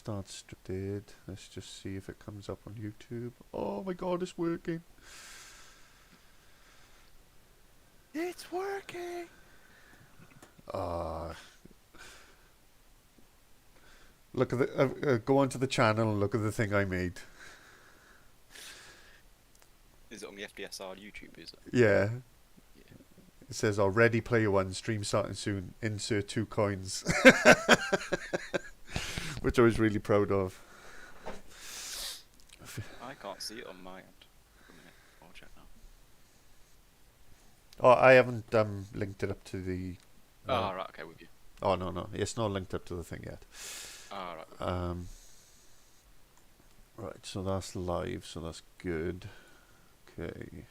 start scripted. Let's just see if it comes up on YouTube. Oh my god, it's working. It's working. Look at the go onto the channel and look at the thing I made. Is it on the FDSR YouTube? Is it? Yeah. Yeah. It says, "Oh, Ready Player One stream starting soon. Insert 2 coins," which I was really proud of. I can't see it on my end. A minute, I'll check now. Oh, I haven't linked it up to the. Oh, right, okay, with you. Oh no, it's not linked up to the thing yet. Oh, right. Right, so that's live, so that's good. Okay.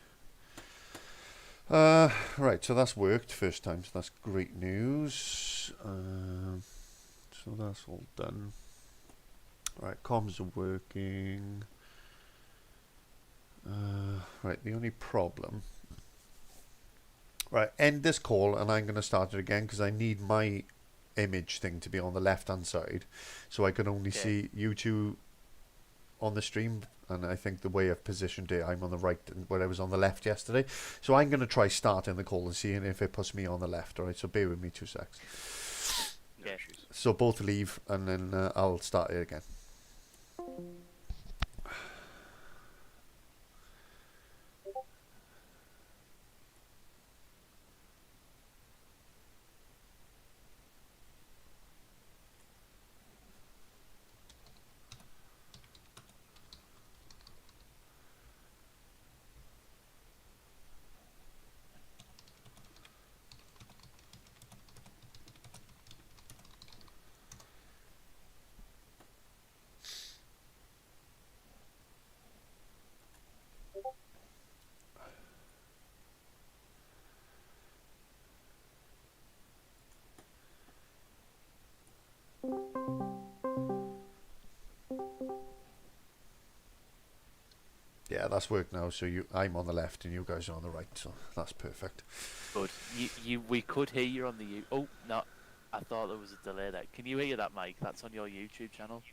Right, so that's worked first time, so that's great news. So that's all done. Right, comms are working. Right, the only problem. Right, end this call and I'm going to start it again because I need my image thing to be on the left hand side so I can only see you two on the stream, and I think the way I've positioned it, I'm on the right where I was on the left yesterday. So I'm going to try starting the call and seeing if it puts me on the left. Alright, so bear with me 2 secs. No issues. So both leave and then I'll start it again. Yeah, that's worked now. So I'm on the left and you guys are on the right. So that's perfect. Good. We could hear you on the. Oh no, I thought there was a delay there. Can you hear that, Mike? That's on your YouTube channel.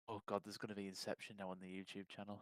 Oh god, there's going to be Inception now on the YouTube channel.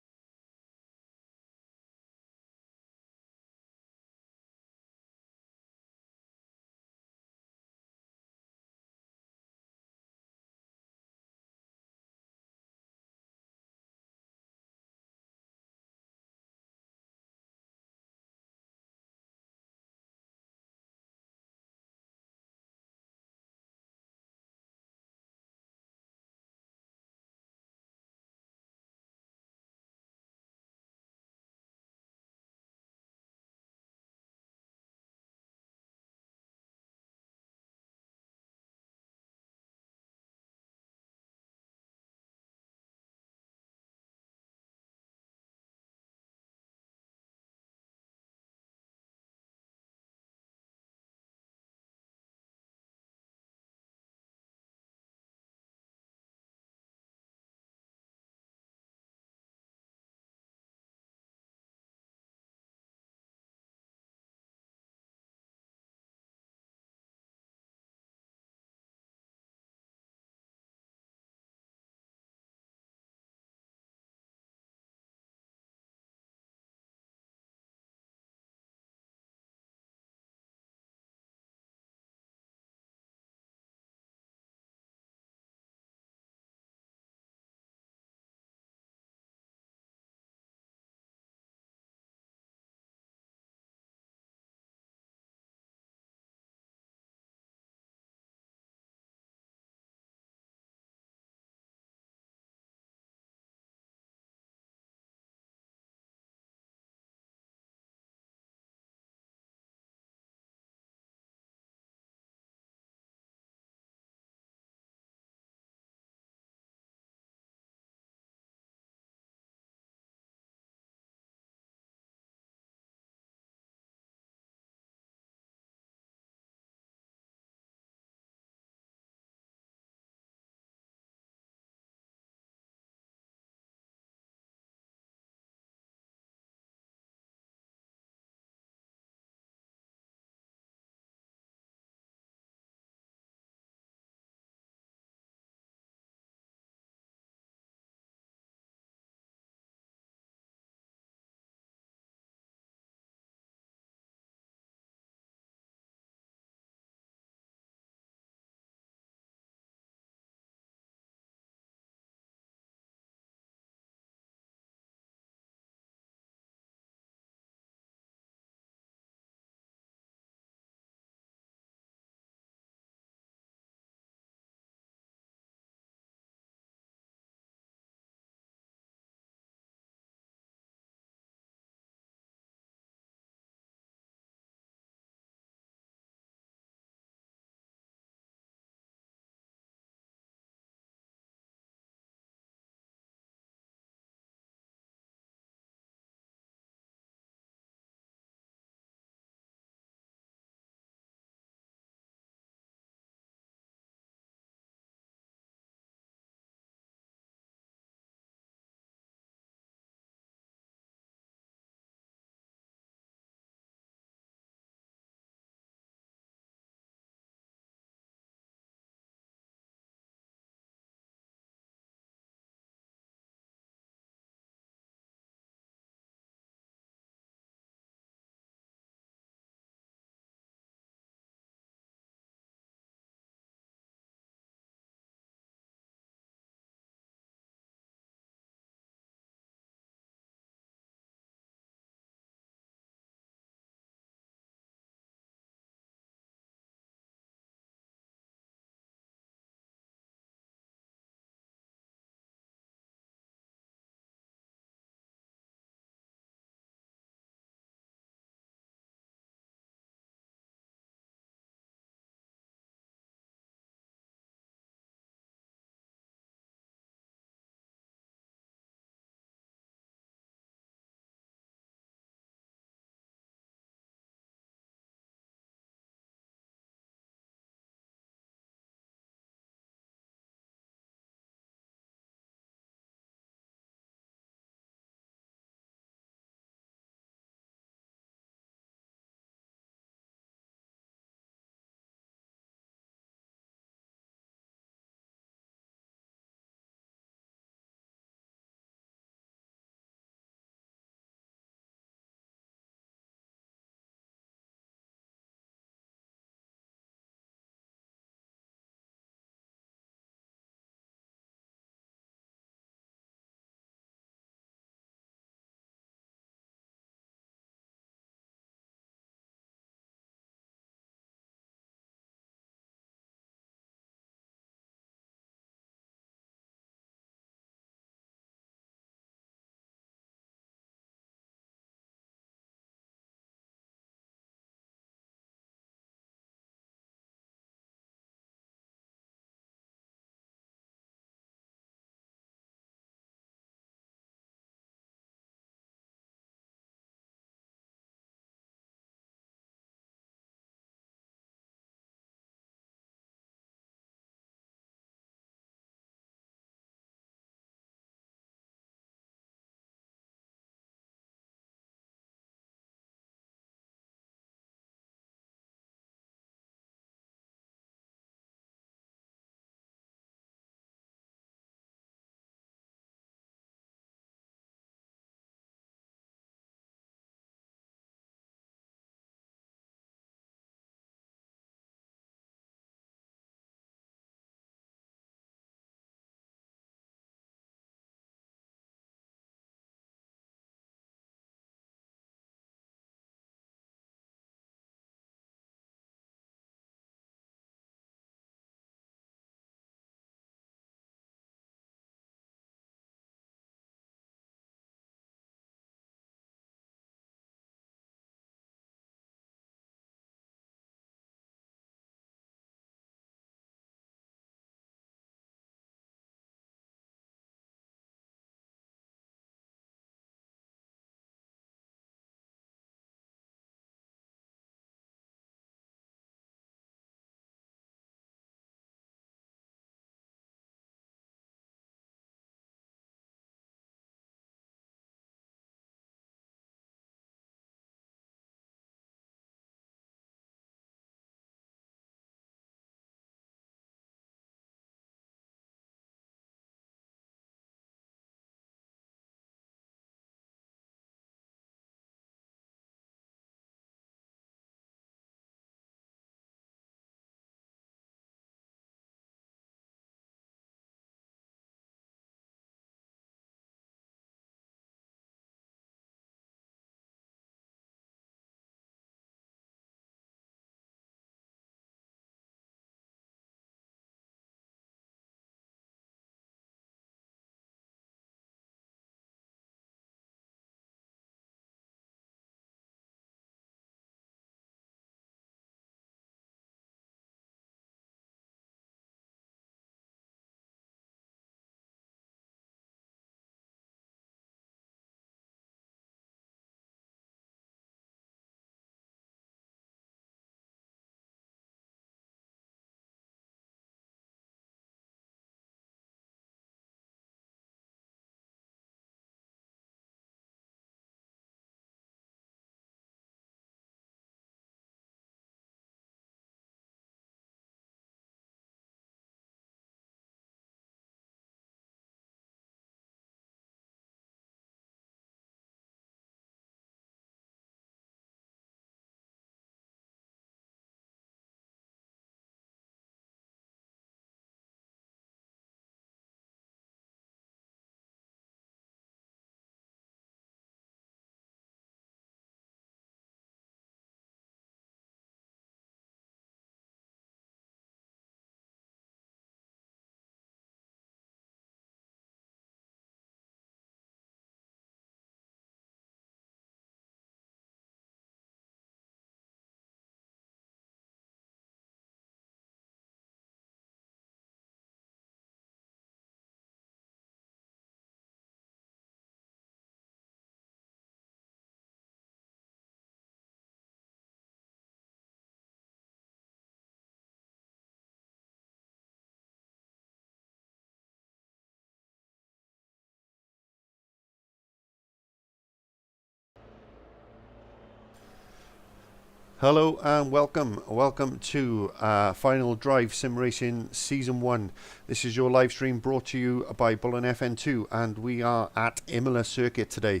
Hello and welcome to Final Drive Sim Racing Season 1. This is your live stream brought to you by Bull and FN2, and we are at Imola Circuit today.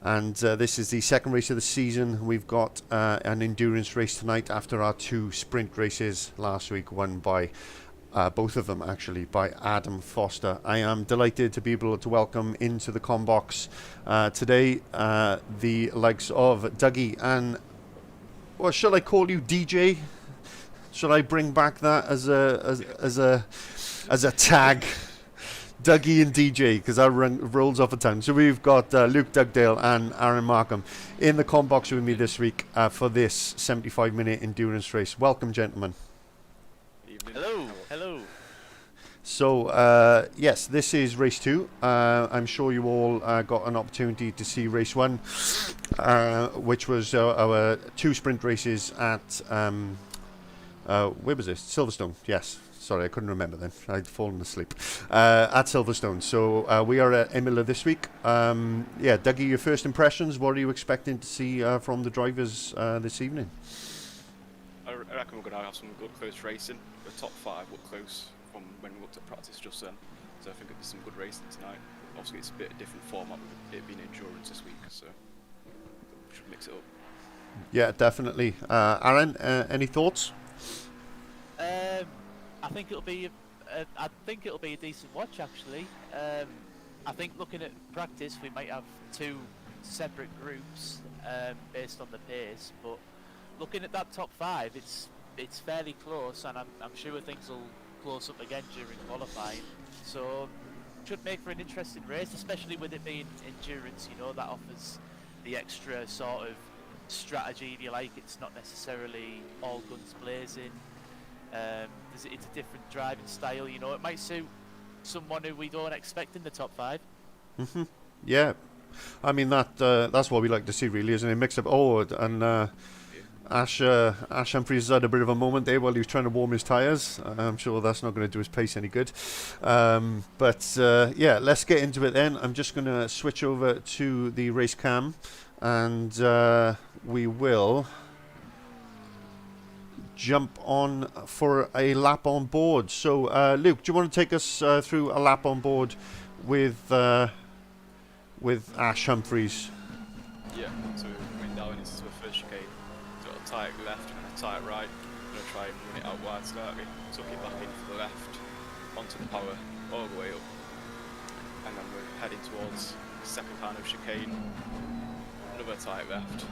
And this is the second race of the season. We've got an endurance race tonight after our 2 sprint races last week, won by both of them actually by Adam Foster. I am delighted to be able to welcome into the combox today the likes of Dougie and, well, shall I call you DJ? Shall I bring back that as a tag? Dougie and DJ, because that rolls off the tongue. So we've got Luke Dugdale and Aaron Markham in the combox with me this week for this 75-minute endurance race. Welcome, gentlemen. Hello. So, yes, this is race 2. I'm sure you all got an opportunity to see race 1, which was our 2 sprint races at, where was this? Silverstone, yes. Sorry, I couldn't remember then. I'd fallen asleep. At Silverstone. So, we are at Imola this week. Yeah, Dougie, your first impressions. What are you expecting to see from the drivers this evening? I reckon we're going to have some good close racing. The top 5 look close from when we looked at practice just then. So I think it'll be some good racing tonight. Obviously it's a bit of a different format with it being endurance this week, so we should mix it up. Yeah, definitely. Aaron, any thoughts? I think it'll be a decent watch actually. I think looking at practice, we might have 2 separate groups based on the pace, but looking at that top 5, it's fairly close, and I'm sure things will close up again during qualifying. So should make for an interesting race, especially with it being endurance. You know, that offers the extra sort of strategy, if you like. It's not necessarily all guns blazing. It's a different driving style. You know, it might suit someone who we don't expect in the top 5. Yeah, I mean that's what we like to see, really, isn't it? Mix up. And Ash Humphries had a bit of a moment there while he was trying to warm his tyres. I'm sure that's not going to do his pace any good. But yeah, let's get into it then. I'm just going to switch over to the race cam, and we will jump on for a lap on board. So, Luke, do you want to take us through a lap on board with Ash Humphries? Yeah, so we're going down into the first chicane. So a tight left and a tight right. I'm going to try and run it out wide slightly. Tuck it back in for the left, onto the power, all the way up. And then we're heading towards the second kind of chicane. Another tight left,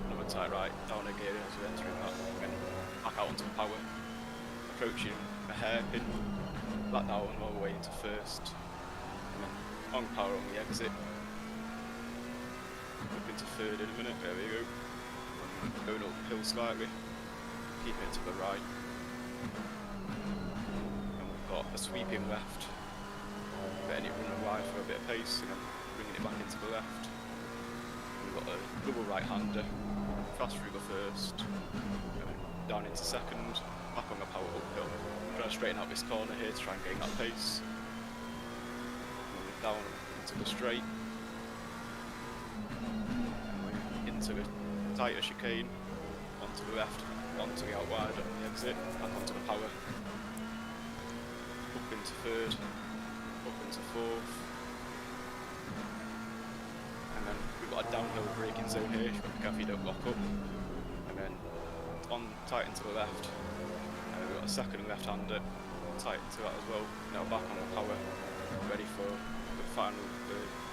another tight right, down a gear as we're entering that. Again, back out onto the power. Approaching a hairpin, back down all the way into first. And then on power on the exit. Up into third in a minute, there we go. Going uphill slightly, keeping it to the right. And we've got a sweeping left, letting it run wide for a bit of pace, and then bringing it back into the left. We've got a double right-hander, fast through the first, and then down into second, back on the power uphill. Trying to straighten out this corner here to try and gain that pace. And then down into the straight. Into the tighter chicane, onto the left, onto the out wide on the exit, back onto the power, up into third, up into fourth, and then we've got a downhill braking zone here, so be careful you don't lock up, and then on tight into the left, and then we've got a second left-hander, tight into that as well, now back on the power, ready for the final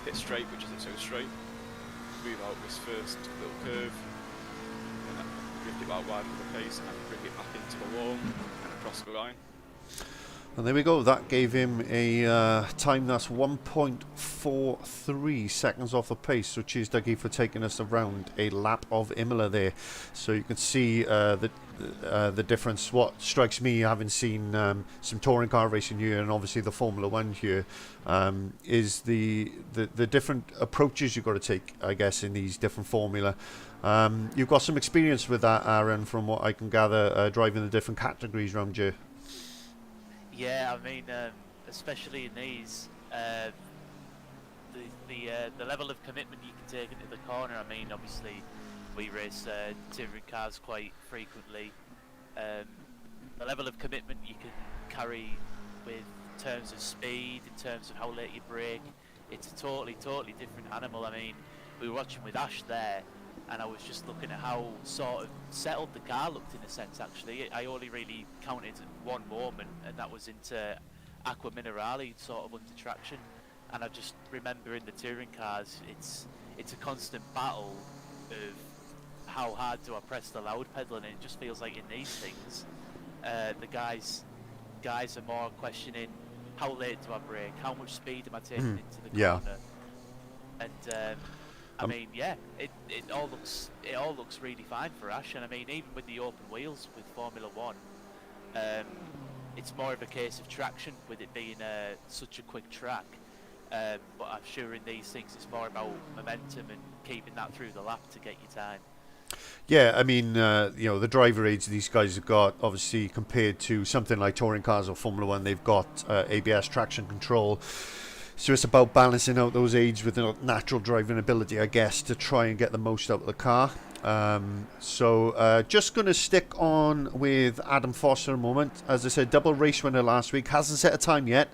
hit straight, which isn't so straight. Move out this first little curve, and then drift it out wide with the pace, and then bring it back into the wall and across the line. And there we go. That gave him a time that's 1.43 seconds off the pace. So cheers, Dougie, for taking us around a lap of Imola there. So you can see the difference. What strikes me, having seen some touring car racing here and obviously the Formula One here, is the different approaches you've got to take, I guess, in these different formula. You've got some experience with that, Aaron, from what I can gather, driving the different categories around you. Yeah, I mean, especially in these, the level of commitment you can take into the corner. I mean, obviously, we race touring cars quite frequently. The level of commitment you can carry with terms of speed, in terms of how late you brake, it's a totally different animal. I mean, we were watching with Ash there, and I was just looking at how sort of settled the car looked in a sense. Actually, I only really counted one moment, and that was into Aqua Minerale, sort of under traction. And I just remember in the touring cars, it's a constant battle of how hard do I press the loud pedal, and it just feels like in these things, the guys are more questioning how late do I brake, how much speed am I taking into the corner, and I mean, yeah, it all looks really fine for Ash, and I mean, even with the open wheels with Formula One, it's more of a case of traction with it being such a quick track. But I'm sure in these things it's more about momentum and keeping that through the lap to get your time. Yeah, I mean, the driver aids these guys have got, obviously, compared to something like touring cars or Formula One, they've got ABS traction control. So it's about balancing out those aids with the natural driving ability, I guess, to try and get the most out of the car. Just going to stick on with Adam Foster a moment. As I said, double race winner last week, hasn't set a time yet.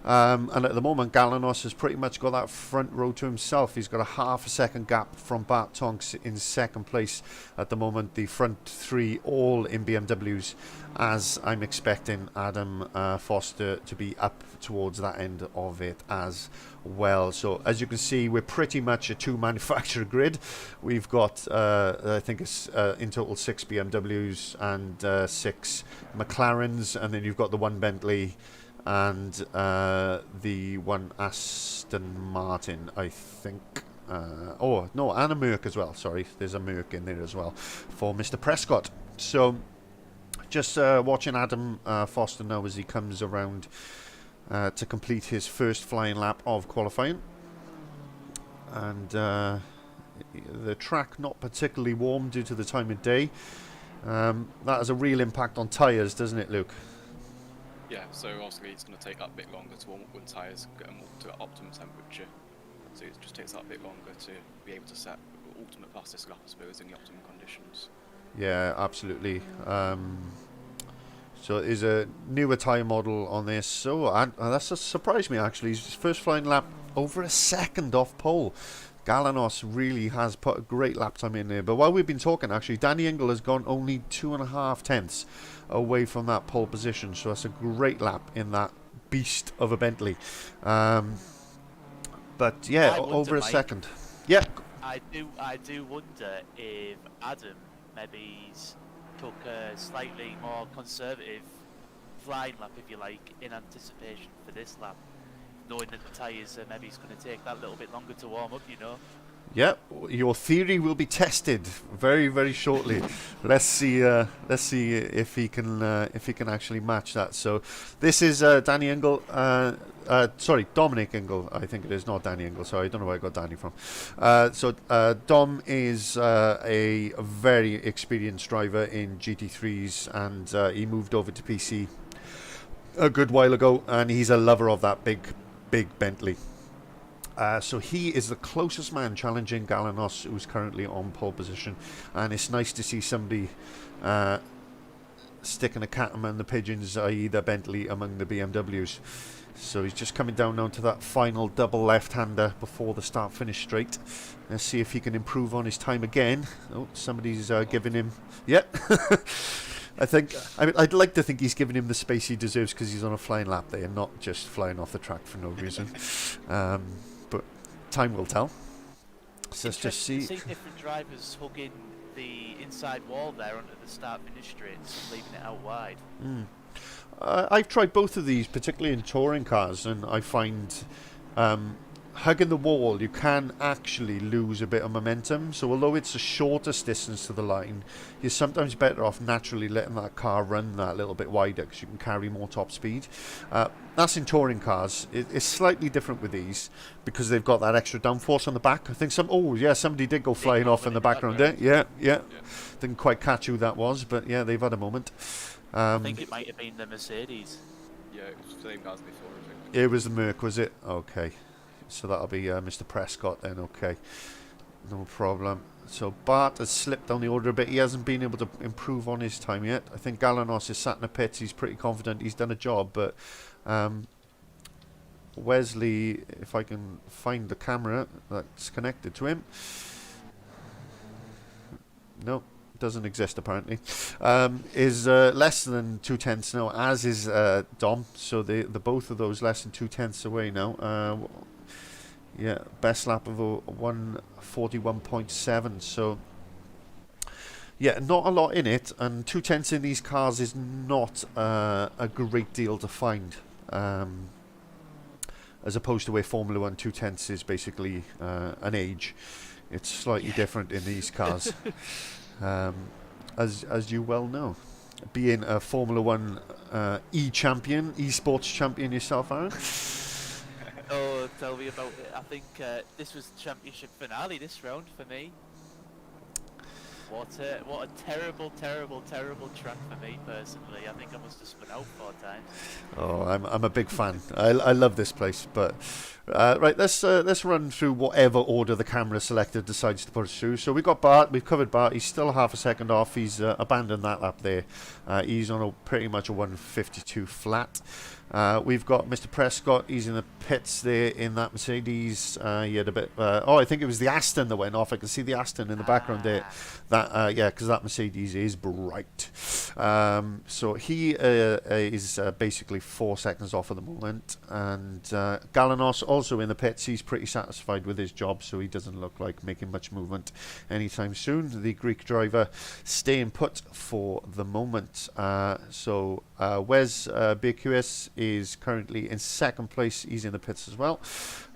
And at the moment, Galanos has pretty much got that front row to himself. He's got a half a second gap from Bart Tonks in second place at the moment. The front three all in BMWs, as I'm expecting Adam Foster to be up towards that end of it as well. So as you can see, we're pretty much a two manufacturer grid. We've got I think it's in total 6 BMWs and 6 McLarens, and then you've got the one Bentley and the one Aston Martin, I think. And a Merc as well. Sorry, there's a Merc in there as well for Mr. Prescott. So just watching Adam Foster now as he comes around to complete his first flying lap of qualifying. And the track not particularly warm due to the time of day. That has a real impact on tyres, doesn't it, Luke? Yeah, so obviously it's going to take that a bit longer to warm up when tyres get them up to optimum temperature. So it just takes that a bit longer to be able to set ultimate fastest lap, I suppose, in the optimum conditions. Yeah, absolutely. So there's a newer tyre model on this. So that's just surprised me, actually. His first flying lap over a second off pole. Galanos really has put a great lap time in there. But while we've been talking, actually, Danny Ingle has gone only 2.5 tenths away from that pole position. So that's a great lap in that beast of a Bentley. But yeah, over a second. Yeah. I do wonder if Adam maybe took a slightly more conservative flying lap, if you like, in anticipation for this lap, knowing that the tyres maybe it's going to take that little bit longer to warm up, you know. Yep, your theory will be tested very, very shortly. Let's see if he can actually match that. So this is Danny Ingle. Dominic Ingle, I think it is, not Danny Ingle. Sorry, I don't know where I got Danny from. Dom is a very experienced driver in GT3s, and he moved over to PC a good while ago, and he's a lover of that big Bentley. So he is the closest man challenging Galanos, who's currently on pole position, and it's nice to see somebody sticking a cat among the pigeons, i.e. the Bentley among the BMWs. So he's just coming down now to that final double left-hander before the start-finish straight. Let's see if he can improve on his time again. Oh, somebody's giving him... Yeah. I'd like to think he's giving him the space he deserves because he's on a flying lap there, not just flying off the track for no reason. But time will tell. So let's just see. Different drivers hugging the inside wall there under the start-finish straights and leaving it out wide. I've tried both of these, particularly in touring cars, and I find hugging the wall, you can actually lose a bit of momentum. So although it's the shortest distance to the line, you're sometimes better off naturally letting that car run that little bit wider because you can carry more top speed. That's in touring cars. It's slightly different with these because they've got that extra downforce on the back. I think somebody did go flying off in the background there. Yeah. Didn't quite catch who that was, but yeah, they've had a moment. I think it might have been the Mercedes. Yeah, it was the same guys before, I think. It was the Merc, was it? Okay. So that'll be Mr. Prescott then, okay. No problem. So Bart has slipped down the order a bit. He hasn't been able to improve on his time yet. I think Galanos is sat in the pits. He's pretty confident he's done a job, but Wesley, if I can find the camera that's connected to him. No, doesn't exist apparently. Is less than 2/10 now, as is Dom. So the both of those less than 2/10 away now. Yeah, best lap of 1:41.7. So yeah, not a lot in it, and 2/10 in these cars is not a great deal to find. As opposed to where Formula 1 2/10 is basically an age. It's slightly different in these cars. As you well know. Being a Formula 1 e-champion, e-sports champion yourself, Aaron. Oh, tell me about it. I think this was the championship finale this round for me. What a terrible track for me personally. I think I must have spun out 4 times. Oh, I'm a big fan. I love this place. But right, let's run through whatever order the camera selector decides to put us through. So we got Bart. We've covered Bart. He's still half a second off. He's abandoned that lap there. He's on pretty much a 1:52 flat. We've got Mr. Prescott. He's in the pits there in that Mercedes. He had a bit. I think it was the Aston that went off. I can see the Aston in the background there. That yeah, because that Mercedes is bright. So he is basically 4 seconds off at the moment. And Galanos also in the pits. He's pretty satisfied with his job, so he doesn't look like making much movement anytime soon. The Greek driver staying put for the moment. So Wes BQS is currently in second place. He's in the pits as well.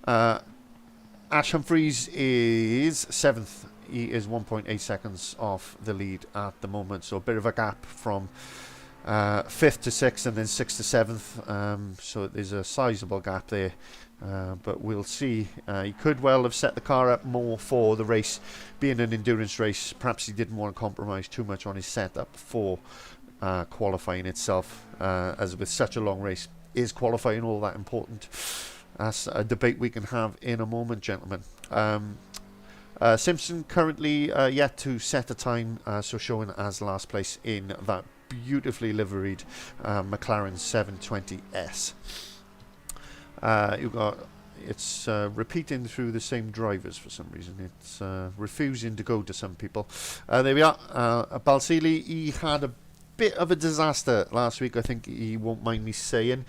Ash Humphries is 7th. He is 1.8 seconds off the lead at the moment. So a bit of a gap from 5th to 6th and then 6th to 7th. So there's a sizable gap there. But we'll see. He could well have set the car up more for the race. Being an endurance race, perhaps he didn't want to compromise too much on his setup for qualifying itself. As with such a long race, is qualifying all that important? That's a debate we can have in a moment, gentlemen. Simpson currently yet to set a time, so showing as last place in that beautifully liveried McLaren 720S. You've got it's repeating through the same drivers for some reason. It's refusing to go to some people. There we are. Balsili, he had a bit of a disaster last week. I think he won't mind me saying.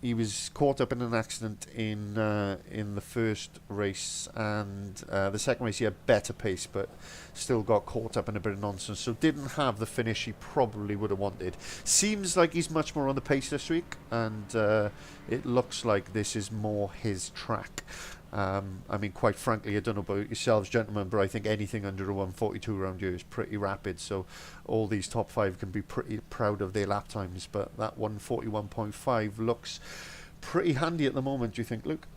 He was caught up in an accident in the first race, and the second race he had better pace, but still got caught up in a bit of nonsense. So didn't have the finish he probably would have wanted. Seems like he's much more on the pace this week, and it looks like this is more his track. I mean, quite frankly, I don't know about yourselves, gentlemen, but I think anything under a 142 around here is pretty rapid. So all these top 5 can be pretty proud of their lap times. But that 141.5 looks pretty handy at the moment, do you think, Luke?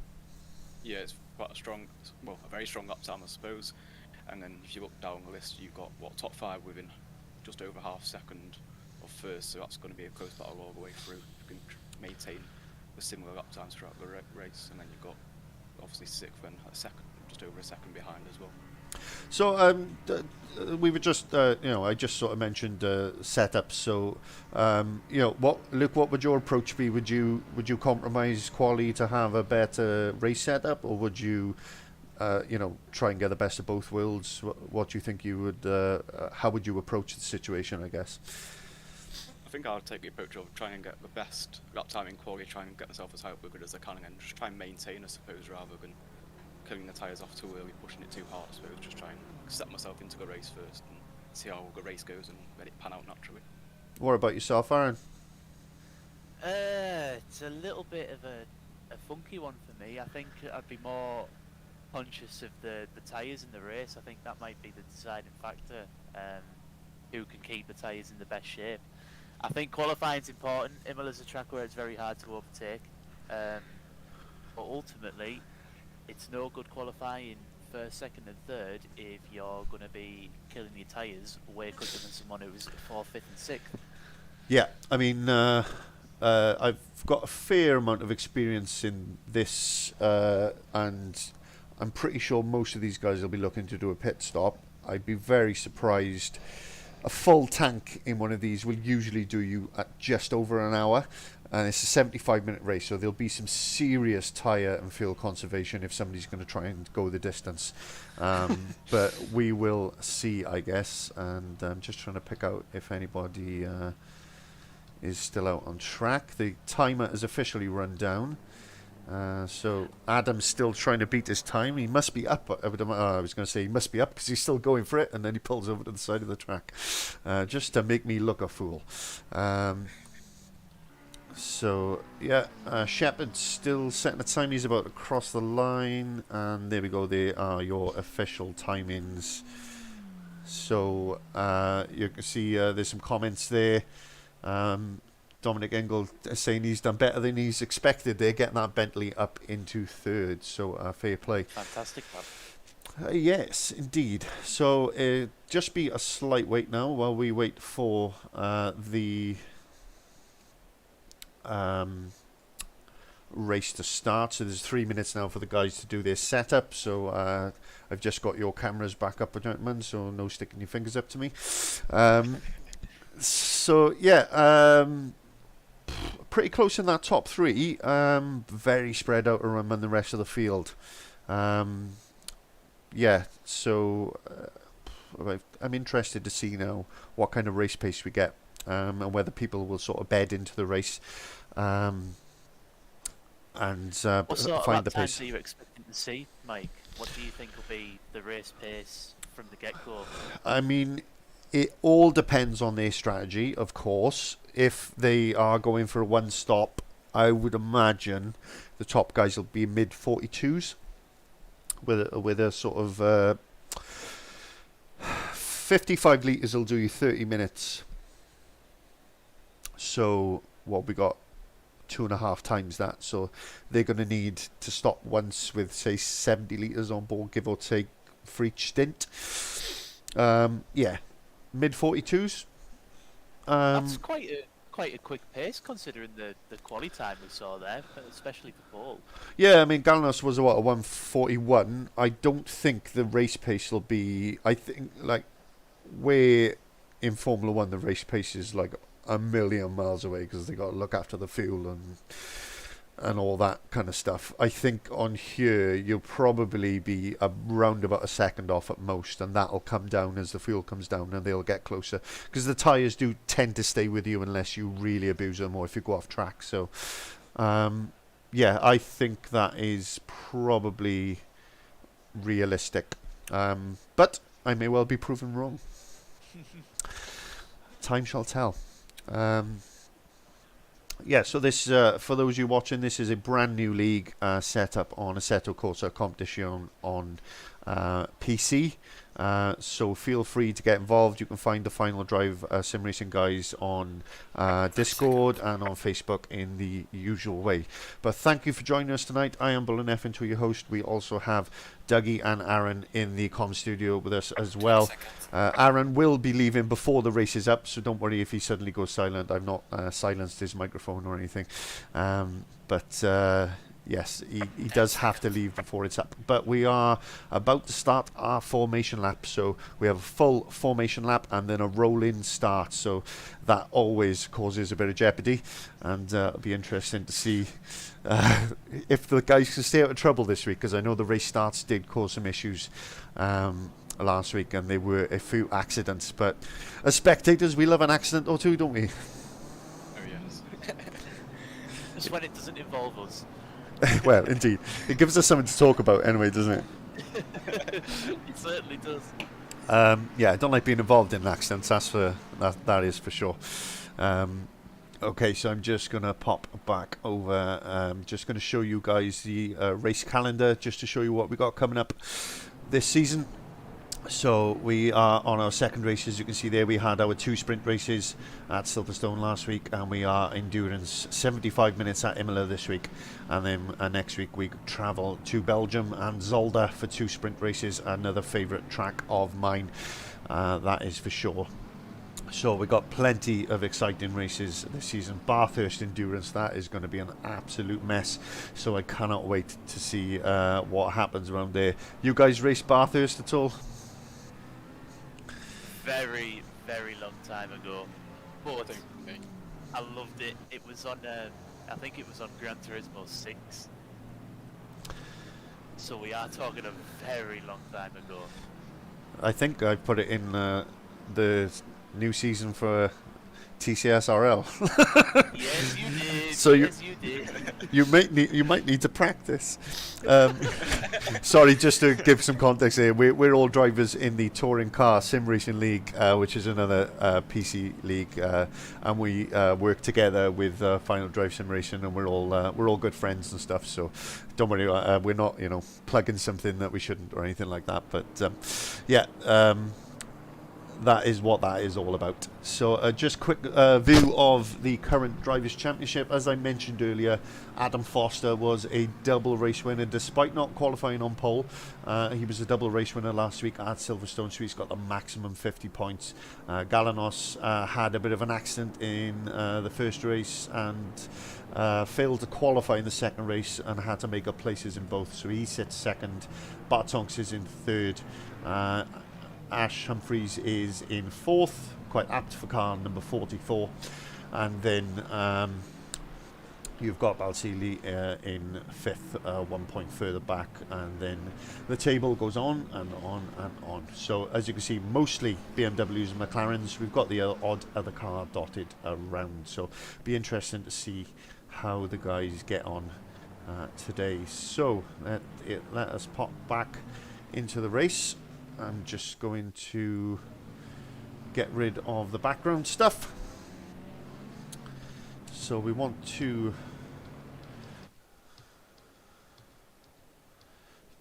Yeah, it's quite a very strong up time, I suppose. And then if you look down the list, you've got top 5 within just over half second of first. So that's going to be a close battle all the way through. You can maintain the similar up times throughout the race, and then you've got obviously 6th and a second, just over a second behind as well. So we were just, I just sort of mentioned setup. So, what would your approach be? Would you compromise quality to have a better race setup, or would you, try and get the best of both worlds? What do you think you would? How would you approach the situation? I guess. I think I would take the approach of trying and get the best lap time in quality, trying and get myself as high up good as I can, and just try and maintain, I suppose, rather than killing the tyres off too early, pushing it too hard. I suppose just try and set myself into the race first and see how the race goes and let it pan out naturally. What about yourself, Aaron? It's a little bit of a funky one for me. I think I'd be more conscious of the tyres in the race. I think that might be the deciding factor. Who can keep the tyres in the best shape? I think qualifying's important. Imola's a track where it's very hard to overtake, but ultimately, it's no good qualifying first, second, and third if you're going to be killing your tyres way quicker than someone who's 4th, 5th, and 6th. Yeah, I mean, I've got a fair amount of experience in this, and I'm pretty sure most of these guys will be looking to do a pit stop. I'd be very surprised. A full tank in one of these will usually do you at just over an hour, and it's a 75-minute race, so there'll be some serious tyre and fuel conservation if somebody's going to try and go the distance. But we will see, I guess, and I'm just trying to pick out if anybody is still out on track. The timer has officially run down. So Adam's still trying to beat his time. He must be up. I was going to say he must be up because he's still going for it, and then he pulls over to the side of the track just to make me look a fool. So yeah, Shepard's still setting the time. He's about to cross the line, and there we go. They are your official timings. So you can see there's some comments there. Dominic Engel saying he's done better than he's expected. They're getting that Bentley up into third, so fair play. Fantastic, man. Yes, indeed. So just be a slight wait now while we wait for the race to start. So there's 3 minutes now for the guys to do their setup. So I've just got your cameras back up, gentlemen, so no sticking your fingers up to me. So yeah, pretty close in that top three. Very spread out around the rest of the field. Yeah, so I'm interested to see now what kind of race pace we get, and whether people will sort of bed into the race and What sort of find lap the times pace. are you expecting to see, Mike? What do you think will be the race pace from the get-go? I mean, it all depends on their strategy, of course. If they are going for a one-stop, I would imagine the top guys will be mid-42s with a sort of 55 litres will do you 30 minutes. So what we got, 2.5 times that. So they're going to need to stop once with, say, 70 litres on board, give or take, for each stint. Yeah, mid-42s. That's quite a quick pace considering the quali time we saw there, especially for Paul. Yeah, I mean, Galanos was, what, a 141. I don't think the race pace will be... I think, like, where in Formula 1 the race pace is, like, a million miles away because they got to look after the fuel and all that kind of stuff. I think on here you'll probably be around about a second off at most, and that'll come down as the fuel comes down and they'll get closer, because the tyres do tend to stay with you unless you really abuse them or if you go off track. So yeah, I think that is probably realistic, but I may well be proven wrong. Time shall tell. Yeah, so this, for those of you watching, this is a brand new league set up on Assetto Corsa Competition on PC. So feel free to get involved. You can find the Final Drive Sim Racing guys on Discord and on Facebook in the usual way. But thank you for joining us tonight. I am Bullen F, into your host. We also have Dougie and Aaron in the comm studio with us as well. Aaron will be leaving before the race is up, so don't worry if he suddenly goes silent. I've not silenced his microphone or anything. But yes, he does have to leave before it's up. But we are about to start our formation lap. So we have a full formation lap and then a roll-in start. So that always causes a bit of jeopardy. And it'll be interesting to see if the guys can stay out of trouble this week, because I know the race starts did cause some issues last week, and there were a few accidents. But as spectators, we love an accident or two, don't we? Oh yes. Just when it doesn't involve us. Well, indeed. It gives us something to talk about anyway, doesn't it? It certainly does. Yeah, I don't like being involved in accidents, that is for sure. Okay, so I'm just going to pop back over. Just going to show you guys the race calendar, just to show you what we got coming up this season. So we are on our second race. As you can see there, we had our 2 sprint races at Silverstone last week, and we are endurance 75 minutes at Imola this week, and then next week we travel to Belgium and Zolder for 2 sprint races, another favourite track of mine, that is for sure. So we got plenty of exciting races this season. Bathurst Endurance, that is going to be an absolute mess. So I cannot wait to see what happens around there. You guys race Bathurst at all? Very, very long time ago. But Okay. I loved it. It was on, I think it was on Gran Turismo 6. So we are talking a very long time ago. I think I put it in the new season for TCSRL. Yes, you did. So yes, you did. you might need to practice. Sorry, just to give some context here, we're all drivers in the Touring Car Sim Racing League, which is another PC league, and we work together with Final Drive Sim Racing, and we're all good friends and stuff. So don't worry, we're not plugging something that we shouldn't or anything like that. But yeah. That is what that is all about. So just quick view of the current Drivers' Championship. As I mentioned earlier, Adam Foster was a double race winner despite not qualifying on pole. He was a double race winner last week at Silverstone, so he's got the maximum 50 points. Galanos had a bit of an accident in the first race and failed to qualify in the second race and had to make up places in both, so he sits second. Bartonks is in third. Ash Humphries is in fourth, quite apt for car number 44, and then you've got Balsili in fifth, 1 point further back, and then the table goes on and on and on. So as you can see, mostly BMWs and McLarens. We've got the odd other car dotted around, so be interesting to see how the guys get on today. So let us pop back into the race. I'm just going to get rid of the background stuff. So we want to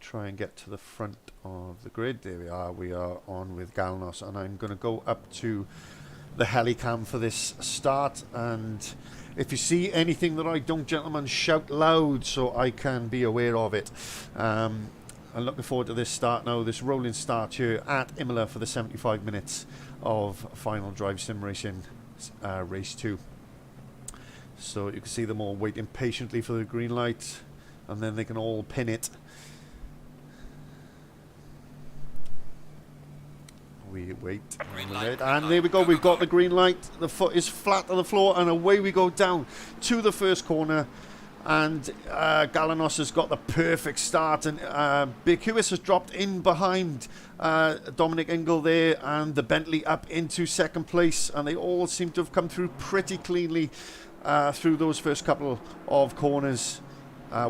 try and get to the front of the grid. There we are. We are on with Galanos, and I'm going to go up to the helicam for this start. And if you see anything that I don't, gentlemen, shout loud so I can be aware of it. I'm looking forward to this start now, this rolling start here at Imola for the 75 minutes of Final Drive Sim Racing Race 2. So you can see them all waiting patiently for the green light, and then they can all pin it. We wait, and there we go, we've got the green light, the foot is flat on the floor, and away we go down to the first corner. And Galanos has got the perfect start, and Birkuis has dropped in behind Dominic Ingle there, and the Bentley up into second place, and they all seem to have come through pretty cleanly through those first couple of corners,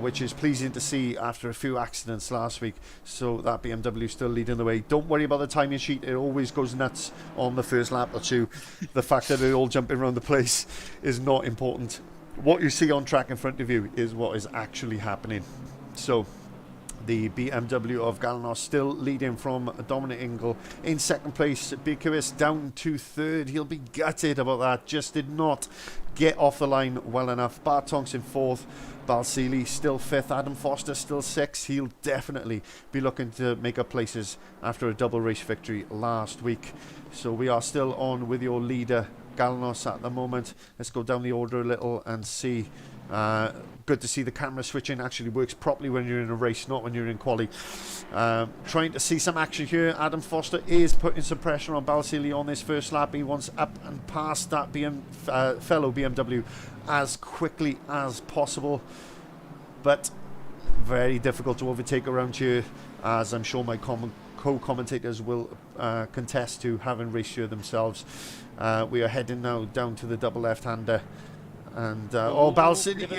which is pleasing to see after a few accidents last week. So that BMW still leading the way. Don't worry about the timing sheet, it always goes nuts on the first lap or two. The fact that they're all jumping around the place is not important. What you see on track in front of you is what is actually happening. So the BMW of Galanos still leading from Dominic Ingle in second place. Birkuis down to third. He'll be gutted about that. Just did not get off the line well enough. Bartonks in fourth. Balsili still fifth. Adam Foster still sixth. He'll definitely be looking to make up places after a double race victory last week. So we are still on with your leader Galanos at the moment. Let's go down the order a little and see. Good to see the camera switching actually works properly when you're in a race, not when you're in quali. Trying to see some action here. Adam Foster is putting some pressure on Balsili on this first lap. He wants up and past that fellow BMW as quickly as possible, but very difficult to overtake around here, as I'm sure my co-commentators will contest to, having raced here themselves. We are heading now down to the double left-hander, and Balsili,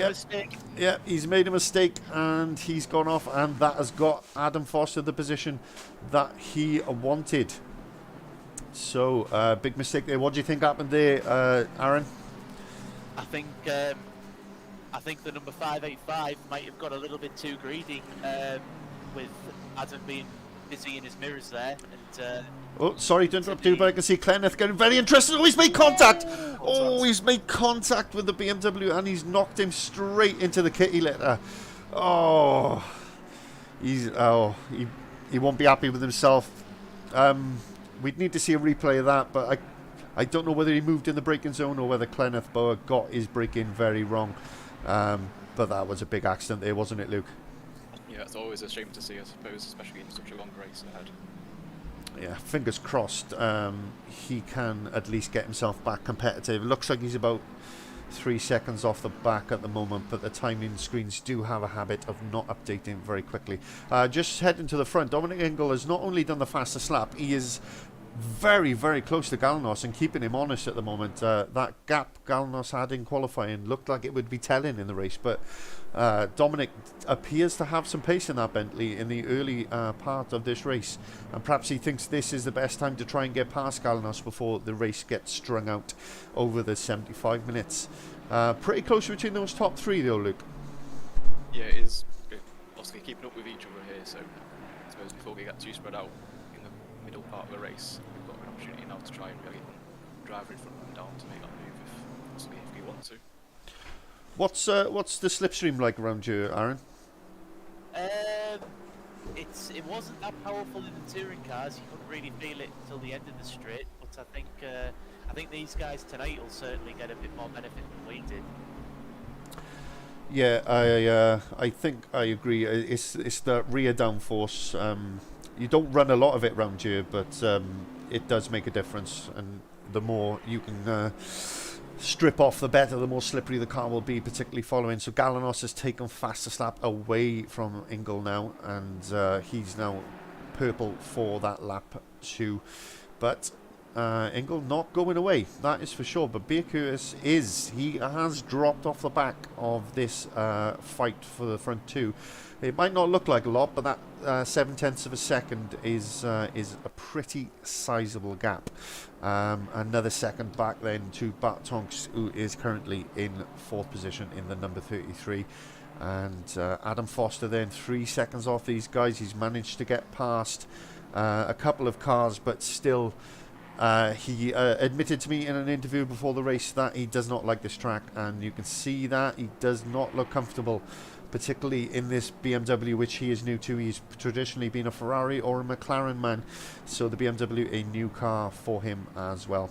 yeah, he's made a mistake and he's gone off, and that has got Adam Foster the position that he wanted. So big mistake there. What do you think happened there, Aaron? I think the number 585 might have got a little bit too greedy with Adam being busy in his mirrors there. And, oh, sorry to interrupt you, but I can see Clenneth getting very interested. Oh, he's made contact! Oh, he's made contact with the BMW, and he's knocked him straight into the kitty litter. Oh, he won't be happy with himself. We'd need to see a replay of that, but I don't know whether he moved in the braking zone or whether Kenneth Boer got his braking very wrong. But that was a big accident there, wasn't it, Luke? Yeah, it's always a shame to see, I suppose, especially in such a long race ahead. Yeah, fingers crossed he can at least get himself back competitive. It looks like he's about 3 seconds off the back at the moment, but the timing screens do have a habit of not updating very quickly. Just heading to the front, Dominic Ingle has not only done the fastest lap, he is very, very close to Galanos and keeping him honest at the moment. That gap Galanos had in qualifying looked like it would be telling in the race, but Dominic appears to have some pace in that Bentley in the early part of this race, and perhaps he thinks this is the best time to try and get past Galanos before the race gets strung out over the 75 minutes. Pretty close between those top three though, Luke. Yeah, it is obviously keeping up with each other here, so I suppose before we get too spread out in the middle part of the race, we've got an opportunity now to try and really drive in front of them down to make that move if we want to. What's the slipstream like around you, Aaron? It wasn't that powerful in the touring cars. You couldn't really feel it until the end of the straight. But I think these guys tonight will certainly get a bit more benefit than we did. Yeah, I think I agree. It's the rear downforce. You don't run a lot of it around here, but it does make a difference. And the more you can strip off, the better. The more slippery the car will be, particularly following. So Galanos has taken fastest lap away from Ingle now, and he's now purple for that lap too. But Ingle not going away, that is for sure. But Bierkus he has dropped off the back of this fight for the front two. It might not look like a lot, but that 0.7 of a second is a pretty sizable gap. Another second back then to Bart Tonks, who is currently in 4th position in the number 33. And Adam Foster then 3 seconds off these guys. He's managed to get past a couple of cars, but still he admitted to me in an interview before the race that he does not like this track, and you can see that he does not look comfortable, particularly in this BMW, which he is new to. He's traditionally been a Ferrari or a McLaren man, so the BMW a new car for him as well.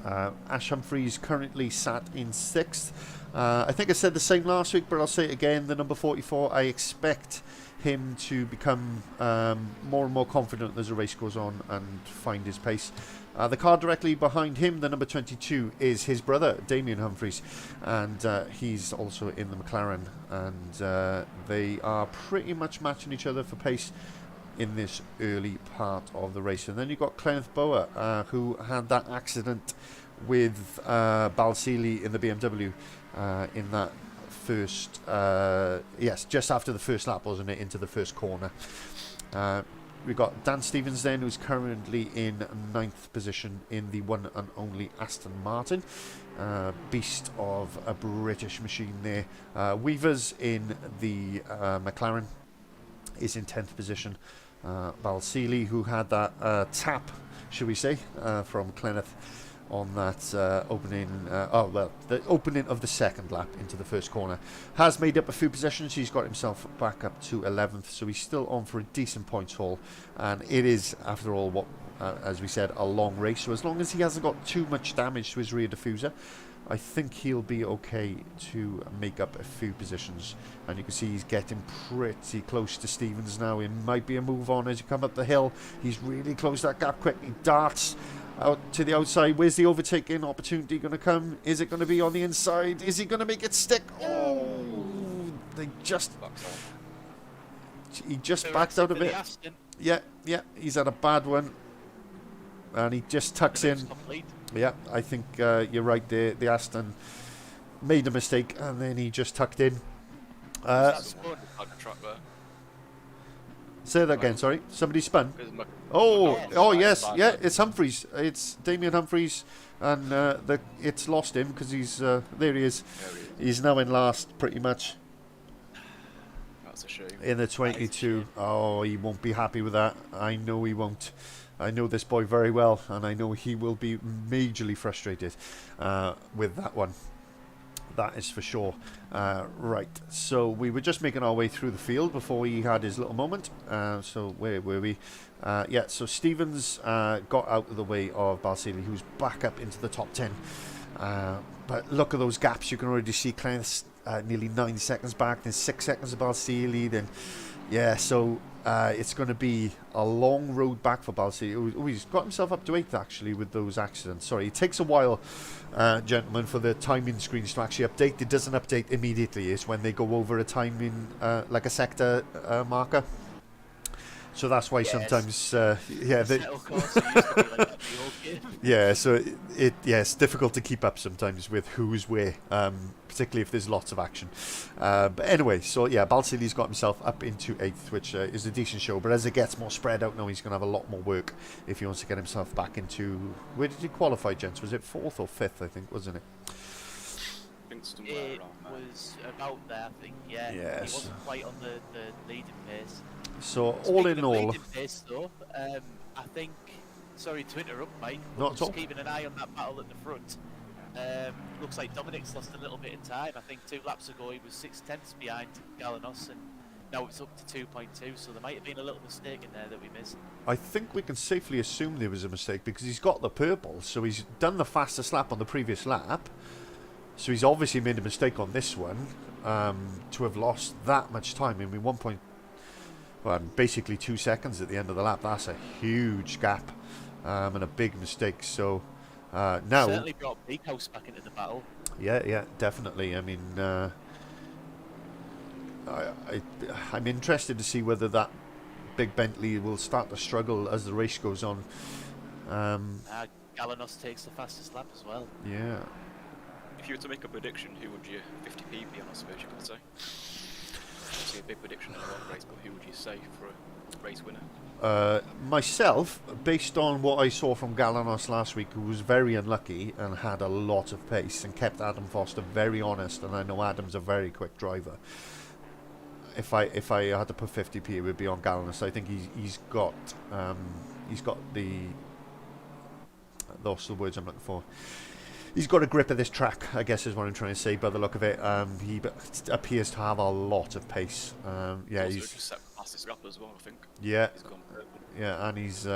Ash Humphries currently sat in 6th. I think I said the same last week, but I'll say it again. The number 44, I expect him to become more and more confident as the race goes on and find his pace. The car directly behind him, the number 22, is his brother, Damian Humphries, and he's also in the McLaren, and they are pretty much matching each other for pace in this early part of the race. And then you've got Kenneth Boer, who had that accident with Balsili in the BMW in that first, just after the first lap, wasn't it, into the first corner. We've got Dan Stevens then, who's currently in 9th position in the one and only Aston Martin. Beast of a British machine there. Weavers in the McLaren is in 10th position. Balsili, who had that tap, should we say, from Kenneth on that opening, the opening of the second lap into the first corner, has made up a few positions. He's got himself back up to 11th, so he's still on for a decent points haul, and it is, after all, what as we said, a long race, so as long as he hasn't got too much damage to his rear diffuser, I think he'll be okay to make up a few positions. And you can see he's getting pretty close to Stevens now. It might be a move on as you come up the hill. He's really closed that gap quick. He darts out to the outside. Where's the overtaking opportunity going to come? Is it going to be on the inside? Is he going to make it stick? Oh, he just backed out of it. Yeah, he's had a bad one, and he just tucks in. Yeah, I think you're right there. The Aston made a mistake, and then he just tucked in. Say that again, sorry. Somebody spun. Oh yes, yeah, it's Humphries. It's Damian Humphries, and it's lost him because he's there. He is. He's now in last, pretty much. That's a shame. In the 22. Oh, he won't be happy with that. I know he won't. I know this boy very well, and I know he will be majorly frustrated with that one. that is for sure. Right, so we were just making our way through the field before he had his little moment. So where were we? Yeah, so Stevens got out of the way of Balsillie, who's back up into the top 10. But look at those gaps. You can already see Clarence nearly 9 seconds back, then 6 seconds of Balsillie, then yeah, so it's going to be a long road back for Balsillie. Oh, he's got himself up to 8th actually with those accidents. Sorry, it takes a while, gentlemen, for the timing screens to actually update. It doesn't update immediately. It's when they go over a timing, like a sector marker. So that's why sometimes, yeah, so it's difficult to keep up sometimes with who's where, particularly if there's lots of action. But anyway, so yeah, Balsillie's got himself up into 8th, which is a decent show. But as it gets more spread out now, he's going to have a lot more work if he wants to get himself back into... Where did he qualify, gents? Was it 4th or 5th, I think, wasn't it? It was about there, I think, yeah. Yes. He wasn't quite on the leading pace. So Speaking all in of all... leading pace, though, I think... Sorry to interrupt, Mike, Not but at all. just keeping an eye on that battle at the front. Looks like Dominic's lost a little bit in time. I think 2 laps ago he was 6/10 behind Galanos, and now it's up to 2.2, so there might have been a little mistake in there that we missed. I think we can safely assume there was a mistake because he's got the purple, so he's done the fastest lap on the previous lap. So he's obviously made a mistake on this one to have lost that much time. I mean, basically 2 seconds at the end of the lap. That's a huge gap and a big mistake. So now... Certainly brought Big House back into the battle. Yeah, definitely. I mean, I'm interested to see whether that big Bentley will start to struggle as the race goes on. Galanos takes the fastest lap as well. Yeah. If you were to make a prediction, who would your 50p be on, I suppose you could say? Obviously a big prediction in a long race, but who would you say for a race winner? Myself, based on what I saw from Galanos last week, who was very unlucky and had a lot of pace and kept Adam Foster very honest, and I know Adam's a very quick driver. If I had to put 50p, it would be on Galanos. I think he's got the... Those are the words I'm looking for. He's got a grip of this track, I guess is what I'm trying to say by the look of it. He appears to have a lot of pace. Yeah, he's just set fastest lap as well, I think. Yeah, he's gone purple. Yeah, and he's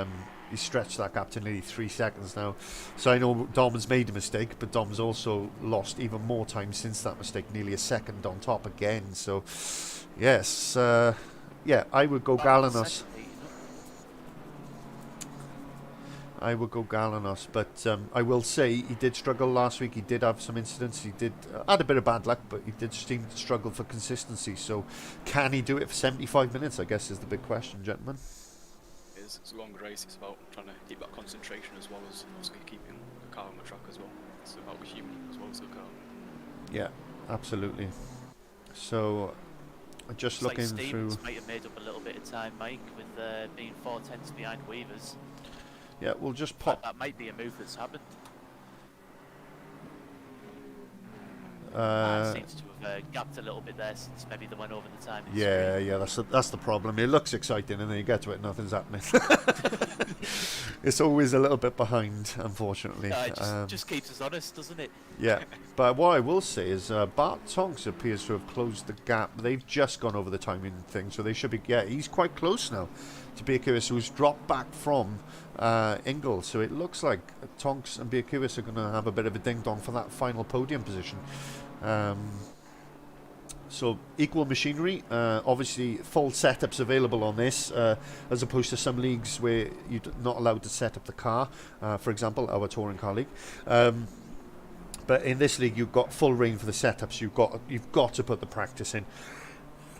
stretched that gap to nearly 3 seconds now. So I know Dom's made a mistake, but Dom's also lost even more time since that mistake, nearly a second on top again. So yes, yeah, I would go Galanos. I would go Galanos, but I will say he did struggle last week. He did have some incidents. He did had a bit of bad luck, but he did seem to struggle for consistency. So can he do it for 75 minutes, I guess, is the big question, gentlemen. It's a long race. It's about trying to keep that concentration as well as obviously keeping the car on the track as well. It's about the human as well as the car. Yeah, absolutely. So just looking like through... might have made up a little bit of time, Mike, with being 4/10 behind Weavers. Yeah, we'll just pop... That might be a move that's happened. Seems to have gapped a little bit there since maybe they went over the time. Yeah, that's the problem. It looks exciting, and then you get to it, nothing's happening. It's always a little bit behind, unfortunately. It just keeps us honest, doesn't it? Yeah, but what I will say is Bart Tonks appears to have closed the gap. They've just gone over the timing thing, so they should be... Yeah, he's quite close now to Biakuis, who's dropped back from Ingle. So it looks like Tonks and Biakuis are going to have a bit of a ding-dong for that final podium position. So equal machinery, obviously full setups available on this, as opposed to some leagues where you're not allowed to set up the car, for example our touring car league. But in this league you've got full reign for the setups. You've got to put the practice in.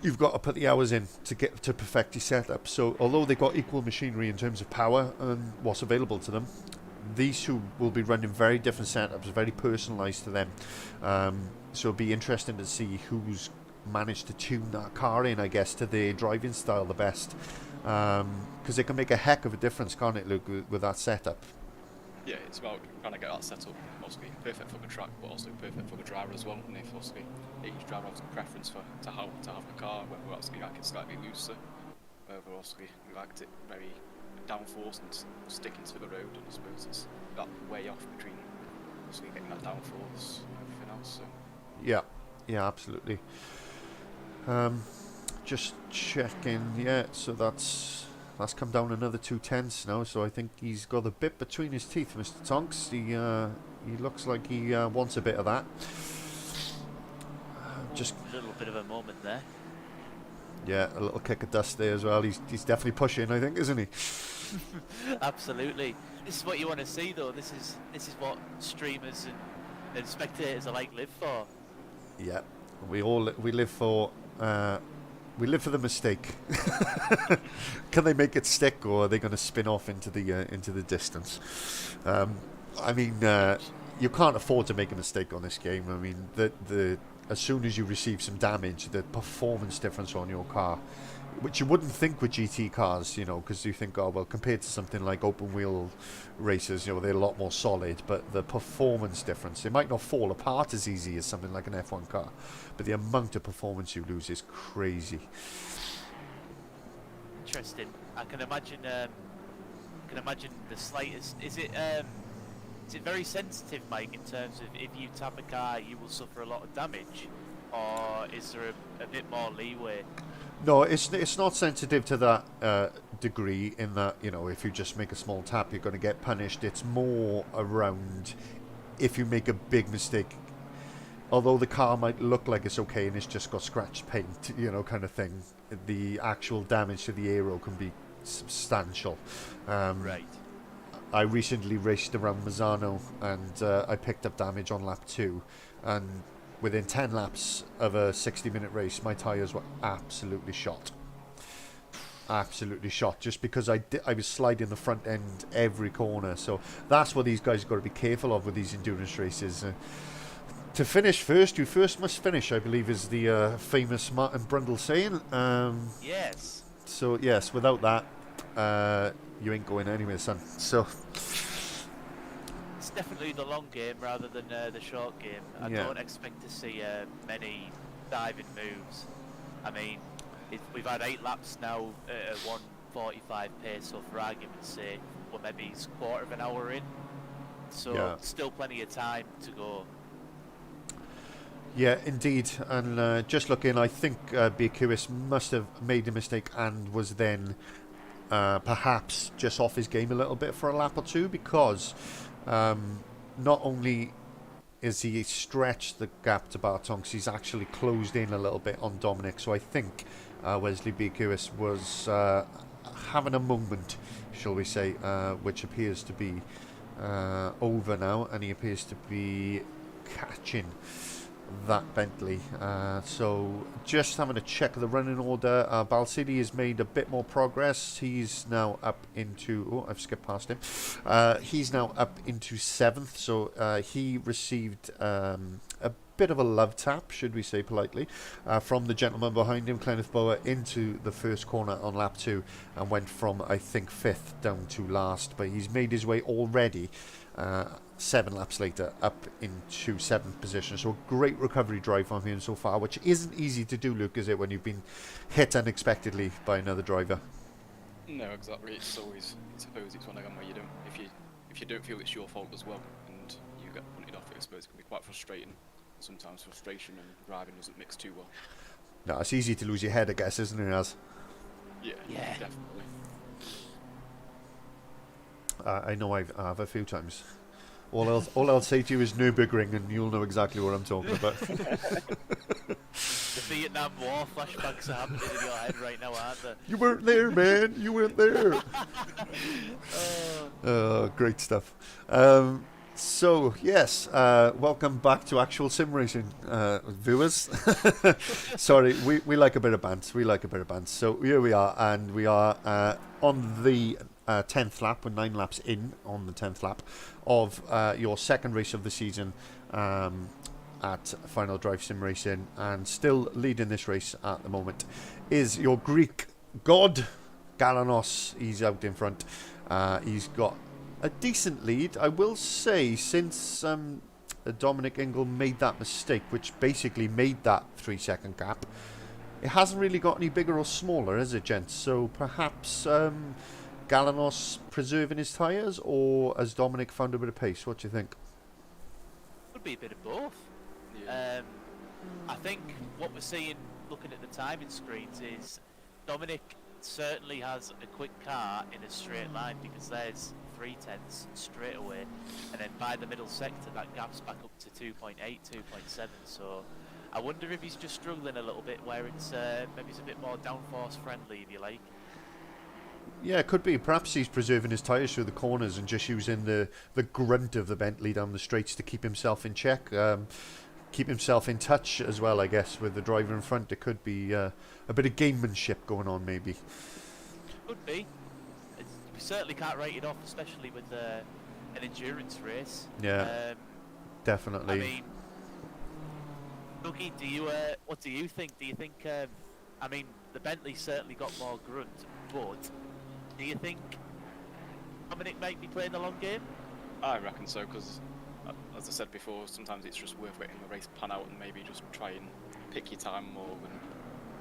You've got to put the hours in to get to perfect your setup. So although they've got equal machinery in terms of power and what's available to them, these two will be running very different setups, very personalised to them. So it'll be interesting to see who's managed to tune that car in, I guess, to their driving style the best. Because it can make a heck of a difference, can't it, Luke, with that setup? Yeah, it's about trying to get that setup obviously perfect for the track, but also perfect for the driver as well. And if obviously each driver has a preference to how to have the car, whether obviously like it slightly looser, whether obviously you liked it very downforce and sticking to the road, and I suppose it's that way off between obviously getting that downforce and everything else. So Yeah, yeah, absolutely. Just checking. Yeah, so that's come down another 2 tenths now. So I think he's got a bit between his teeth, Mr. Tonks. He looks like he wants a bit of that. Just a little bit of a moment there. yeah, a little kick of dust there as well. He's definitely pushing, I think, isn't he? Absolutely. This is what you want to see, though. This is what streamers and spectators alike live for. Yeah, we live for the mistake. Can they make it stick, or are they going to spin off into the distance? I mean, you can't afford to make a mistake on this game. I mean, the as soon as you receive some damage, the performance difference on your car, which you wouldn't think with GT cars, you know, because you think, oh well, compared to something like open wheel races, you know, they're a lot more solid, but the performance difference, it might not fall apart as easy as something like an F1 car, but the amount of performance you lose is crazy. Interesting. I can imagine the slightest. Is it very sensitive, Mike, in terms of if you tap a car, you will suffer a lot of damage, or is there a bit more leeway? No, it's not sensitive to that degree, in that, you know, if you just make a small tap, you're going to get punished. It's more around if you make a big mistake. Although the car might look like it's okay and it's just got scratched paint, you know, kind of thing, the actual damage to the aero can be substantial. Right. I recently raced around Mazzano, and I picked up damage on lap 2, and within 10 laps of a 60-minute race, my tyres were absolutely shot. Absolutely shot, just because I was sliding the front end every corner. So that's what these guys have got to be careful of with these endurance races. To finish first, you first must finish, I believe, is the famous Martin Brundle saying. Yes. So yes, without that, you ain't going anywhere, son. So it's definitely the long game rather than the short game. I don't expect to see many diving moves. I mean, we've had 8 laps now at a 1:45 pace, so for argument's sake, well, maybe it's a quarter of an hour in. So still plenty of time to go. Yeah, indeed. And just looking, I think Biakiris must have made a mistake and was then perhaps just off his game a little bit for a lap or two, because not only is he stretched the gap to Bartonks, he's actually closed in a little bit on Dominic. So I think Wesley Biakiris was having a moment, shall we say, which appears to be over now, and he appears to be catching that Bentley. So just having to check the running order. Balsidi has made a bit more progress. He's now up into... Oh, I've skipped past him. He's now up into 7th. So he received a bit of a love tap, should we say politely, from the gentleman behind him, Kenneth Boer, into the first corner on lap 2, and went from, I think, 5th down to last. But he's made his way already 7 laps later up into 7th position. So a great recovery drive from him so far, which isn't easy to do, Luke, is it, when you've been hit unexpectedly by another driver? No, exactly. It's always, I suppose it's one of them where you don't, if you don't feel it's your fault as well, and you get punted off it, I suppose it can be quite frustrating. Sometimes frustration and driving doesn't mix too well. No, it's easy to lose your head, I guess, isn't it, Az? Yeah, definitely. I know I have a few times. All I'll say to you is Nürburgring, and you'll know exactly what I'm talking about. The Vietnam War flashbacks are happening in your head right now, aren't they? You weren't there, man. You weren't there. Great stuff. So, yes, welcome back to actual sim racing, viewers. Sorry, we like a bit of bants. So here we are, and we are on the 10th lap. We're 9 laps in on the 10th lap of your second race of the season at Final Drive Sim Racing, and still leading this race at the moment is your Greek god, Galanos. He's out in front. He's got a decent lead, I will say, since Dominic Ingle made that mistake, which basically made that 3-second gap. It hasn't really got any bigger or smaller, has it, gents? So perhaps Galanos preserving his tyres, or has Dominic found a bit of pace? What do you think? Could be a bit of both. Yeah. I think what we're seeing, looking at the timing screens, is Dominic certainly has a quick car in a straight line, because there's 3/10 straight away, and then by the middle sector that gap's back up to 2.8, 2.7. So I wonder if he's just struggling a little bit where it's maybe it's a bit more downforce friendly, if you like. Yeah, it could be. Perhaps he's preserving his tyres through the corners and just using the grunt of the Bentley down the straights to keep himself in check, keep himself in touch as well, I guess, with the driver in front. It could be a bit of gamemanship going on, maybe. Could be. We certainly can't write it off, especially with an endurance race. Yeah, definitely. I mean, Dougie, what do you think? Do you think, I mean, the Bentley certainly got more grunt, but do you think Dominic might be playing the long game? I reckon so, because as I said before, sometimes it's just worth waiting the race pan out and maybe just try and pick your time more than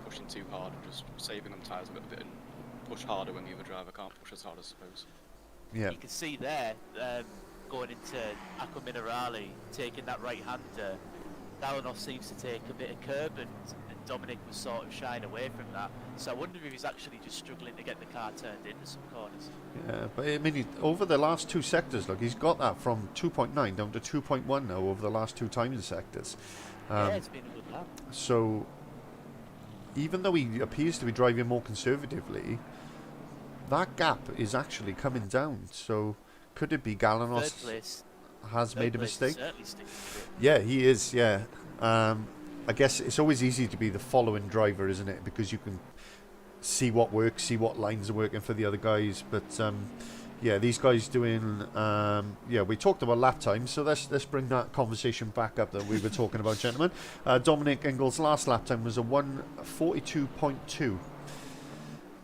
pushing too hard and just saving them tyres a little bit and push harder when the other driver can't push as hard, I suppose. Yeah. You can see there, going into Aqua Minerale, taking that right-hander, Galanos seems to take a bit of curb, and Dominic was sort of shying away from that. So I wonder if he's actually just struggling to get the car turned into some corners. Yeah, but I mean, over the last two sectors, look, he's got that from 2.9 down to 2.1 now over the last two timing sectors. Yeah, it's been a good lap. So, even though he appears to be driving more conservatively, that gap is actually coming down. So, could it be Galanos has made a mistake? Yeah, he is, yeah. I guess it's always easy to be the following driver, isn't it? Because you can see what works, see what lines are working for the other guys. But yeah, these guys doing. Yeah, we talked about lap time, so let's bring that conversation back up that we were talking about, gentlemen. Dominic Ingall's last lap time was a 1:42.2.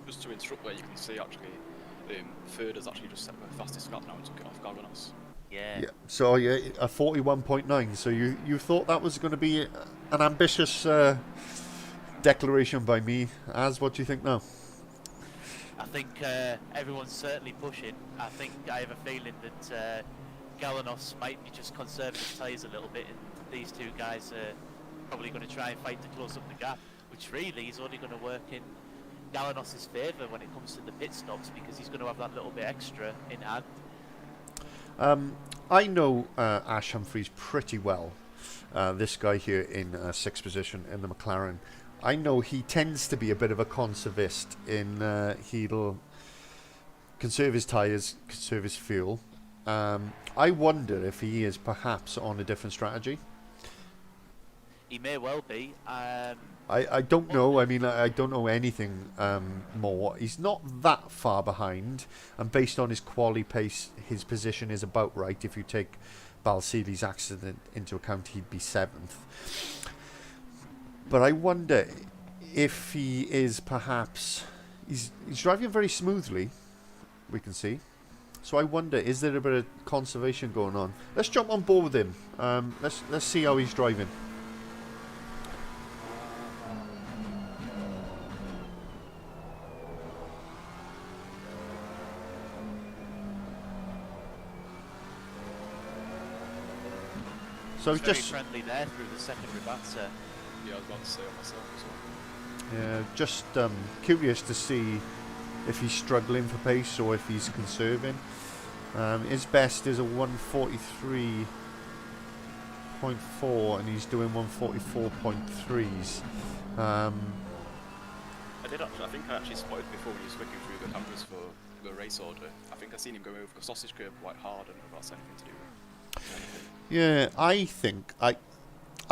Just to interrupt there, you can see actually, third has actually just set the fastest lap now and took it off Galanos. Yeah. So yeah, a 41.9. So you thought that was going to be an ambitious declaration by me. What do you think now? I think everyone's certainly pushing. I think I have a feeling that Galanos might be just conserving his tyres a little bit, and these two guys are probably going to try and fight to close up the gap, which really is only going to work in Galanos' favour when it comes to the pit stops, because he's going to have that little bit extra in hand. I know Ash Humphries pretty well. This guy here in sixth position in the McLaren. I know he tends to be a bit of a conservist in he'll conserve his tyres, conserve his fuel. I wonder if he is perhaps on a different strategy. He may well be. I don't know. I mean, I don't know anything more. He's not that far behind, and based on his quali pace, his position is about right. If you take Balsili's accident into account, he'd be 7th. But I wonder if he is perhaps... He's driving very smoothly, we can see. So I wonder, is there a bit of conservation going on? Let's jump on board with him. Let's see how he's driving. So it's just very friendly there through the secondary batter. Yeah, I was about to say on myself as well. yeah, just curious to see if he's struggling for pace or if he's conserving. His best is a 1:43.4, and he's doing 1:44.3s. I think I actually spotted before when he was looking through the cameras for the race order. I think I seen him go over the sausage curb quite hard, and that's anything to do with. Yeah, I think I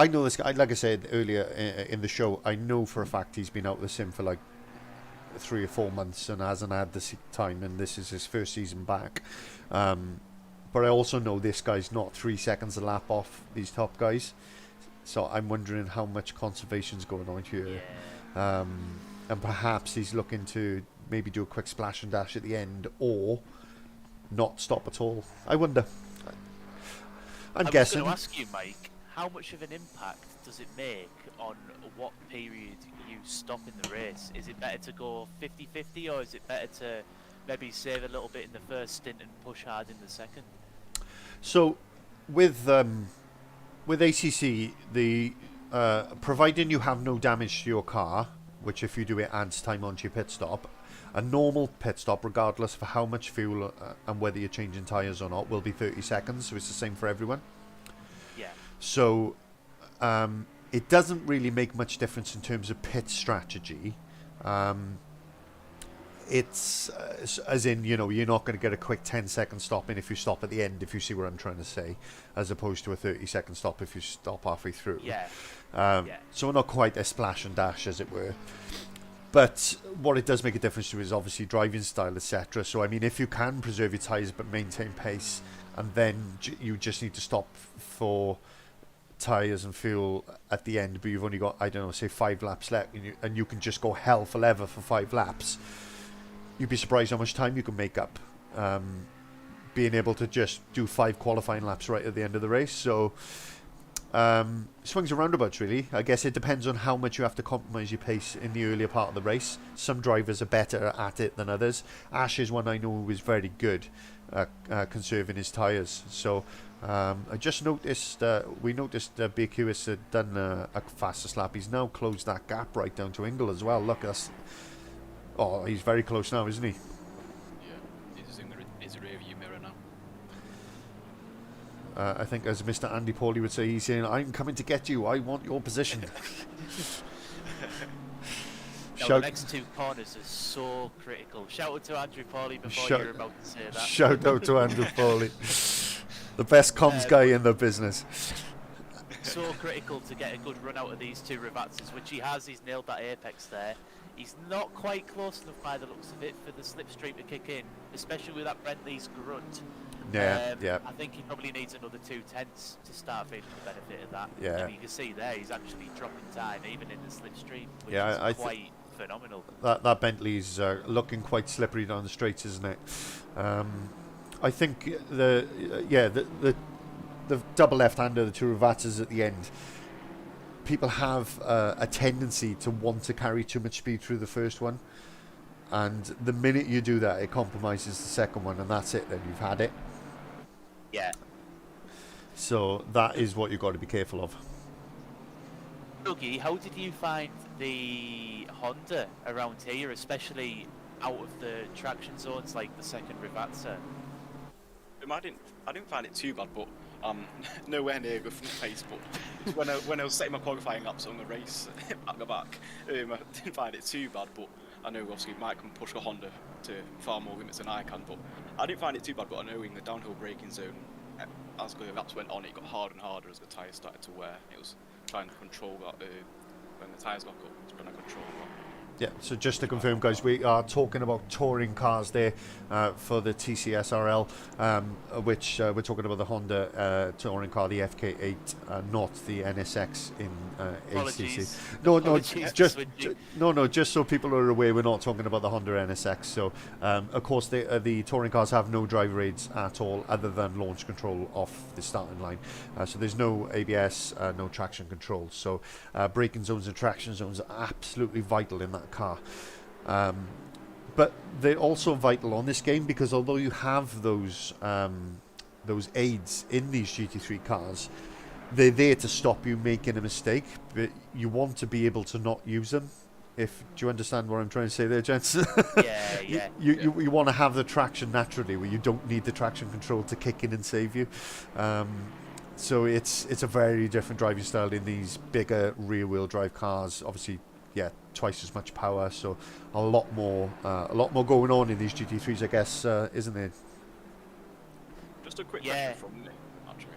know this guy. Like I said earlier in the show, I know for a fact he's been out of the sim for like 3 or 4 months and hasn't had the time, and this is his first season back. But I also know this guy's not 3 seconds a lap off these top guys, so I'm wondering how much conservation's going on here. Yeah. And perhaps he's looking to maybe do a quick splash and dash at the end, or not stop at all. I wonder. I'm guessing. I was going to ask you, Mike, how much of an impact does it make on what period you stop in the race? Is it better to go 50-50, or is it better to maybe save a little bit in the first stint and push hard in the second? So, with ACC, the providing you have no damage to your car, which if you do it adds time onto your pit stop, a normal pit stop, regardless of how much fuel and whether you're changing tyres or not, will be 30 seconds, so it's the same for everyone. Yeah. So it doesn't really make much difference in terms of pit strategy. It's as in, you know, you're not going to get a quick 10-second stop in if you stop at the end, if you see what I'm trying to say, as opposed to a 30-second stop if you stop halfway through. Yeah. So we're not quite a splash and dash, as it were. But what it does make a difference to is obviously driving style, etc. So I mean, if you can preserve your tyres but maintain pace, and then you just need to stop for tyres and fuel at the end, but you've only got, I don't know, say 5 laps left, and you can just go hell for leather for 5 laps, you'd be surprised how much time you can make up being able to just do 5 qualifying laps right at the end of the race. So swings and roundabouts, really. I guess it depends on how much you have to compromise your pace in the earlier part of the race. Some drivers are better at it than others. Ash is one I know who is very good at conserving his tyres. So I just noticed, we noticed BQS had done a fastest lap. He's now closed that gap right down to Ingle as well. Look, that's... Oh, he's very close now, isn't he? Yeah, he's in his rear view mirror now. I think, as Mr. Andy Pauly would say, he's saying, "I'm coming to get you. I want your position." The next 2 corners are so critical. Shout out to Andrew Pauly before you were about to say that. Shout out to Andrew Pauly, the best comms guy in the business. So critical to get a good run out of these 2 Ravazzas, which he has. He's nailed that apex there. He's not quite close enough by the looks of it for the slipstream to kick in, especially with that Bentley's grunt. Yeah. I think he probably needs another 2 tenths to start feeling the benefit of that. Yeah. And you can see there he's actually dropping time even in the slipstream, which Yeah, is quite phenomenal. That Bentley's looking quite slippery down the straights, isn't it? I think the double left-hander, the 2 Ravazzas at the end, people have a tendency to want to carry too much speed through the first one, and the minute you do that, it compromises the second one, and that's it. Then you've had it. Yeah. So that is what you've got to be careful of. Dougie, how did you find the Honda around here, especially out of the traction zones like the second Ravazza? I didn't find it too bad, but nowhere near good from the pace. But when I was setting my qualifying laps on the race at the back, I didn't find it too bad. But I know obviously Mike can push a Honda to far more limits than I can. But I didn't find it too bad. But I know in the downhill braking zone, as the laps went on, it got harder and harder as the tyres started to wear. It was trying to control that when the tyres got up, it was trying to control that. Yeah, so just to confirm, guys, we are talking about touring cars there for the TCSRL, which we're talking about the Honda touring car, the FK8, not the NSX in ACC. No, just so people are aware, we're not talking about the Honda NSX. So, of course, the touring cars have no driver aids at all, other than launch control off the starting line. So there's no ABS, no traction control. So braking zones and traction zones are absolutely vital in that car. But they're also vital on this game, because although you have those aids in these GT3 cars, they're there to stop you making a mistake, but you want to be able to not use them. Do you understand what I'm trying to say there, gents? Yeah. You want to have the traction naturally, where you don't need the traction control to kick in and save you. So it's a very different driving style in these bigger rear-wheel drive cars. Obviously, yeah, twice as much power, so a lot more going on in these GT3s, I guess, isn't there? Just a quick question from Nick, actually.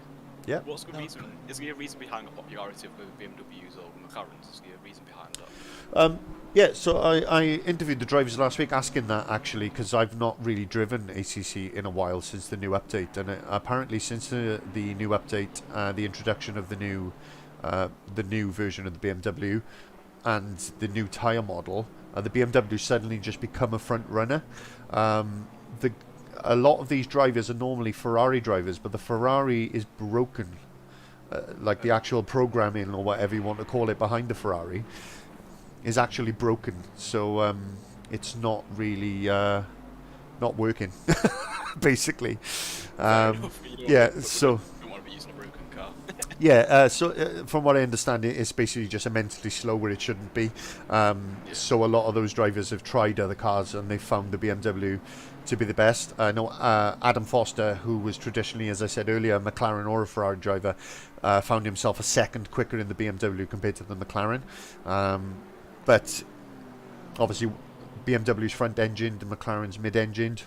Yeah. What's the reason? Is there a reason behind the popularity of the BMWs or McLarens? Is there a reason behind that? Yeah, so I interviewed the drivers last week asking that, actually, because I've not really driven ACC in a while since the new update, and apparently since the new update, the introduction of the new version of the BMW and the new tyre model, the BMW suddenly just become a front runner. A lot of these drivers are normally Ferrari drivers, but the Ferrari is broken, like the actual programming or whatever you want to call it behind the Ferrari is actually broken, so it's not really not working, basically. Yeah, so you don't want to be using a broken car. Yeah, from what I understand, it's basically just immensely slow where it shouldn't be. So a lot of those drivers have tried other cars and they found the BMW to be the best. I know Adam Foster, who was traditionally, as I said earlier, a McLaren or a Ferrari driver, found himself a second quicker in the BMW compared to the McLaren. But obviously, BMW's front-engined, the McLaren's mid-engined.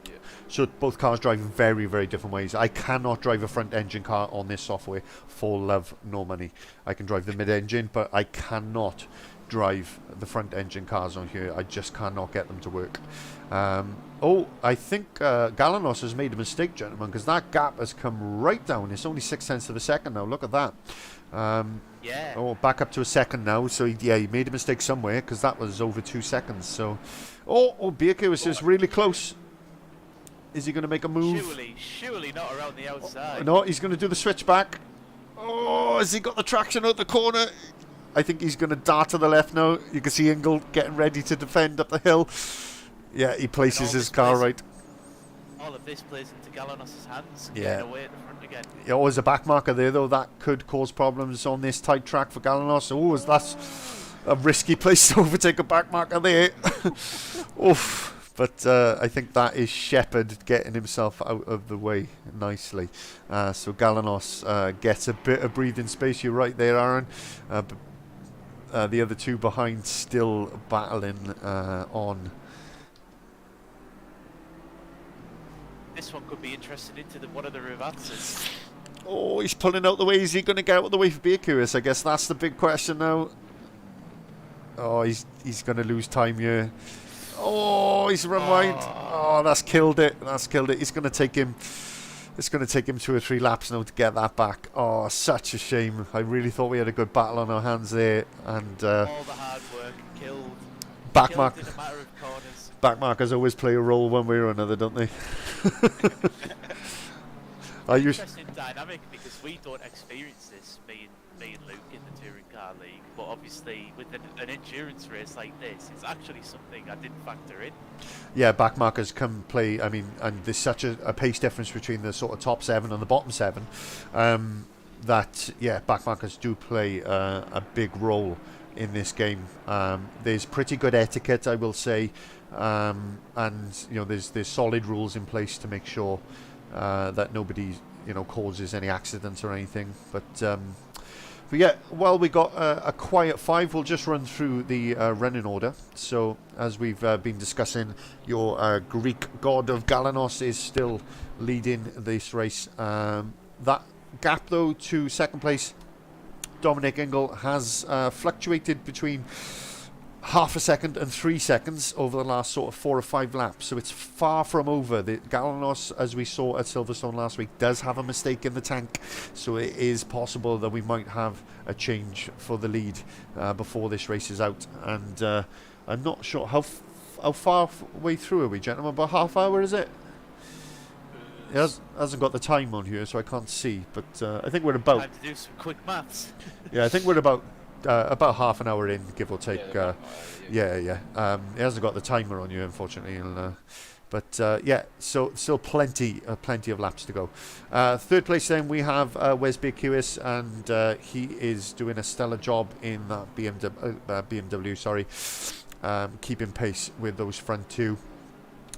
Yeah. So both cars drive in very, very different ways. I cannot drive a front-engine car on this software for love nor money. I can drive the mid-engine, but I cannot drive the front-engine cars on here. I just cannot get them to work. I think Galanos has made a mistake, gentlemen, because that gap has come right down. It's only 0.6 of a second now. Look at that. Yeah. Oh, back up to a second now. So, he made a mistake somewhere because that was over 2 seconds. So, Birko was just really close. Is he going to make a move? Surely not around the outside. No, he's going to do the switchback. Oh, has he got the traction out the corner? I think he's going to dart to the left now. You can see Ingle getting ready to defend up the hill. Yeah, he places his car right. All of this plays into Galanos' hands. Yeah. Getting away at the front again. Yeah, there's a back marker there, though. That could cause problems on this tight track for Galanos. Oh, that's a risky place to overtake a back marker there. Oof. But I think that is Shepherd getting himself out of the way nicely. So Galanos gets a bit of breathing space. You're right there, Aaron. The other two behind still battling on. This one could be interested into one of the revances. Oh, he's pulling out the way. Is he going to get out of the way for Birkus? I guess that's the big question now. Oh, he's going to lose time here. Oh, he's run wide. Oh, that's killed it. That's killed it. It's going to take him 2 or 3 laps now to get that back. Oh, such a shame. I really thought we had a good battle on our hands there. And all the hard work killed. Backmark. In a matter of corners. Backmarkers always play a role one way or another, don't they? Interesting dynamic because we don't experience this, me and Luke in the Touring Car League, but obviously with an endurance race like this, it's actually something I didn't factor in. Yeah, backmarkers can play, and there's such a pace difference between the sort of top 7 and the bottom 7 that, backmarkers do play a big role in this game. There's pretty good etiquette, I will say, and there's solid rules in place to make sure that nobody causes any accidents or anything. But yeah, while we got a quiet 5, we'll just run through the running order. So as we've been discussing, your Greek god of Galanos is still leading this race. That gap though to second place, Dominic Ingle, has fluctuated between half a second and 3 seconds over the last sort of 4 or 5 laps, so it's far from over. The Galanos, as we saw at Silverstone last week, does have a mistake in the tank, so it is possible that we might have a change for the lead before this race is out. And I'm not sure how far way through are we, gentlemen? About half hour, is it? It hasn't got the time on here, so I can't see, but I think we're about... Time to do some quick maths. Yeah, I think we're about half an hour in, give or take. It hasn't got the timer on you, unfortunately. So still plenty of laps to go. Third place then we have Wes Birkus, and he is doing a stellar job in that BMW. Keeping pace with those front two.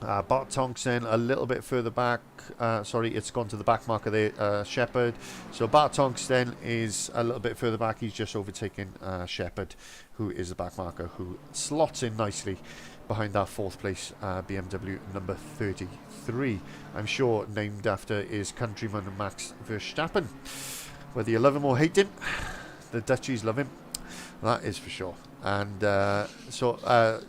Bart Tonkston a little bit further back. It's gone to the back marker there, Shepherd. So Bart Tonkston is a little bit further back. He's just overtaken Shepherd, who is the back marker, who slots in nicely behind that 4th place BMW number 33. I'm sure named after his countryman Max Verstappen. Whether you love him or hate him, the Dutchies love him. That is for sure. And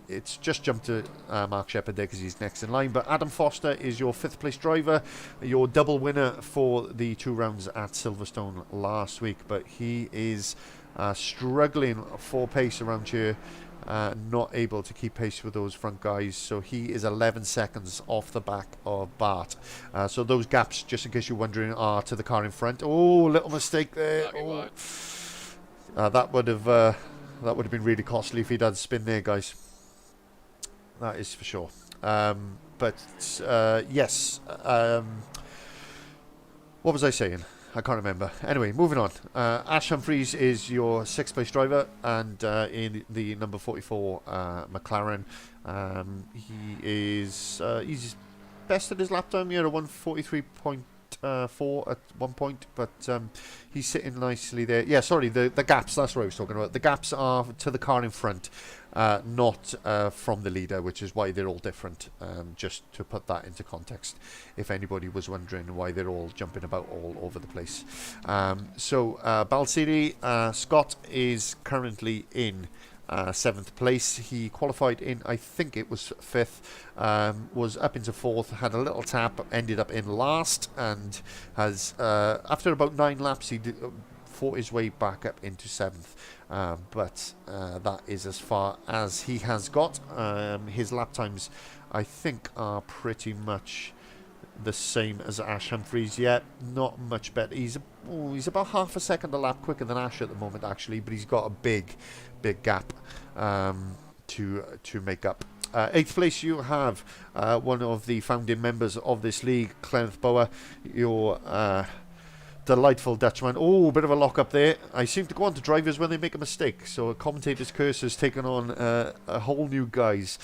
it's just jumped to Mark Shepherd there because he's next in line. But Adam Foster is your 5th place driver, your double winner for the 2 rounds at Silverstone last week. But he is struggling for pace around here, not able to keep pace with those front guys. So he is 11 seconds off the back of Bart. So those gaps, just in case you're wondering, are to the car in front. Oh, little mistake there. That would have been really costly if he'd had a spin there, guys. That is for sure. Yes. What was I saying? I can't remember. Anyway, moving on. Ash Humphries is your sixth place driver, and in the number 44 McLaren, he's bested his lap time. He had a 1:43.4 at one point, but he's sitting nicely there. Yeah, sorry, the gaps, that's what I was talking about. The gaps are to the car in front, not from the leader, which is why they're all different, just to put that into context, if anybody was wondering why they're all jumping about all over the place. So Balsiri, Scott is currently in seventh place. He qualified in, I think it was fifth, was up into fourth, had a little tap, ended up in last, and has, after about 9 laps, he fought his way back up into seventh. But that is as far as he has got. His lap times, I think, are pretty much the same as Ash Humphries. Yet not much better. He's about half a second a lap quicker than Ash at the moment, actually, but he's got a big gap to make up. Eighth place, you have one of the founding members of this league, Clenneth Bower, your delightful Dutchman. Oh, bit of a lock up there. I seem to go on to drivers when they make a mistake, so a commentator's curse has taken on a whole new guise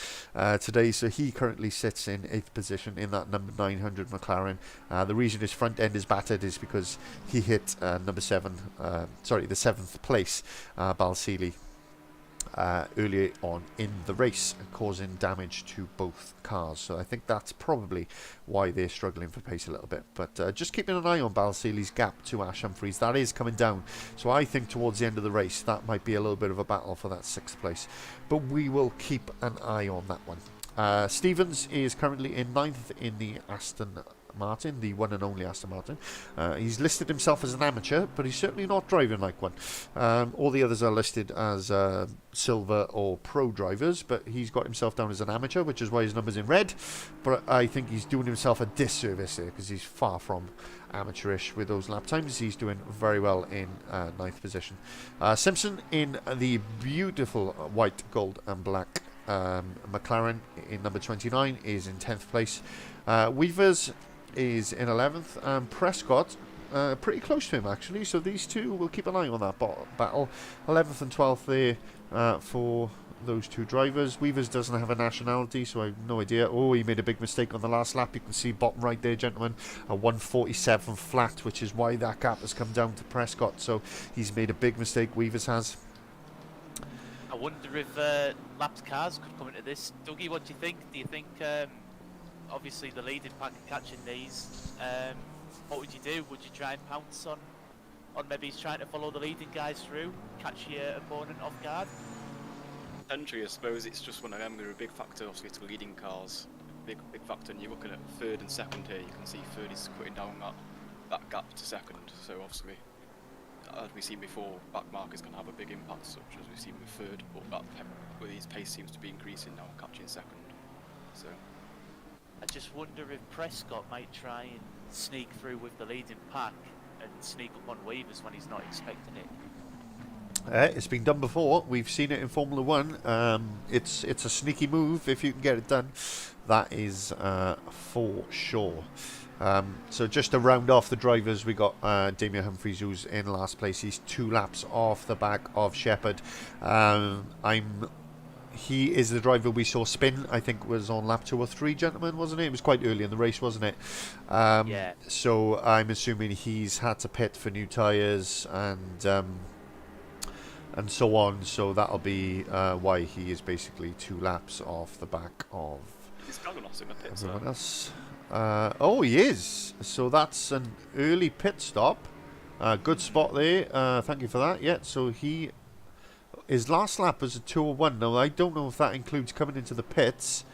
today. So he currently sits in 8th position in that number 900 McLaren. The reason his front end is battered is because he hit the 7th place Balsili earlier on in the race, causing damage to both cars. So I think that's probably why they're struggling for pace a little bit. But just keeping an eye on Balsili's gap to Ash Humphries. That is coming down. So I think towards the end of the race, that might be a little bit of a battle for that 6th place. But we will keep an eye on that one. Stevens is currently in 9th in the Aston Martin, the one and only Aston Martin. He's listed himself as an amateur, but he's certainly not driving like one. All the others are listed as silver or pro drivers, but he's got himself down as an amateur, which is why his number's in red. But I think he's doing himself a disservice there, because he's far from amateurish with those lap times. He's doing very well in 9th position. Simpson in the beautiful white, gold and black McLaren in number 29 is in 10th place. Weavers is in 11th, and Prescott pretty close to him, actually, so these two will keep an eye on that battle. 11th and 12th there for those two drivers. Weavers doesn't have a nationality, so I have no idea. Oh, he made a big mistake on the last lap. You can see bottom right there, gentlemen, a 1:47 flat, which is why that gap has come down to Prescott. So he's made a big mistake, Weavers has. I wonder if lapped cars could come into this. Dougie, what do you think? Do you think, obviously the leading pack are catching these, what would you do? Would you try and pounce on maybe he's trying to follow the leading guys through, catch your opponent off guard? Potentially, I suppose it's just one of them. They're a big factor, obviously, to leading cars. Big factor, and you're looking at third and second here. You can see third is cutting down that gap to second. So obviously, as we've seen before, back markers can have a big impact, such as we've seen with third, but where his pace seems to be increasing now, catching second. So I just wonder if Prescott might try and sneak through with the leading pack and sneak up on Weavers when he's not expecting it. It's been done before. We've seen it in Formula 1. It's a sneaky move if you can get it done. That is for sure. So just to round off the drivers, we got Damian Humphries, who's in last place. He's 2 laps off the back of Shepherd. He is the driver we saw spin, I think was on lap 2 or 3, gentlemen, wasn't it? It was quite early in the race, wasn't it? Yeah. So I'm assuming he's had to pit for new tyres and so on. So that'll be why he is basically 2 laps off the back of everyone else. Oh, he is. So that's an early pit stop. Good spot there. Thank you for that. Yeah, so his last lap was a 2:01. Now, I don't know if that includes coming into the pits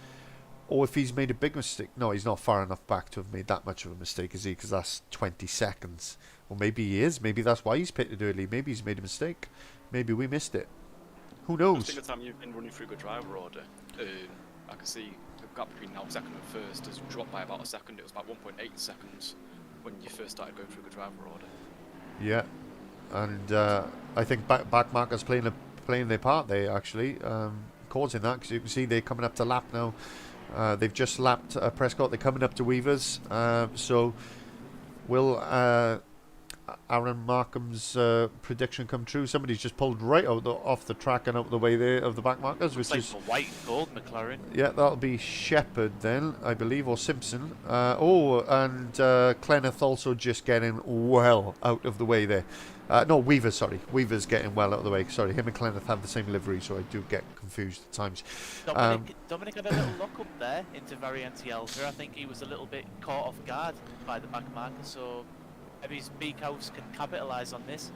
or if he's made a big mistake. No, he's not far enough back to have made that much of a mistake, is he? Because that's 20 seconds. Or maybe he is. Maybe that's why he's pitted early. Maybe he's made a mistake. Maybe we missed it. Who knows? I think the time you've been running through the driver order, I can see the gap between now second and first has dropped by about a second. It was about 1.8 seconds when you first started going through the driver order. Yeah, and I think back markers playing their part there, actually, causing that, because you can see they're coming up to lap now. They've just lapped Prescott. They're coming up to Weavers. So we'll Aaron Markham's prediction come true. Somebody's just pulled right off the track and out the way there of the back markers, which Looks like is the white and gold McLaren. yeah, that'll be Shepherd then, I believe, or Simpson. And Clenneth also just getting well out of the way there. No, Weaver, sorry. Weaver's getting well out of the way. Sorry, him and Clenneth have the same livery, so I do get confused at times. Dominic had a little lock up there into Variante Elder. I think he was a little bit caught off guard by the back marker, so maybe his beak house can capitalise on this.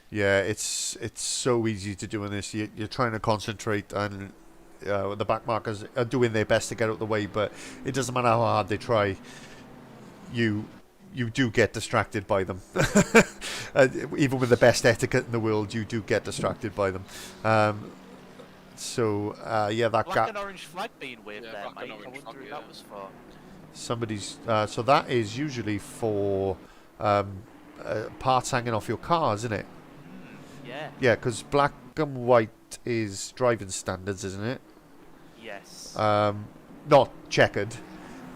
Yeah, it's so easy to do in this. You're trying to concentrate, and the back markers are doing their best to get out of the way, but it doesn't matter how hard they try. You do get distracted by them. Even with the best etiquette in the world, you do get distracted by them. Yeah, that black gap. and orange flag being waved Yeah, there, black Mike. and I orange wonder who flag, that was for. Somebody's. So that is usually for parts hanging off your car, isn't it? Yeah. Yeah, because black and white is driving standards, isn't it? Yes. Not checkered.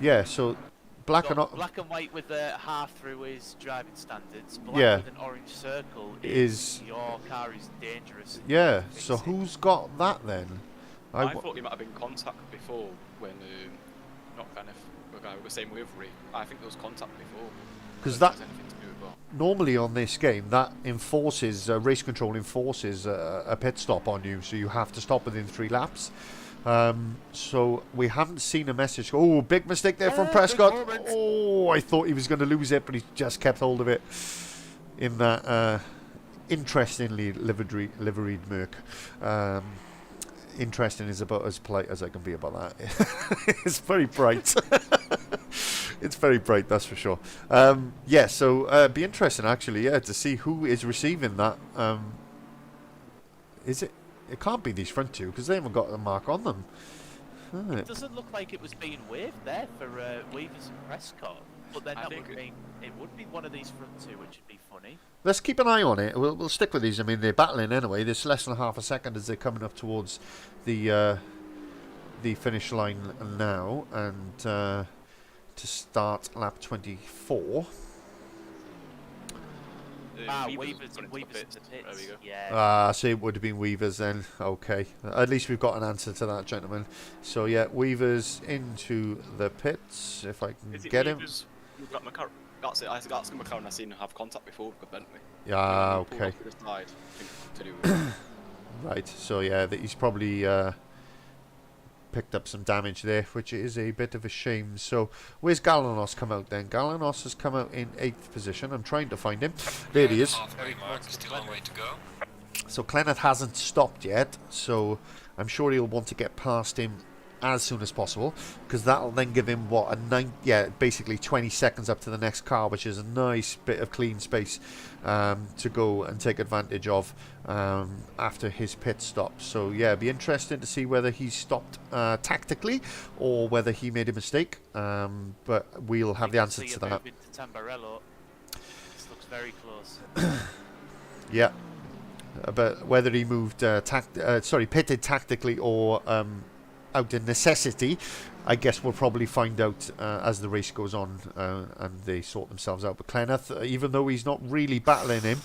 Yeah, so black and black and white with a half through is driving standards. Black Yeah. with an orange circle Is- your car is dangerous. yeah. Fix So it. who's got that then? I thought he might have been contact before when not kind of the guy with the same livery. I think there was contact before. Because But that it has anything to do with that. normally on this game that enforces race control enforces a pit stop on you, so you have to stop within 3 laps. So we haven't seen a message. Oh, big mistake there from Yeah, Prescott. big moment. Oh, I thought he was going to lose it, but he just kept hold of it in that interestingly liveried Merc. Interesting is about as polite as I can be about that. It's very bright. It's very bright, that's for sure. Yeah, so it'd be interesting actually, yeah, to see who is receiving that. Is it? It can't be these front two because they haven't got a mark on them. It doesn't look like it was being waved there for Weavers and Prescott, but then I that think would mean it would be one of these front two, which would be funny. Let's keep an eye on it. We'll stick with these. I mean, they're battling anyway. There's less than half a second as they're coming up towards the finish line now, and to start lap 24. Weavers in the pits. There we go. Yeah. So it would have been Weavers then. Okay. At least we've got an answer to that, gentlemen. So, yeah, Weavers into the pits, if I can Is it get him. Weavers? You've got McLaren. That's it. That's the McLaren I've seen have contact before with Bentley. Yeah, Pulled okay. off to the side, I think, to do with Right, so yeah, he's probably picked up some damage there, which is a bit of a shame. So, where's Galanos come out then? Galanos has come out in 8th position. I'm trying to find him. There he is. Halfway mark, still a long way to go. So, Clenneth hasn't stopped yet, so I'm sure he'll want to get past him as soon as possible, because that'll then give him, what, basically 20 seconds up to the next car, which is a nice bit of clean space to go and take advantage of after his pit stop. So yeah, it'd be interesting to see whether he stopped tactically or whether he made a mistake, but we'll have the answer to that. To Tamburello. This looks very close. Yeah, but whether he moved pitted tactically or out of necessity, I guess we'll probably find out as the race goes on and they sort themselves out. But Clenneth, even though he's not really battling him,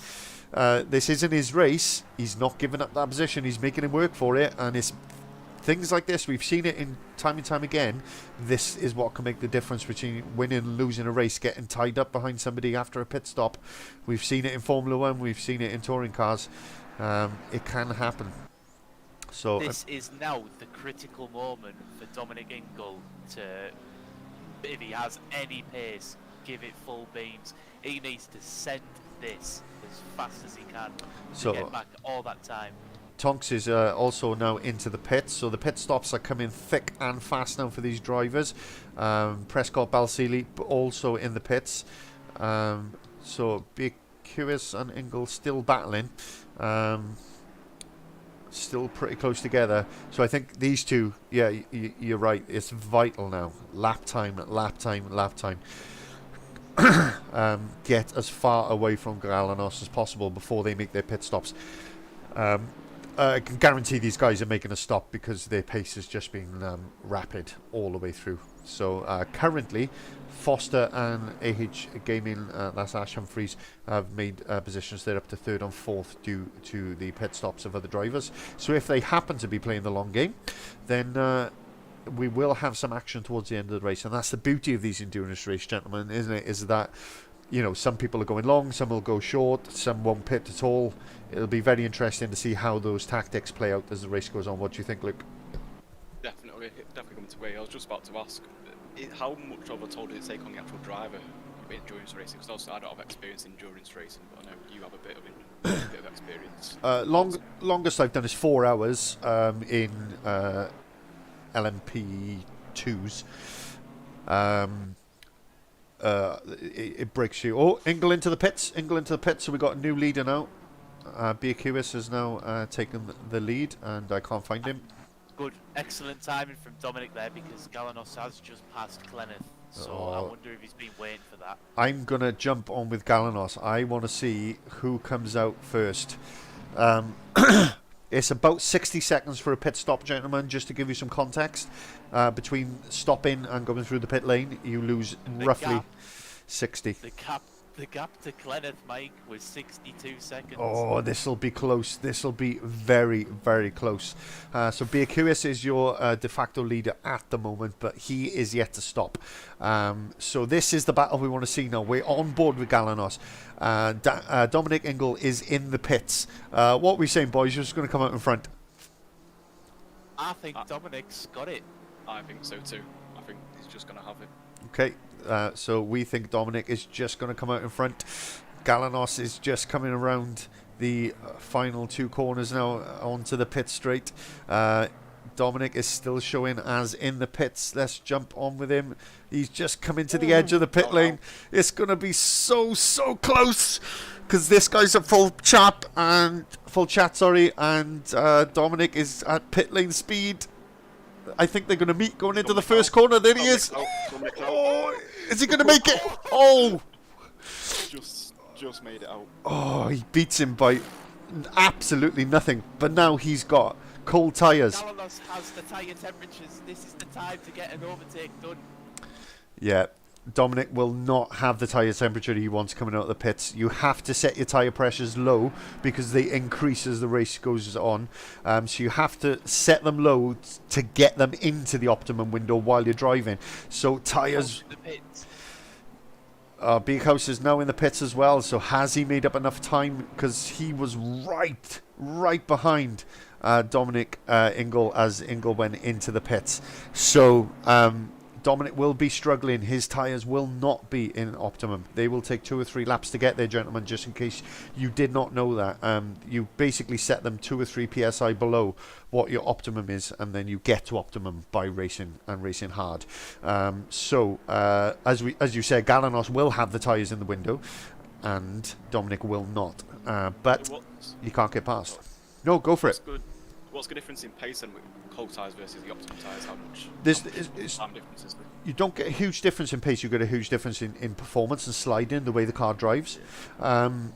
this isn't his race. He's not giving up that position. He's making him work for it, and it's things like this. We've seen it in time and time again. This is what can make the difference between winning and losing a race, getting tied up behind somebody after a pit stop. We've seen it in Formula 1. We've seen it in touring cars. It can happen. So this is now the critical moment for Dominic Ingle to, if he has any pace, give it full beams. He needs to send this as fast as he can to get back all that time. Tonks is also now into the pits, so the pit stops are coming thick and fast now for these drivers. Prescott, Balsillie also in the pits. So Bicus and Ingle still battling. Still pretty close together. So I think these two, yeah, you're right. It's vital now. Lap time. Get as far away from Galanos as possible before they make their pit stops. I can guarantee these guys are making a stop because their pace has just been rapid all the way through. So currently, Foster and AH Gaming, that's Ash Humphries, have made positions there up to third and fourth due to the pit stops of other drivers. So if they happen to be playing the long game, then we will have some action towards the end of the race. And that's the beauty of these endurance race, gentlemen, isn't it? Is that, you know, some people are going long, some will go short, some won't pit at all. It'll be very interesting to see how those tactics play out as the race goes on. What do you think, Luke? Definitely coming to where I was just about to ask, how much of a toll did it take on the actual driver in endurance racing? Because also I don't have experience in endurance racing, but I know you have a bit of experience. Longest I've done is 4 hours in LMP2s. It breaks you. Oh, Ingle into the pits. So we got a new leader now. BQS has now taken the lead, and I can't find him. Good, excellent timing from Dominic there, because Galanos has just passed Kenneth. So I wonder if he's been waiting for that. I'm going to jump on with Galanos. I want to see who comes out first. It's about 60 seconds for a pit stop, gentlemen, just to give you some context. Between stopping and going through the pit lane, you lose roughly 60. The gap to Kenneth, Mike, was 62 seconds. Oh, this will be close. This will be very, very close. So BQS is your de facto leader at the moment, but he is yet to stop. So this is the battle we want to see now. We're on board with Galanos. Dominic Ingle is in the pits. What are we saying, boys? You're just going to come out in front. I think Dominic's got it. I think so too. I think he's just going to have it. Okay. So we think Dominic is just going to come out in front. Galanos is just coming around the final 2 corners now onto the pit straight. Dominic is still showing as in the pits. Let's jump on with him. He's just coming to the edge of the pit lane. It's going to be so close, because this guy's a full chat, and Dominic is at pit lane speed. I think they're going to meet going into the first corner. There he is. Oh, is he going to make it? Oh, just made it out. Oh, he beats him by absolutely nothing. But now he's got cold tyres. Galanos has the tyre temperatures. This is the time to get an overtake done. Yeah, Dominic will not have the tyre temperature he wants coming out of the pits. You have to set your tyre pressures low, because they increase as the race goes on. So you have to set them low to get them into the optimum window while you're driving. So tyres... Big House is now in the pits as well. So has he made up enough time? Because he was right behind Dominic Ingle as Ingle went into the pits. So... Dominic will be struggling. His tyres will not be in optimum. They will take 2 or 3 laps to get there, gentlemen, just in case you did not know that. You basically set them 2 or 3 psi below what your optimum is, and then you get to optimum by racing hard. So as you said, Galanos will have the tyres in the window, and Dominic will not. But you can't get past. No, go for it. What's the difference in pace and with cold tyres versus the optimum tyres? How much time difference is there? You don't get a huge difference in pace. You get a huge difference in performance and sliding, the way the car drives. Sorry,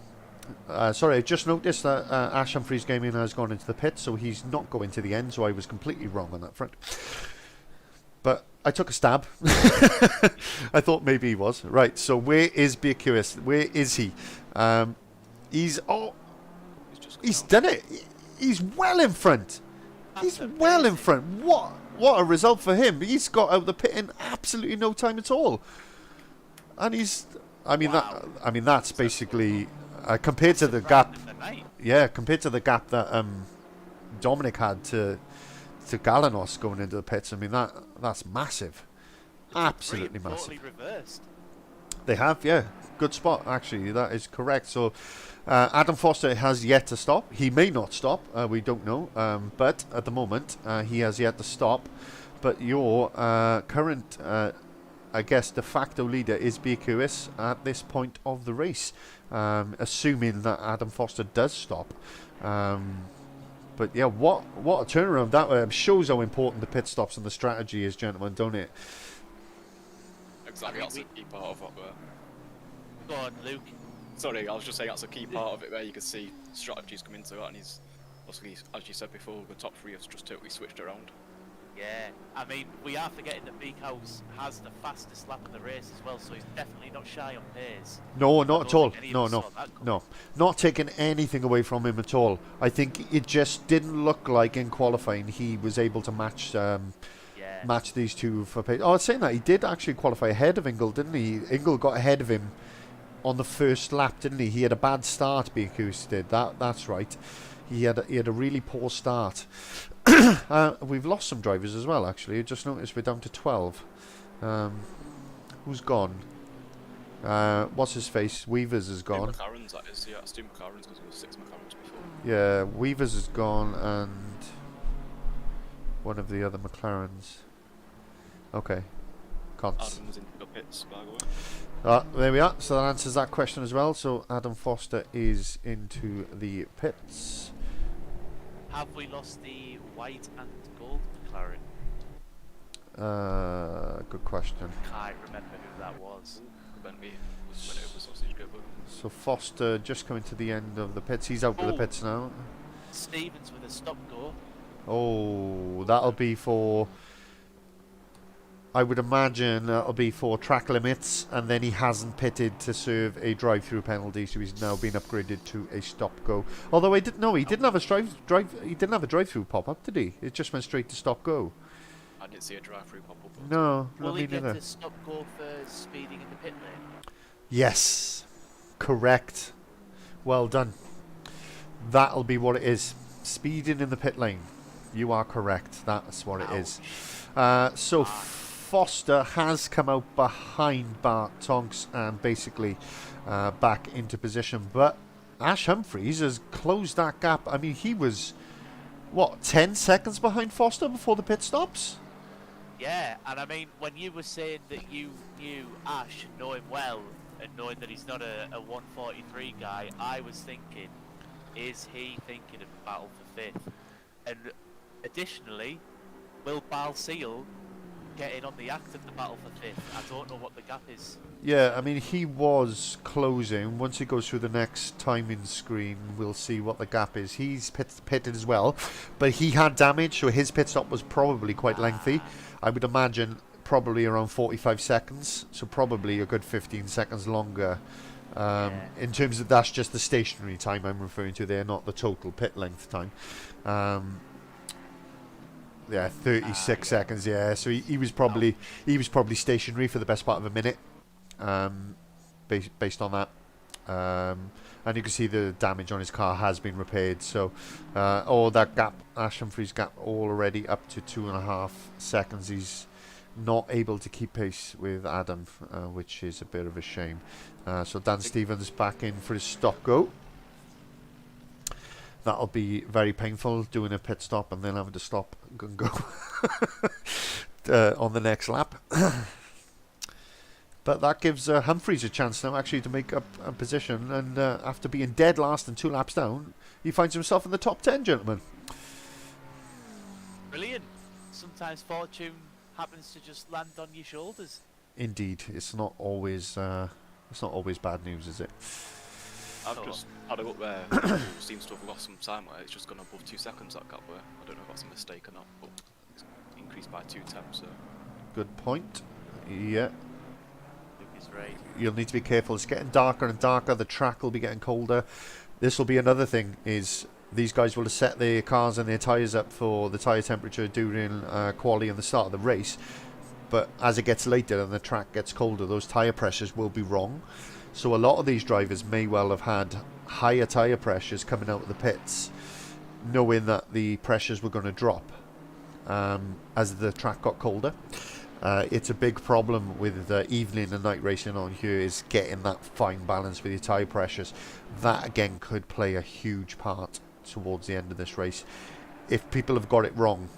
I just noticed that Ash Humphries Gaming has gone into the pit, so he's not going to the end, so I was completely wrong on that front. But I took a stab. I thought maybe he was. Right, so where is BQS? Where is he? He's done it. He's well in front. In front. What a result for him. He's got out the pit in absolutely no time at all. And that's basically compared to the gap. Yeah, compared to the gap that Dominic had to Galanos going into the pits. I mean that's massive. Absolutely massive. Reversed. They have, yeah. Good spot, actually. That is correct. So Adam Foster has yet to stop. He may not stop. We don't know. But at the moment, he has yet to stop. But your current, I guess, de facto leader is BQS at this point of the race, assuming that Adam Foster does stop. But yeah, what a turnaround that shows how important the pit stops and the strategy is, gentlemen, don't it? Exactly, that's a key part of it. Go on, Luke. Sorry, I was just saying that's a key part of it where you can see strategies come into it, and he's obviously, as you said before, the top 3 has just totally switched around. Yeah, I mean, we are forgetting that Beekhouse has the fastest lap of the race as well, so he's definitely not shy on pace. No, I not don't at all. think any of No, us no, saw that coming. no. Not taking anything away from him at all. I think it just didn't look like in qualifying he was able to match Yeah, match these two for pace. Oh, I was saying that he did actually qualify ahead of Ingle, didn't he? Ingle got ahead of him on the first lap, didn't he? He had a bad start, Beekhouse did. That's right. He had a really poor start. We've lost some drivers as well, actually. I just noticed we're down to 12. Who's gone? What's his face? Weavers is Two gone. McLarens, that is. Yeah, it's 2 McLarens because there were 6 McLarens before. Yeah, Weavers is gone, and one of the other McLarens. Okay. Cons. Adam was in the pits, by the way. There we are. So that answers that question as well. So Adam Foster is into the pits. have we lost the white and gold McLaren? Good question. Can't remember who that was. Bentley was when it was sausage go. So Foster just coming to the end of the pits. He's out of the Oh. pits now. Stevens with a stop go. Oh, that'll be for... I would imagine that'll be for track limits, and then he hasn't pitted to serve a drive-through penalty, so he's now been upgraded to a stop-go. Although I didn't know he didn't have a he didn't have a drive-through pop-up, did he? It just went straight to stop-go. I didn't see a drive-through pop up. No, Will not he me get neither. a stop go for speeding in the pit lane? Yes, correct. Well done. That'll be what it is. Speeding in the pit lane. You are correct. That's what it is. So Foster has come out behind Bart Tonks and basically back into position. But Ash Humphries has closed that gap. I mean, he was, what, 10 seconds behind Foster before the pit stops? Yeah, and I mean, when you were saying that you knew Ash and know him well, and knowing that he's not a 143 guy, I was thinking, is he thinking of a battle for 5th? And additionally, will Balseal get in on the act of the battle for 5th? I don't know what the gap is. Yeah, I mean, he was closing. Once he goes through the next timing screen, we'll see what the gap is. He's pitted as well, but he had damage, so his pit stop was probably quite lengthy. I would imagine probably around 45 seconds, so probably a good 15 seconds longer. In terms of, that's just the stationary time I'm referring to there, not the total pit length time. Yeah, 36 seconds. Yeah, so he was probably stationary for the best part of a minute, based on that. And you can see the damage on his car has been repaired. So, that gap, Ash Humphries' gap, already up to 2.5 seconds. He's not able to keep pace with Adam, which is a bit of a shame. So Dan Stevens back in for his stop go. That'll be very painful, doing a pit stop and then having to stop and go on the next lap. But that gives Humphries a chance now actually to make up a position, and after being dead last and 2 laps down, he finds himself in the top 10, gentlemen. Brilliant. Sometimes fortune happens to just land on your shoulders. Indeed, it's not always bad news, is it? I've just had a look there. It seems to have lost some time where it's just gone above 2 seconds, that gap there. I don't know if that's a mistake or not, but it's increased by 2 tenths. So. Good point. Yeah. Luke is right. You'll need to be careful. It's getting darker and darker. The track will be getting colder. This will be another thing, is these guys will have set their cars and their tyres up for the tyre temperature during quali and the start of the race. But as it gets later and the track gets colder, those tyre pressures will be wrong. So a lot of these drivers may well have had higher tyre pressures coming out of the pits, knowing that the pressures were going to drop as the track got colder. It's a big problem with evening and night racing on here, is getting that fine balance with your tyre pressures. That again could play a huge part towards the end of this race. If people have got it wrong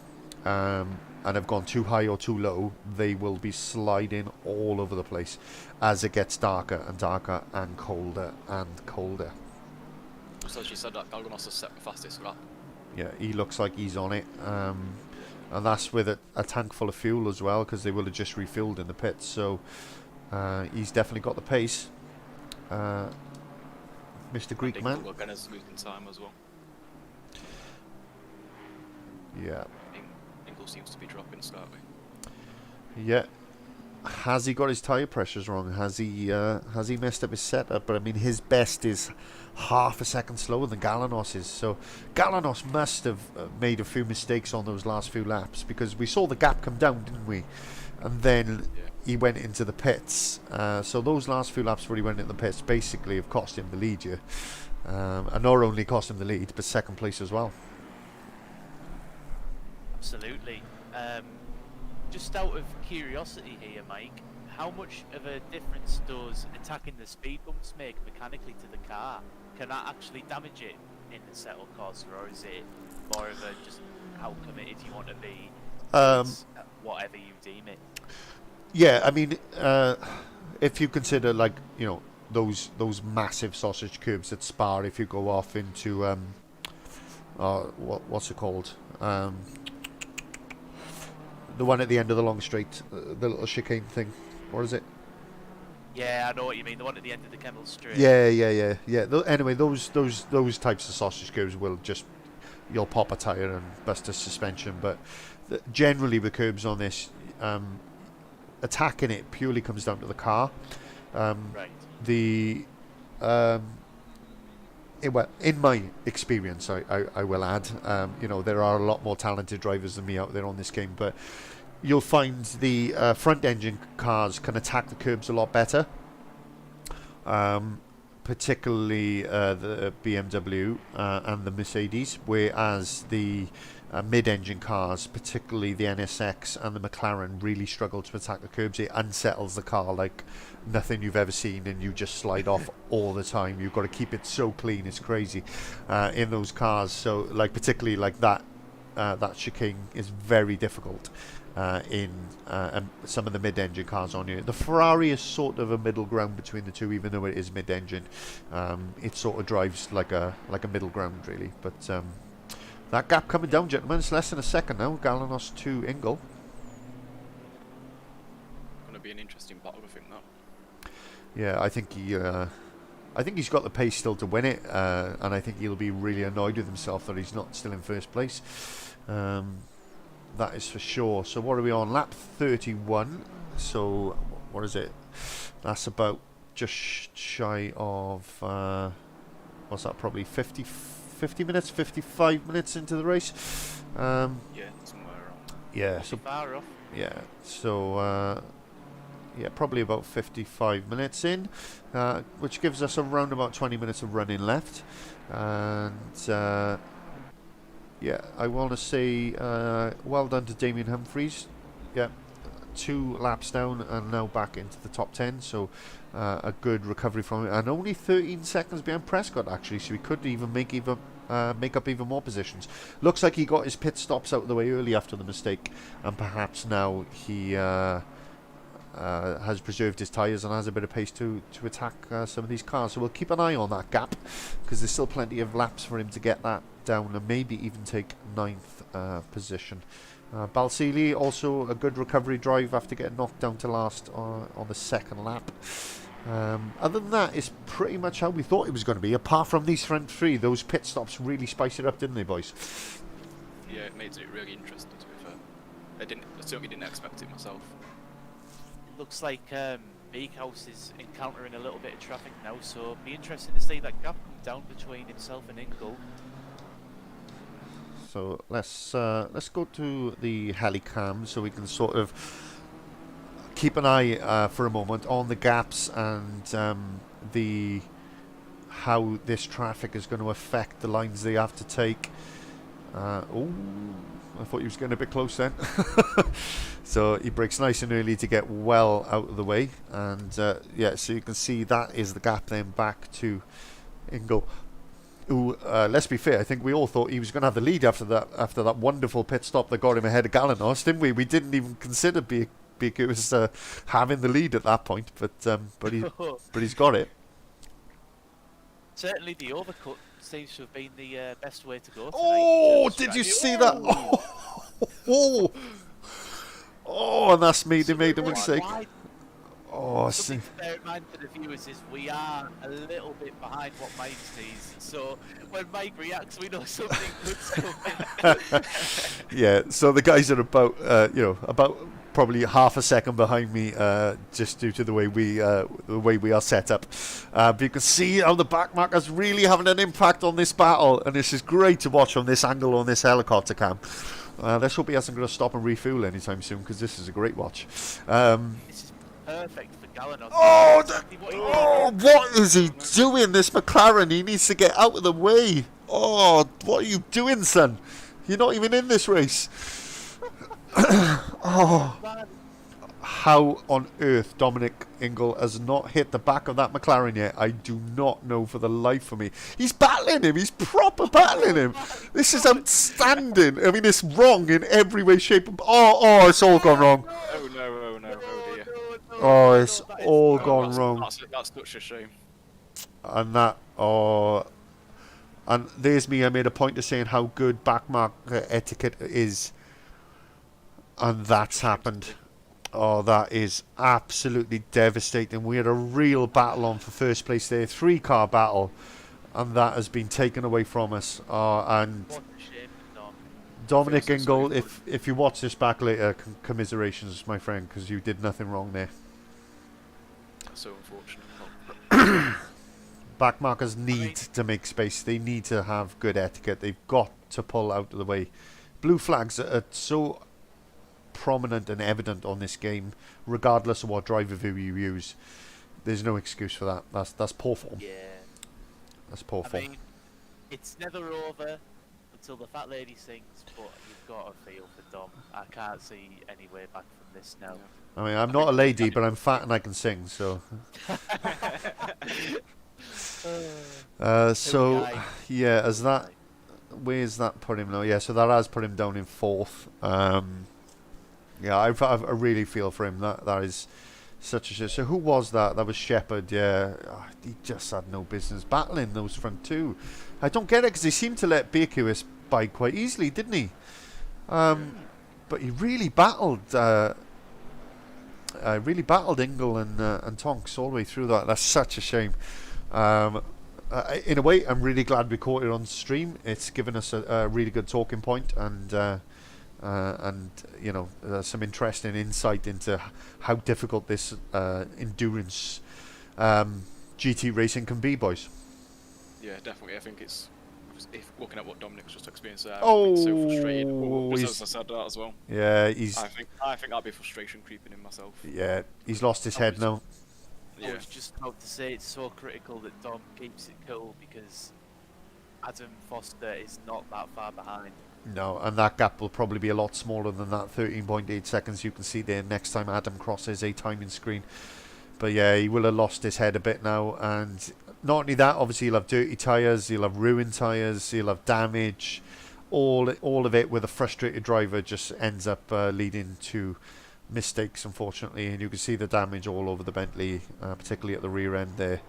and have gone too high or too low, they will be sliding all over the place as it gets darker and darker and colder and colder. So as you said, that Galganos has set the fastest lap. Yeah, he looks like he's on it. And that's with a tank full of fuel as well, because they will have just refueled in the pits. So he's definitely got the pace. Mr. Greek man. Again is losing time as well. Yeah. Ingle's Ingle seems to be dropping slightly. Yeah. Has he got his tyre pressures wrong? Has he messed up his setup? But I mean, his best is half a second slower than Galanos's. So Galanos must have made a few mistakes on those last few laps, because we saw the gap come down, didn't we? And then he went into the pits. So those last few laps where he went into the pits basically have cost him the lead here. And not only cost him the lead, but second place as well. Absolutely. Just out of curiosity here, Mike, how much of a difference does attacking the speed bumps make mechanically to the car? Can that actually damage it in the settle course, or is it more of a just how committed you want to be, whatever you deem it? Yeah, I mean, if you consider, like, you know, those massive sausage curbs at Spa, if you go off into what's it called? The one at the end of the long straight, the little chicane thing. What is it? Yeah, I know what you mean. The one at the end of the Kemmel Straight. Yeah. Anyway, those types of sausage curbs will just, you'll pop a tyre and bust a suspension. But generally, the curbs on this, attacking it purely comes down to the car. Right. Well, in my experience, I will add, you know, there are a lot more talented drivers than me out there on this game, but you'll find the front engine cars can attack the curbs a lot better, particularly the BMW and the Mercedes, whereas the mid-engine cars, particularly the NSX and the McLaren, really struggle to attack the curbs. It unsettles the car like nothing you've ever seen, and you just slide off all the time. You've got to keep it so clean, it's crazy in those cars. So, like, particularly like that chicane is very difficult in some of the mid-engine cars on here. The Ferrari is sort of a middle ground between the two, even though it is mid-engine. It sort of drives like a middle ground, really. But that gap coming down, gentlemen, it's less than a second now. Galanos to Ingle. Going to be an interesting battle, I think, that. Yeah, I think he's got the pace still to win it, and I think he'll be really annoyed with himself that he's not still in first place. That is for sure. So what are we on? Lap 31. So what is it? That's about just shy of what's that? Probably 50 minutes, 55 minutes into the race. Yeah, somewhere around. Yeah. So far off. yeah. So. Yeah, probably about 55 minutes in, which gives us around about 20 minutes of running left. And yeah, I want to say well done to Damian Humphries. Yeah, 2 laps down and now back into the top 10. So a good recovery from it, and only 13 seconds behind Prescott actually. So he could even make up even more positions. Looks like he got his pit stops out of the way early after the mistake, and perhaps now he. Has preserved his tyres and has a bit of pace to attack some of these cars. So we'll keep an eye on that gap, because there's still plenty of laps for him to get that down and maybe even take 9th position. Balsili also a good recovery drive after getting knocked down to last on the 2nd lap. Other than that, it's pretty much how we thought it was going to be, apart from these front 3. Those pit stops really spiced it up, didn't they, boys? Yeah, it made it really interesting, to be fair. I certainly didn't expect it myself. Looks like Beekhouse is encountering a little bit of traffic now, so be interesting to see that gap come down between himself and Ingle. So let's go to the helicam so we can sort of keep an eye for a moment on the gaps and how this traffic is going to affect the lines they have to take. Oh, I thought he was getting a bit close then. So he brakes nice and early to get well out of the way, and yeah, so you can see that is the gap then back to Ingle. Who, let's be fair, I think we all thought he was going to have the lead after that wonderful pit stop that got him ahead of Galanos, didn't we? We didn't even consider Beek was having the lead at that point, but he's got it. Certainly the overcut seems to have been the best way to go tonight. Oh, did you see that? Oh, and that's made him make a mistake. Oh, Something to bear in mind for the viewers is we are a little bit behind what Mike sees. So when Mike reacts, we know something good's coming. yeah. So the guys are about, about probably half a second behind me, just due to the way we are set up. But you can see how the back marker's really having an impact on this battle, and this is great to watch from this angle on this helicopter cam. Let's hope he hasn't going to stop and refuel anytime soon, because this is a great watch. This is perfect for Galanos. Oh, Exactly what he what is he doing, this McLaren? He needs to get out of the way. Oh, what are you doing, son? You're not even in this race. Oh, how on earth Dominic Ingle has not hit the back of that McLaren yet, I do not know for the life of me. He's battling him. He's proper battling him. This is outstanding. I mean, it's wrong in every way, shape, and... Oh, it's all gone wrong. Oh dear. Oh, it's all gone wrong. That's such a shame. And that, and there's me. I made a point of saying how good backmark etiquette is, and that's happened. Oh, that is absolutely devastating. We had a real battle on for first place there, 3-car battle, and that has been taken away from us. And What a shame, Dom. Dominic Ingle, if you watch this back later, commiserations, my friend, because you did nothing wrong there. That's so unfortunate. Backmarkers need to make space. They need to have good etiquette. They've got to pull out of the way. Blue flags are so prominent and evident on this game, regardless of what driver view you use. There's no excuse for that. That's poor form. Yeah. That's poor I form. mean, it's never over until the fat lady sings, but you've got to feel for Dom. I can't see any way back from this now. I mean, I'm not a lady, but I'm fat and I can sing, so... So, yeah, as that... Where's that put him now? Yeah, so that has put him down in 4th. Yeah, I really feel for him. That is such a shit. So who was that? That was Shepard, yeah. Oh, he just had no business battling those front two. I don't get it, because he seemed to let Bakewis by quite easily, didn't he? But he really battled... Ingle and Tonks all the way through that. That's such a shame. In a way, I'm really glad we caught it on stream. It's given us a really good talking point and some interesting insight into how difficult this endurance GT racing can be, boys. Yeah, definitely. I think it's... If looking at what Dominic's just experienced there, Oh, so frustrated. he's- As I said that as well. Yeah, I think that'd be frustration creeping in myself. yeah, he's lost his head now. I Yeah. was just about to say it's so critical that Dom keeps it cool because Adam Foster is not that far behind. No, and that gap will probably be a lot smaller than that 13.8 seconds you can see there next time Adam crosses a timing screen. But yeah, he will have lost his head a bit now, and not only that, obviously he'll have dirty tyres, he'll have ruined tyres, he'll have damage. All of it with a frustrated driver just ends up leading to mistakes, unfortunately, and you can see the damage all over the Bentley, particularly at the rear end there.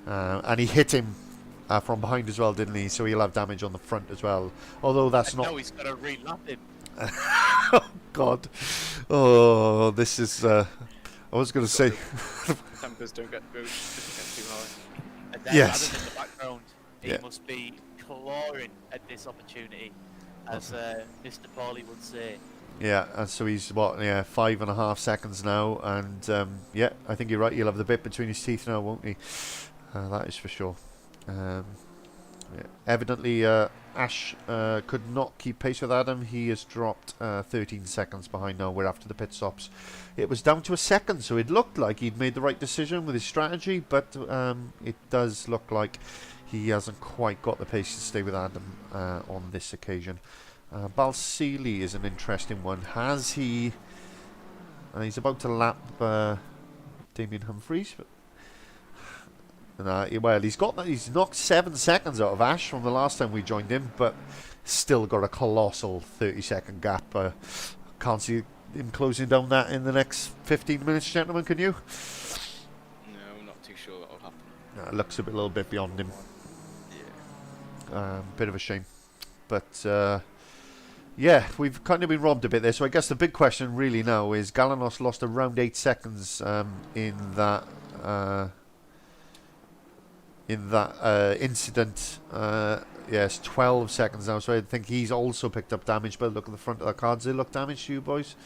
And he hit him from behind as well, didn't he? So he'll have damage on the front as well. Although that's And not... now he's got to re-lap him. Oh, God. Oh, this is... I was going to say... Tempers don't get too high. And then Yes. Adam in the background, he Yeah. must be clawing at this opportunity, as Mr. Paulie would say. Yeah, and so he's, 5.5 seconds now, and yeah, I think you're right, he'll have the bit between his teeth now, won't he? That is for sure. Yeah. Evidently, Ash could not keep pace with Adam. He has dropped 13 seconds behind now. We're after the pit stops. It was down to a second, so it looked like he'd made the right decision with his strategy, but it does look like he hasn't quite got the pace to stay with Adam on this occasion. Balseely is an interesting one. Has he... he's about to lap Damian Humphries. Well, he's knocked 7 seconds out of Ash from the last time we joined him, but still got a colossal 30-second gap. Can't see him closing down that in the next 15 minutes, gentlemen, can you? No, I'm not too sure that'll happen. It looks a little bit beyond him. Yeah. Bit of a shame. But... Yeah, we've kind of been robbed a bit there. So I guess the big question really now is Galanos lost around 8 seconds in that incident. Yes, 12 seconds now. So I think he's also picked up damage. But look at the front of the cards; they look damaged to you boys.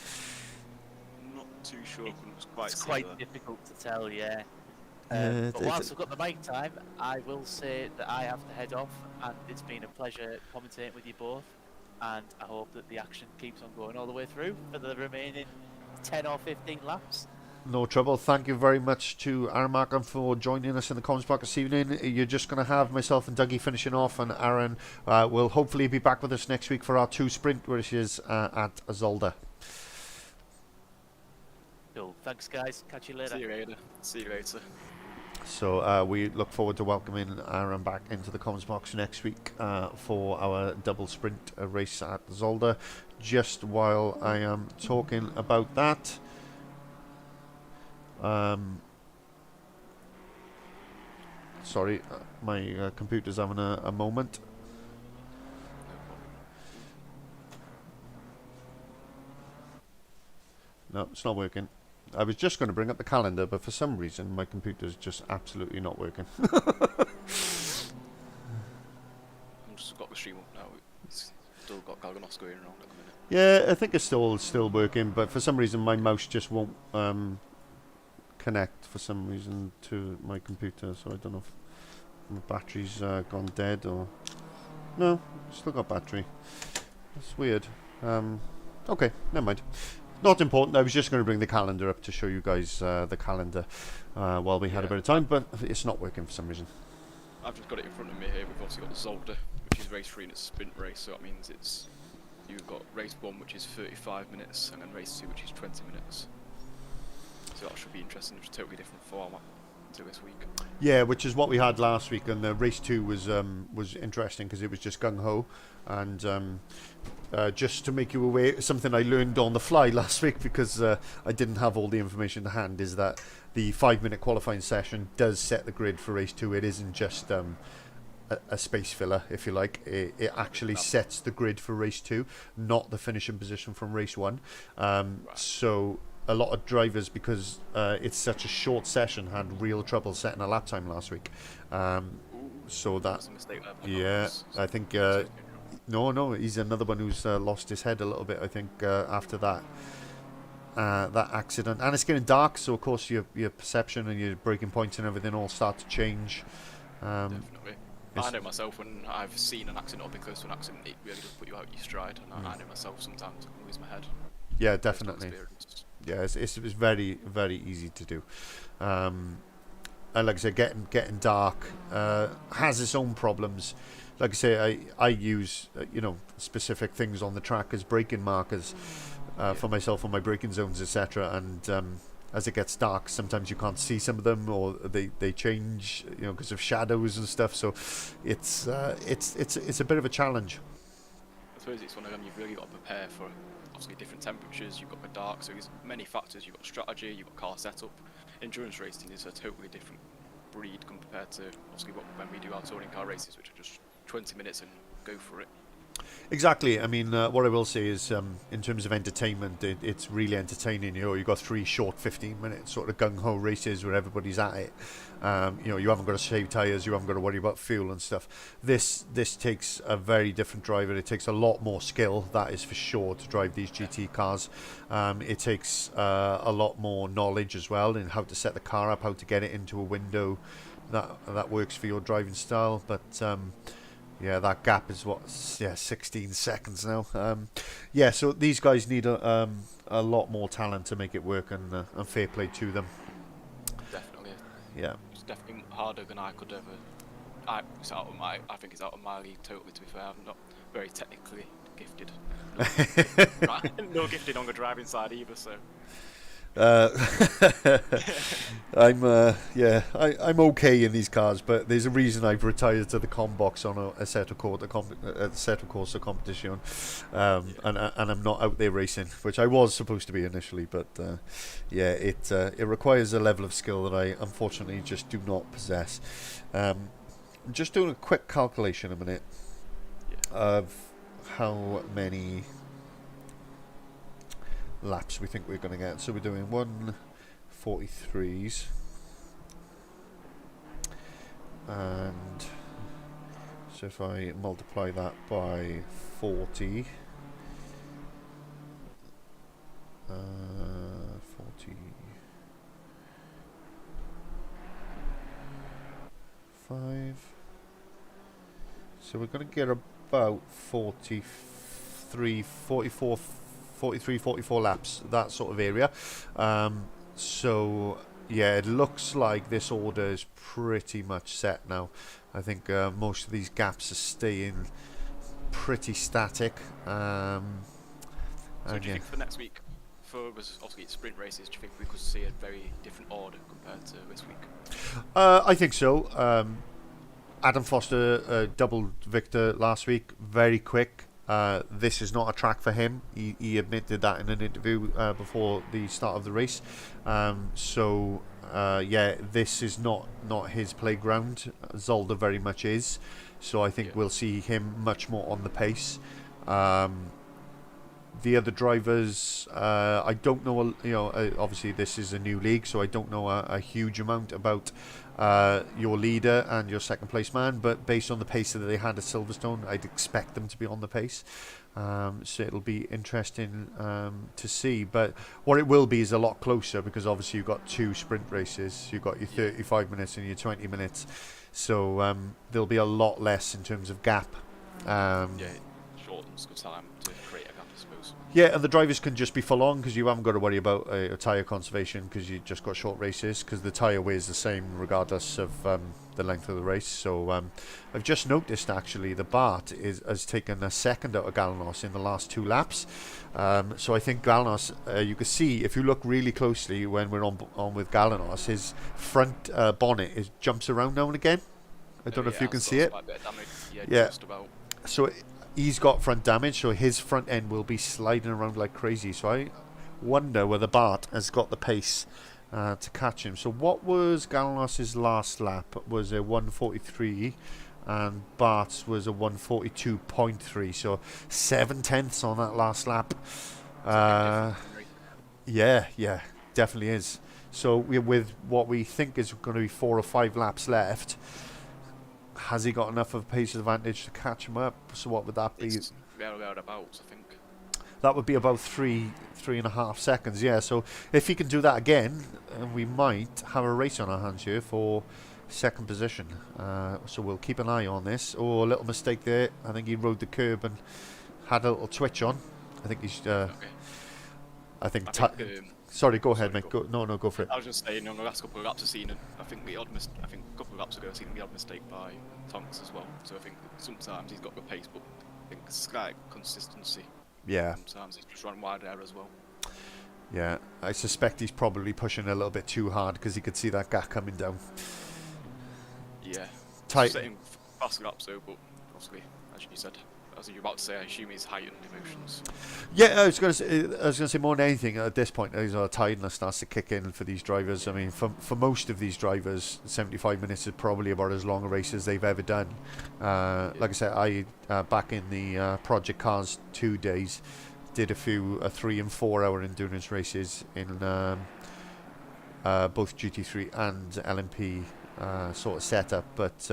Not too sure. Couldn't quite It's see quite that. difficult to tell, yeah. Yeah, But whilst I've got the mic time, I will say that I have to head off, and it's been a pleasure commentating with you both. And I hope that the action keeps on going all the way through for the remaining 10 or 15 laps. No trouble. Thank you very much to Aaron Markham for joining us in the comms block this evening. You're just going to have myself and Dougie finishing off, and Aaron will hopefully be back with us next week for our 2 sprint races at Zolder. Cool. Thanks, guys. Catch you later. See you later. So we look forward to welcoming Aaron back into the comms box next week for our double sprint race at Zolder. Just while I am talking about that, sorry, my computer's having a moment. No, it's not working. I was just going to bring up the calendar, but for some reason my computer's just absolutely not working. I've just got the stream up now. It's still got Galganos going around at the minute. Yeah, I think it's still working, but for some reason my mouse just won't connect for some reason to my computer, so I don't know if my battery's gone dead or... No, still got battery. That's weird. Okay, never mind. Not important. I was just going to bring the calendar up to show you guys the calendar while we had a bit of time, but it's not working for some reason. I've just got it in front of me here. We've also got the Zolder, which is race 3 and it's a sprint race, so that means you've got race 1, which is 35 minutes, and then race 2, which is 20 minutes. So that should be interesting. It's a totally different format to this week. Yeah, which is what we had last week, and race 2 was interesting because it was just gung ho, and just to make you aware, something I learned on the fly last week because I didn't have all the information to hand, is that the 5-minute qualifying session does set the grid for race 2. It isn't just a space filler, if you like. It actually sets the grid for race 2, not the finishing position from race 1. So a lot of drivers, because it's such a short session, had real trouble setting a lap time last week. So that's a mistake there. Yeah, I think no, he's another one who's lost his head a little bit, I think, after that accident. And it's getting dark, so of course your perception and your braking points and everything all start to change. Definitely. I know myself, when I've seen an accident or been close to an accident, it really does put you out your stride. And I know myself, sometimes I can lose my head. Yeah, definitely. Yeah, it's very, very easy to do. And like I said, getting dark has its own problems. Like I say, I use specific things on the track as braking markers for myself on my braking zones, etc. And as it gets dark, sometimes you can't see some of them, or they change, because of shadows and stuff. So it's a bit of a challenge. I suppose it's one of them you've really got to prepare for. Obviously, different temperatures. You've got the dark, so there's many factors. You've got strategy, you've got car setup. Endurance racing is a totally different breed compared to obviously when we do our touring car races, which are just 20 minutes and go for it. Exactly. I mean, what I will say is, in terms of entertainment, it's really entertaining. You've got 3 short 15-minute sort of gung-ho races where everybody's at it. You haven't got to shave tyres, you haven't got to worry about fuel and stuff. This takes a very different driver. It takes a lot more skill, that is for sure, to drive these GT cars. It takes a lot more knowledge as well in how to set the car up, how to get it into a window that works for your driving style. But yeah, that gap is 16 seconds now. So these guys need a lot more talent to make it work, and fair play to them. Definitely. Yeah. It's definitely harder than I could ever. I think it's out of my league totally. To be fair, I'm not very technically gifted. No gifted on the driving side either. So. I'm okay in these cars, but there's a reason I've retired to the com box on a Assetto Corsa competition, and I'm not out there racing, which I was supposed to be initially, but it requires a level of skill that I unfortunately just do not possess. Just doing a quick calculation a minute of how many laps we think we're going to get. So we're doing 1:43s, and so if I multiply that by 40, 45. So we're going to get about 43, 44, 43, 44 laps, that sort of area. So yeah, it looks like this order is pretty much set now. I think most of these gaps are staying pretty static. So do you think for next week, for obviously it's sprint races, do you think we could see a very different order compared to this week? I think so. Adam Foster doubled Victor last week, very quick. This is not a track for him. He admitted that in an interview before the start of the race. Yeah, this is not his playground. Zolder very much is. So I think we'll see him much more on the pace. The other drivers, I don't know. Obviously this is a new league, so I don't know a huge amount about your leader and your second place man. But based on the pace that they had at Silverstone, I'd expect them to be on the pace. So it'll be interesting to see. But what it will be is a lot closer, because obviously you've got 2 sprint races. You've got your 35 minutes and your 20 minutes. So there'll be a lot less in terms of gap. It shortens the time to create a gap, I suppose. Yeah, and the drivers can just be full on, because you haven't got to worry about a tyre conservation, because you just got short races, because the tyre weighs the same regardless of the length of the race. So I've just noticed actually the Bart has taken a second out of Galanos in the last 2 laps. So I think Galanos, you can see if you look really closely when we're on with Galanos, his front bonnet jumps around now and again. I don't know if you can see it. Yeah. Just about. So he's got front damage, so his front end will be sliding around like crazy. So I wonder whether Bart has got the pace to catch him. So what was Galanos' last lap? Was a 1:43, and Bart's was a 1:42.3. So 7/10 on that last lap. Yeah, definitely is. So with what we think is going to be 4 or 5 laps left, has he got enough of a pace advantage to catch him up? So what would that be? It's thereabouts, I think. That would be about 3.5 seconds. Yeah. So if he can do that again, we might have a race on our hands here for second position. So we'll keep an eye on this. Oh, a little mistake there. I think he rode the curb and had a little twitch on. I think he's. Okay. I think. Sorry, go ahead, mate. No, go for it. I was just saying, on the last couple of laps I've seen, I think a couple of laps ago I've seen the odd mistake by Tonks as well. So I think sometimes he's got the pace, but I think it's slight consistency. Yeah. Sometimes he's just run wide there as well. Yeah, I suspect he's probably pushing a little bit too hard, because he could see that gap coming down. Yeah. Tight. Setting fast laps though, but obviously, as you said, as you're about to say, I assume he's heightened emotions. Yeah, I was going to say more than anything at this point, tiredness starts to kick in for these drivers. I mean, for most of these drivers, 75 minutes is probably about as long a race as they've ever done. Like I said, I back in the Project Cars 2 days, did a few 3 and 4 hour endurance races in both GT3 and LMP sort of setup, but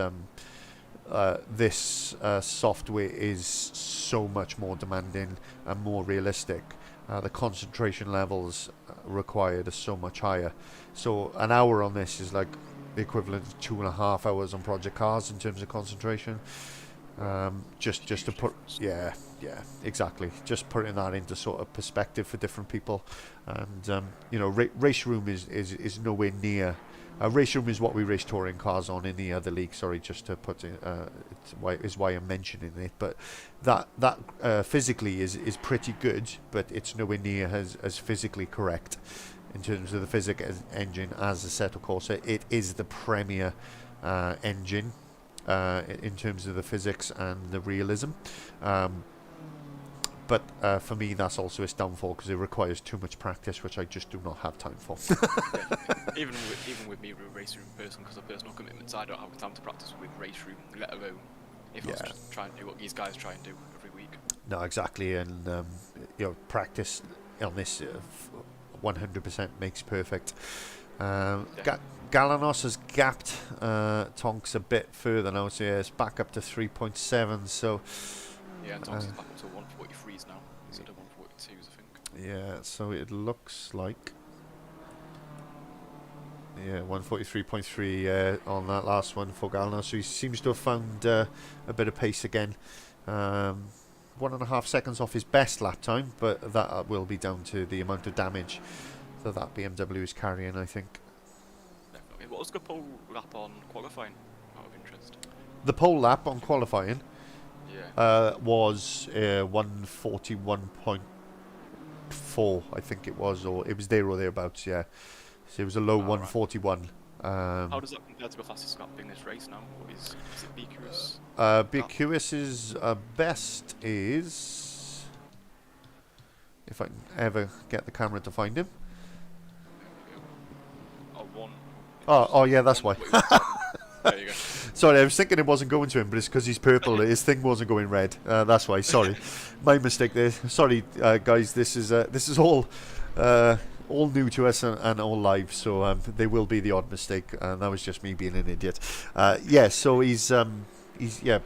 this software is so much more demanding and more realistic. The concentration levels required are so much higher. So an hour on this is like the equivalent of 2.5 hours on Project Cars in terms of concentration. Just to put, yeah, exactly. Just putting that into sort of perspective for different people, and race room is nowhere near. Race room is what we race touring cars on in the other league. Sorry, just to put it, is why I'm mentioning it. But that physically is pretty good, but it's nowhere near as physically correct in terms of the physics engine as the Assetto Corsa. It is the premier engine in terms of the physics and the realism. But for me, that's also its downfall, because it requires too much practice, which I just do not have time for. Even with me, with a race room person, because of personal commitments, I don't have the time to practice with race room, let alone if I was just trying to do what these guys try and do every week. No, exactly, and practice on this 100% makes perfect. Yeah. Galanos has gapped Tonks a bit further now, so yeah, it's back up to 3.7. So Yeah, and Thompson's back up to 143s now instead of 142s, I think. yeah, so it looks like 143.3 on that last one for Galanos. So he seems to have found a bit of pace again. 1.5 seconds off his best lap time, but that will be down to the amount of damage that BMW is carrying, I think. Definitely. What was the pole lap on qualifying, out of interest? The pole lap on qualifying Yeah. was 141.4, I think it was, or it was there or thereabouts, yeah. So it was a low 141. How does that compare to the fastest lap in this race now? What is it BQ's? BQS's best is, if I can ever get the camera to find him. Oh yeah, that's why. There you go. Sorry, I was thinking it wasn't going to him, but it's because he's purple. His thing wasn't going red. That's why. Sorry, my mistake there. Sorry, guys. This is all new to us and all live, so there will be the odd mistake, and that was just me being an idiot. Yeah, so he's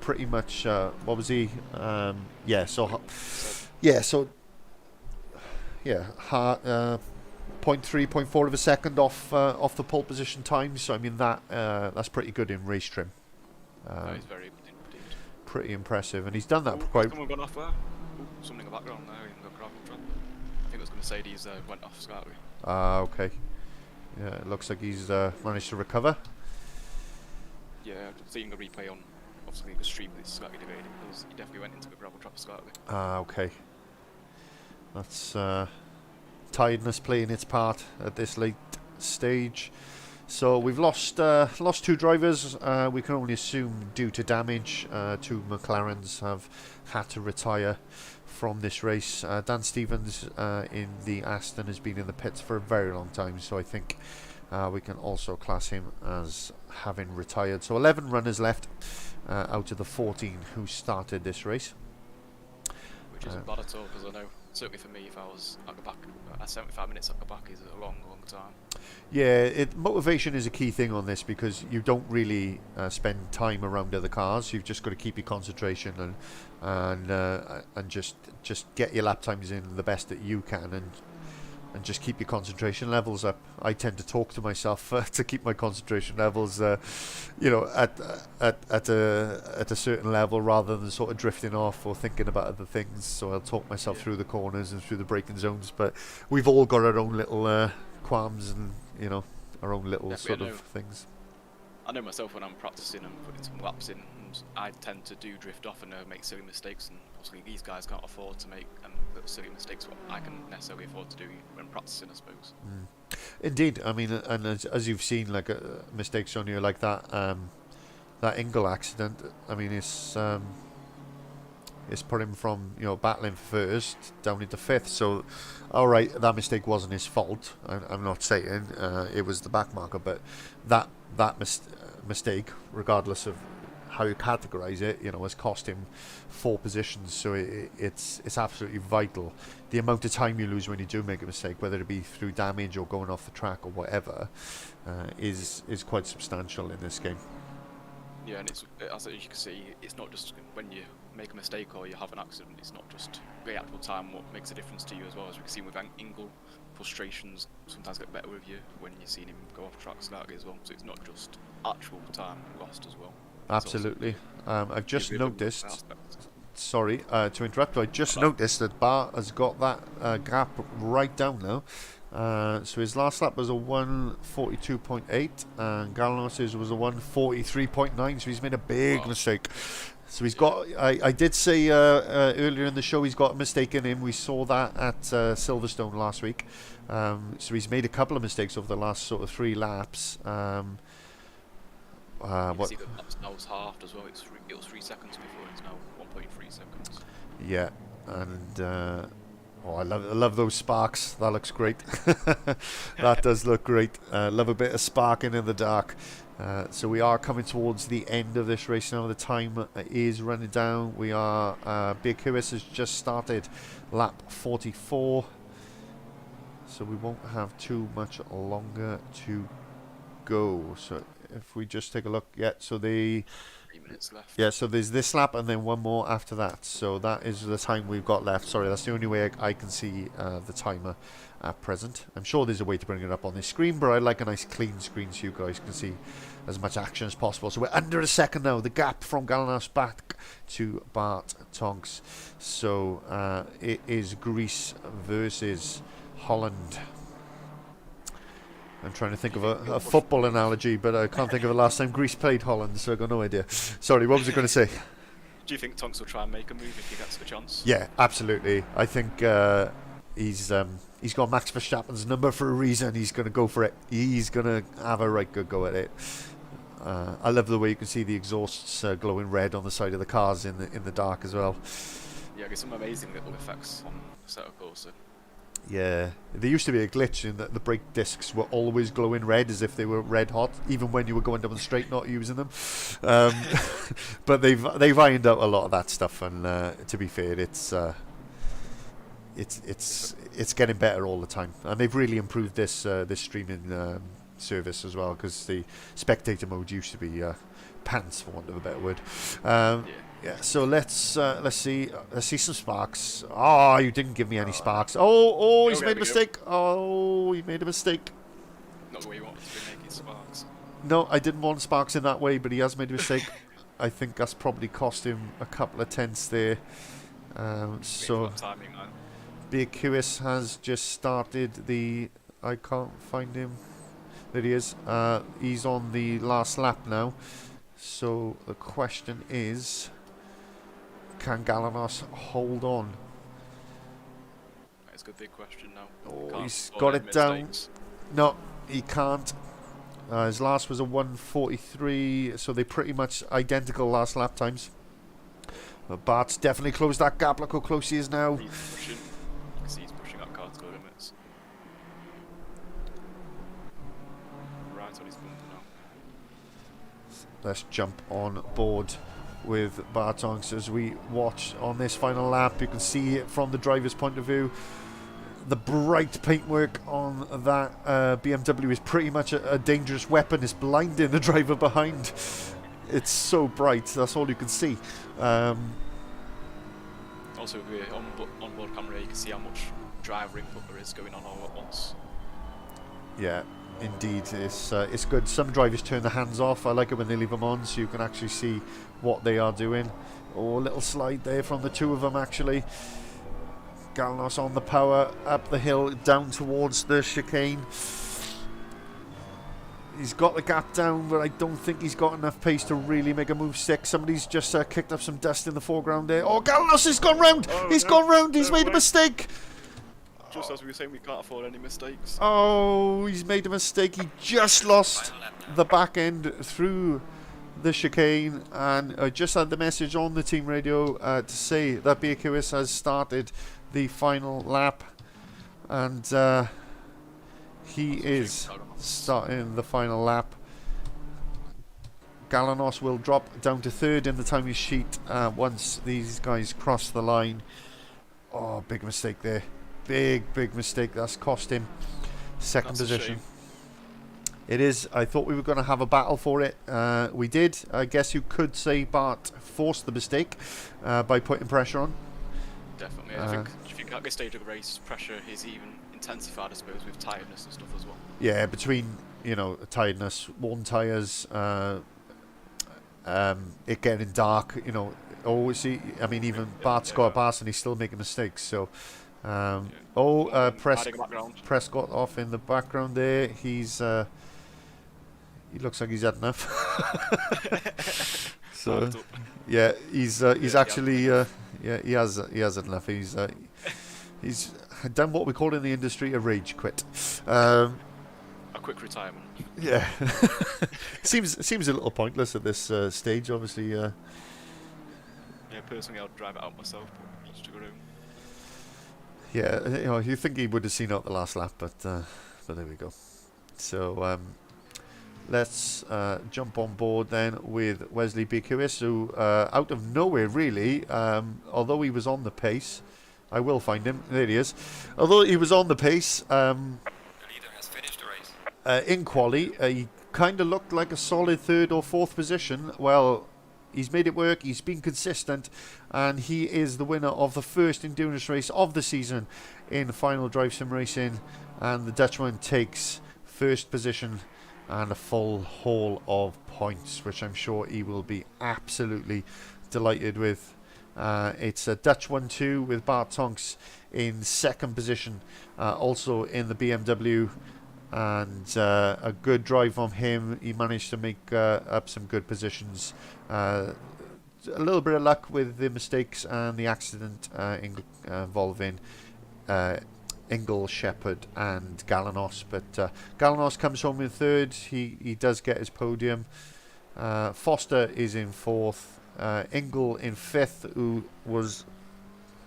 pretty much. What was he? So 0.3, 0.4 of a second off the pole position time. So I mean that's pretty good in race trim. That is very good indeed. Pretty impressive, and he's done that quite. Someone gone off there. Something in the background there in the gravel trap. I think I was going to say these went off slightly. Okay. Yeah, it looks like he's managed to recover. Yeah, seeing the replay on obviously the stream is slightly delayed because he definitely went into the gravel trap slightly. Okay. That's tiredness playing its part at this late stage. So we've lost two drivers. We can only assume due to damage. Two McLarens have had to retire from this race. Dan Stevens in the Aston has been in the pits for a very long time, so I think we can also class him as having retired. So 11 runners left out of the 14 who started this race. Which isn't bad at all, because I know, certainly for me, if I was at the back, 75 minutes at the back is a long, long time. Yeah, motivation is a key thing on this, because you don't really spend time around other cars. You've just got to keep your concentration and just get your lap times in the best that you can, and just keep your concentration levels up. I tend to talk to myself to keep my concentration levels, at a certain level, rather than sort of drifting off or thinking about other things. So I'll talk myself through the corners and through the braking zones. But we've all got our own little qualms and our own little sort of things. I know myself when I'm practicing and putting some laps in, and I tend to do drift off and make silly mistakes, and obviously these guys can't afford to make silly mistakes what I can necessarily afford to do when practicing, I suppose. Indeed, I mean, and as you've seen, like mistakes on you like that, that Ingle accident. I mean, it's put him from battling for first down into fifth. So, all right, that mistake wasn't his fault. I'm not saying it was the back marker, but that mistake, regardless of how you categorise it, has cost him 4 positions. So it's absolutely vital. The amount of time you lose when you do make a mistake, whether it be through damage or going off the track or whatever, is quite substantial in this game. Yeah, and it's, as you can see, it's not just when you make a mistake or you have an accident, it's not just the actual time what makes a difference to you as well. As we can see with Ingle, frustrations sometimes get better with you when you're seeing him go off track slightly as well. So it's not just actual time lost as well. Absolutely. I've just noticed, sorry to interrupt, but I just noticed that Bar has got that gap right down now. So his last lap was a 1:42.8 and Galanos's was a 1:43.9, so he's made a big mistake. So he's got, I did say earlier in the show, he's got a mistake in him. We saw that at Silverstone last week. So he's made a couple of mistakes over the last sort of 3 laps. You can see that laps now is halved as well. It was 3 seconds before, it's now 1.3 seconds. Yeah, and I love those sparks. That looks great. That does look great. Love a bit of sparking in the dark. So we are coming towards the end of this race now. The time is running down. We are Big Lewis has just started lap 44. So we won't have too much longer to go. So if we just take a look, so 3 minutes left. so there's this lap and then one more after that. So that is the time we've got left. Sorry, that's the only way I can see the timer at present. I'm sure there's a way to bring it up on this screen, but I like a nice clean screen so you guys can see as much action as possible. So we're under a second now. The gap from Galanos back to Bart Tonks. So it is Greece versus Holland. I'm trying to think of a football analogy, but I can't think of the last time Greece played Holland, so I've got no idea. Sorry, what was I going to say? Do you think Tonks will try and make a move if he gets the chance? Yeah, absolutely. I think he's got Max Verstappen's number for a reason. He's going to go for it. He's going to have a right good go at it. I love the way you can see the exhausts glowing red on the side of the cars in the dark as well. Yeah, there's some amazing little effects on the setup also. Yeah, there used to be a glitch in that the brake discs were always glowing red as if they were red hot, even when you were going down the straight, not using them. But they've ironed out a lot of that stuff, and to be fair, it's getting better all the time, and they've really improved this streaming service as well, because the spectator mode used to be pants, for want of a better word. Yeah, so let's see some sparks. Oh, you didn't give me any sparks. Oh, he's made a mistake. Oh, he made a mistake. Not the way you want to be making sparks. No, I didn't want sparks in that way, but he has made a mistake. I think that's probably cost him a couple of tenths there. So timing, man. Big QS has just started the... I can't find him. There he is. He's on the last lap now. So the question is... Can Galanos hold on? That's a good big question now. Oh, he's got it down. No, he can't. His last was a 1:43, so they're pretty much identical last lap times. But Bart's definitely closed that gap. Look how close he is now. He's pushing. You can see he's pushing that car to the limits. Right on his bumper now. Let's jump on board with Bartonks as we watch on this final lap. You can see it from the driver's point of view. The bright paintwork on that BMW is pretty much a dangerous weapon. It's blinding the driver behind. It's so bright. That's all you can see. Also, with the onboard camera, you can see how much driver input there is going on all at once. Yeah, indeed. It's good. Some drivers turn the hands off. I like it when they leave them on, so you can actually see what they are doing. Oh, a little slide there from the two of them, actually. Galanos on the power, up the hill, down towards the chicane. He's got the gap down, but I don't think he's got enough pace to really make a move stick. Somebody's just kicked up some dust in the foreground there. Oh, Galanos has gone round! He's gone round! He's made a mistake! Just as we were saying, we can't afford any mistakes. Oh, he's made a mistake. He just lost the back end through the chicane, and I just had the message on the team radio to say that BQS has started the final lap, and he is starting the final lap. Galanos will drop down to third in the timing sheet once these guys cross the line. Oh, big mistake there. Big mistake. That's cost him second position. It is. I thought we were going to have a battle for it. We did. I guess you could say Bart forced the mistake by putting pressure on. Definitely. I think at this stage of the race, pressure is even intensified, I suppose, with tiredness and stuff as well. Yeah, between, tiredness, worn tyres, it getting dark, even Bart's got a pass and he's still making mistakes. So, Prescott off in the background there. He looks like he's had enough. So, yeah, he's actually he has had enough. He's done what we call in the industry a rage quit. A quick retirement. Yeah, seems a little pointless at this stage, obviously. Yeah, personally, I'd drive it out myself, but just to go home. Yeah, you think he would have seen out the last lap, but there we go. So let's jump on board then with Wesley BQS, who out of nowhere, really, although he was on the pace, I will find him. There he is. Although he was on the pace, The leader has finished the race. in quali, he kind of looked like a solid third or fourth position. Well, he's made it work. He's been consistent, and he is the winner of the first endurance race of the season in Final Drive Sim Racing. And the Dutchman takes first position and a full haul of points, which I'm sure he will be absolutely delighted with. It's a Dutch 1-2 with Bart Tonks in second position, also in the BMW, and a good drive from him. He managed to make up some good positions. A little bit of luck with the mistakes and the accident involving Ingle, Shepherd and Galanos, but Galanos comes home in third. He does get his podium. Foster is in fourth. Ingle in fifth, who was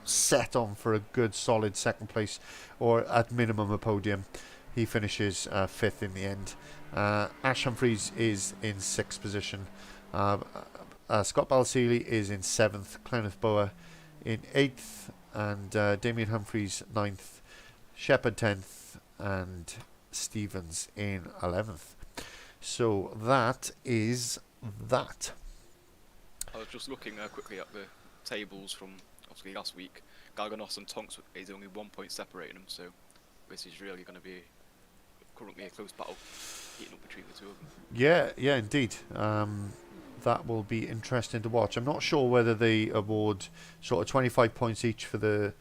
set on for a good solid second place, or at minimum a podium. He finishes fifth in the end. Ash Humphries is in sixth position. Scott Balseely is in seventh. Clenneth Bower in eighth, and Damian Humphries ninth. Shepherd 10th, and Stevens in 11th. So that is that. I was just looking quickly at the tables from obviously last week. Galganos and Tonks is only 1 point separating them, so this is really going to be currently a close battle heating up between the two of them. Yeah, indeed. That will be interesting to watch. I'm not sure whether they award sort of 25 points each for the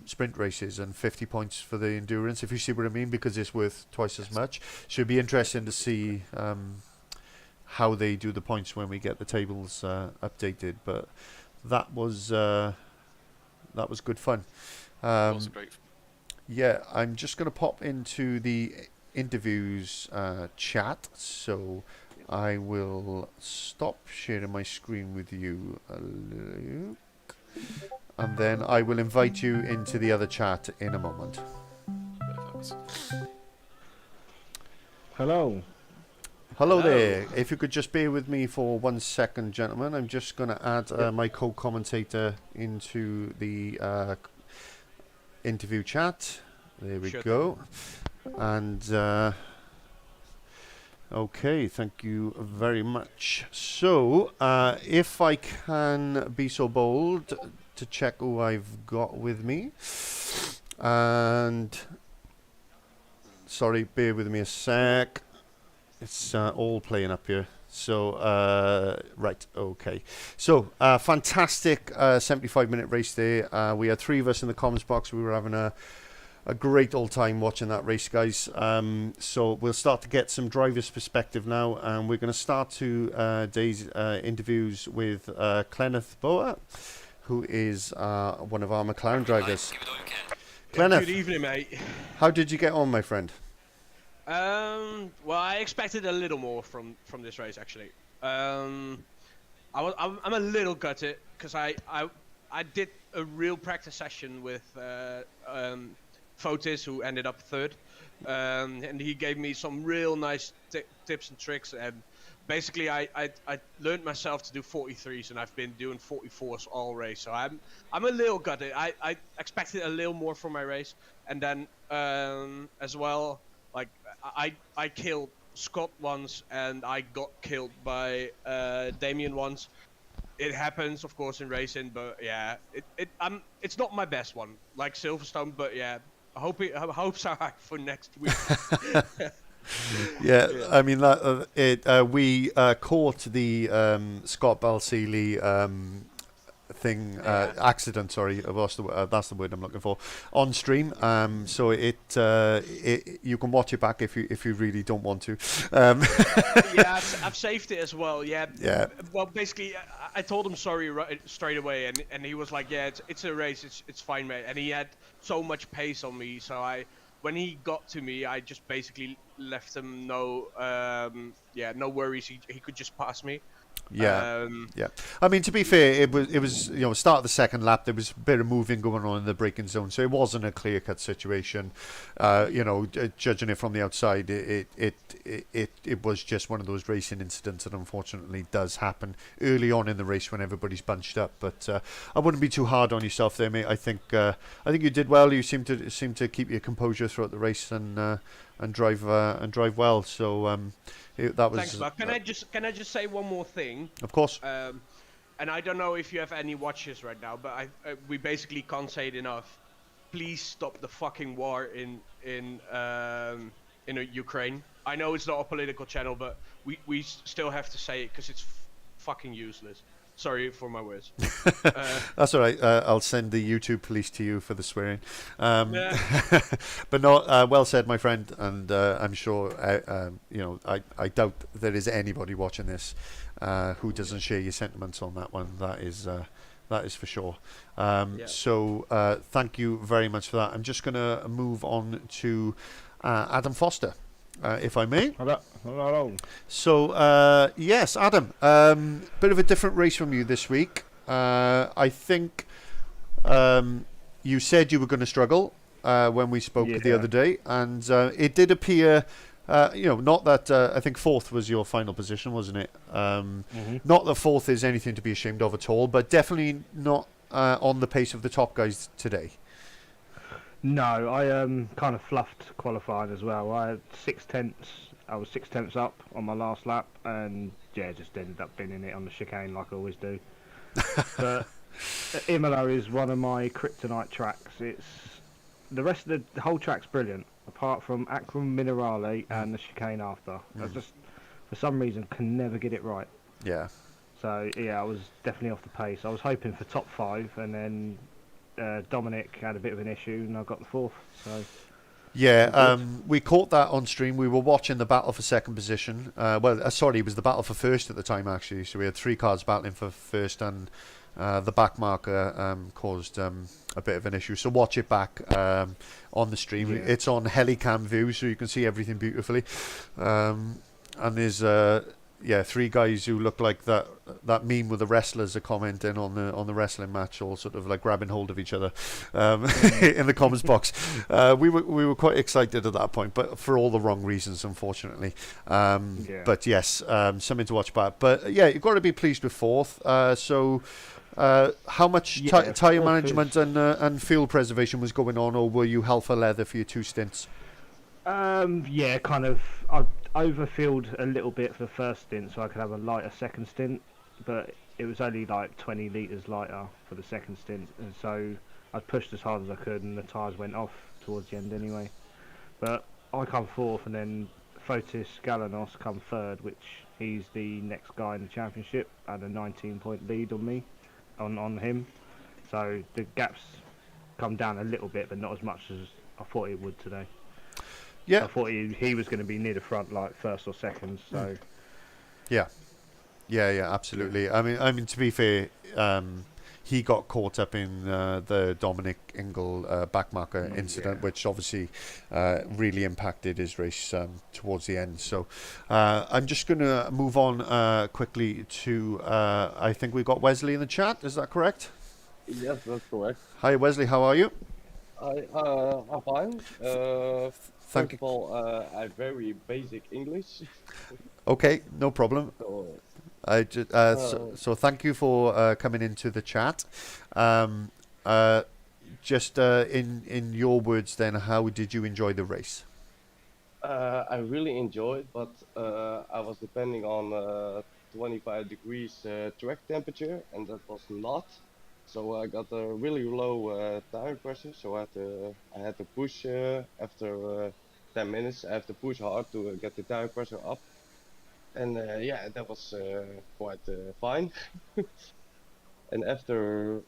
sprint races and 50 points for the endurance, if you see what I mean, because it's worth twice as much. Should be interesting to see how they do the points when we get the tables updated. But that was good fun. Also great. Yeah, I'm just going to pop into the interviews chat, so I will stop sharing my screen with you, Luke, and then I will invite you into the other chat in a moment. Perfect. Hello. Hello there. If you could just bear with me for 1 second, gentlemen. I'm just going to add my co-commentator into the interview chat. There we go. And okay, thank you very much. So, if I can be so bold to check who I've got with me. And sorry, bear with me a sec. It's all playing up here. So, right, okay. So, fantastic 75-minute race there. We had three of us in the comms box. We were having a great old time watching that race, guys. So we'll start to get some driver's perspective now, and we're going to start today's interviews with Clenneth Bower, who is one of our McLaren drivers. Give it all you can. Clenneth, Good evening, mate. how did you get on, my friend? Well, I expected a little more from this race, actually. I'm a little gutted because I did a real practice session with Fotis, who ended up third, and he gave me some real nice tips and tricks. And basically, I learned myself to do 43s, and I've been doing 44s all race. So I'm a little gutted. I expected a little more from my race, and then as well, like I killed Scott once, and I got killed by Damian once. It happens, of course, in racing, but yeah, it's not my best one, like Silverstone, but yeah, I hope so for next week. Yeah, I mean, we caught the Scott Balseely thing accident. Sorry, that's the word I'm looking for. On stream, so it you can watch it back if you really don't want to. Yeah, I've saved it as well. Yeah. Yeah. Well, basically, I told him sorry straight away, and he was like, "Yeah, it's a race. It's fine, mate." And he had so much pace on me, so when he got to me, I just basically left him no worries. He could just pass me. Yeah, Um, yeah. I mean, to be fair, it was start of the second lap. There was a bit of moving going on in the braking zone, so it wasn't a clear cut situation. Judging it from the outside, it was just one of those racing incidents that unfortunately does happen early on in the race when everybody's bunched up. But I wouldn't be too hard on yourself there, mate. I think you did well. You seem to keep your composure throughout the race and drive well. So. That was. Thanks, Buck. Can I just say one more thing? Of course. And I don't know if you have any watches right now, but we basically can't say it enough. Please stop the fucking war in Ukraine. I know it's not a political channel, but we still have to say it because it's fucking useless. Sorry for my words. That's all right. I'll send the YouTube police to you for the swearing. Yeah. But no, well said, my friend. And I'm sure, I doubt there is anybody watching this who doesn't share your sentiments on that one. That is for sure. So thank you very much for that. I'm just going to move on to Adam Foster. If I may. Hello. So, yes, Adam, bit of a different race from you this week. I think you said you were going to struggle when we spoke the other day, and it did appear, not that I think fourth was your final position, wasn't it? Not that fourth is anything to be ashamed of at all, but definitely not on the pace of the top guys today. No, I kind of fluffed qualifying as well. I had 6/10. I was 6/10 up on my last lap, and just ended up binning it on the chicane like I always do. But Imola is one of my kryptonite tracks. It's the rest of the whole track's brilliant, apart from Acrum Minerale and the chicane after. I just, for some reason, can never get it right. Yeah. So I was definitely off the pace. I was hoping for top 5, and then Dominic had a bit of an issue, and I got the fourth. So we caught that on stream. We were watching the battle for second position. It was the battle for first at the time, actually. So we had 3 cars battling for first, and the back marker caused a bit of an issue. So watch it back on the stream. Yeah. It's on helicam view, so you can see everything beautifully. And there's 3 guys who look like that meme with the wrestlers are commenting on the wrestling match, all sort of like grabbing hold of each other in the comments box. We were quite excited at that point, but for all the wrong reasons, unfortunately. But yes, something to watch back. But you've got to be pleased with fourth. So how much tyre management and fuel preservation was going on, or were you hell for leather for your 2 stints? Kind of. I overfilled a little bit for the first stint, so I could have a lighter second stint, but it was only like 20 litres lighter for the second stint, and so I pushed as hard as I could, and the tyres went off towards the end anyway. But I come fourth, and then Fotis Galanos come third, which he's the next guy in the championship, and a 19-point lead on me, on him. So the gaps come down a little bit, but not as much as I thought it would today. Yeah, I thought he was going to be near the front, like first or second. So, yeah, absolutely. I mean, to be fair, he got caught up in the Dominic Ingle backmarker incident, which obviously really impacted his race towards the end. So, I'm just going to move on quickly to. I think we've got Wesley in the chat. Is that correct? Yes, that's correct. Hi, Wesley. How are you? I'm fine. Thank First of all, I have very basic English. Okay, no problem. So, So thank you for coming into the chat. Just in your words, then, how did you enjoy the race? I really enjoyed, but I was depending on 25 degrees track temperature, and that was not. So I got a really low tire pressure, so I had to push after 10 minutes. I have to push hard to get the tire pressure up, and that was quite fine. And after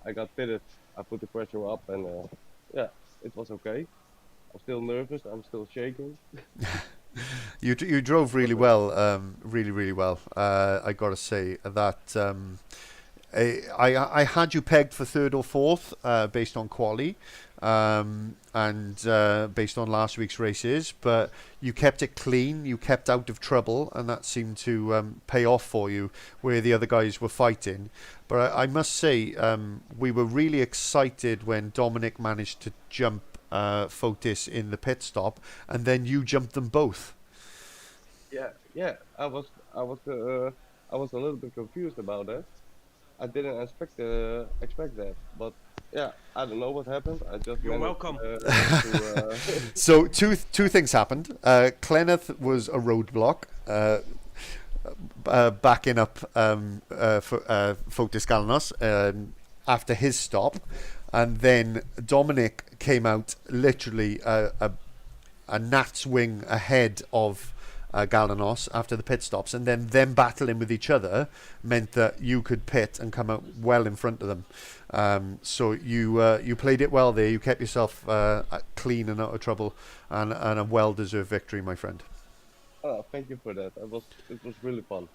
I got pitted, I put the pressure up, and it was okay. I'm still nervous. I'm still shaking. You drove really well, really well. I got to say that. I had you pegged for third or fourth based on quali and based on last week's races, but you kept it clean, you kept out of trouble, and that seemed to pay off for you where the other guys were fighting. But I must say, we were really excited when Dominic managed to jump Fotis in the pit stop, and then you jumped them both. Yeah. I was a little bit confused about that. I didn't expect that, but yeah, I don't know what happened. I just You're managed, welcome. to, So two things happened. Kenneth was a roadblock, backing up Fotis Galanos after his stop, and then Dominic came out literally a gnat's wing ahead of Galanos after the pit stops, and then them battling with each other meant that you could pit and come out well in front of them. So you played it well there. You kept yourself clean and out of trouble, and a well-deserved victory, my friend. oh, thank you for that. It was really fun.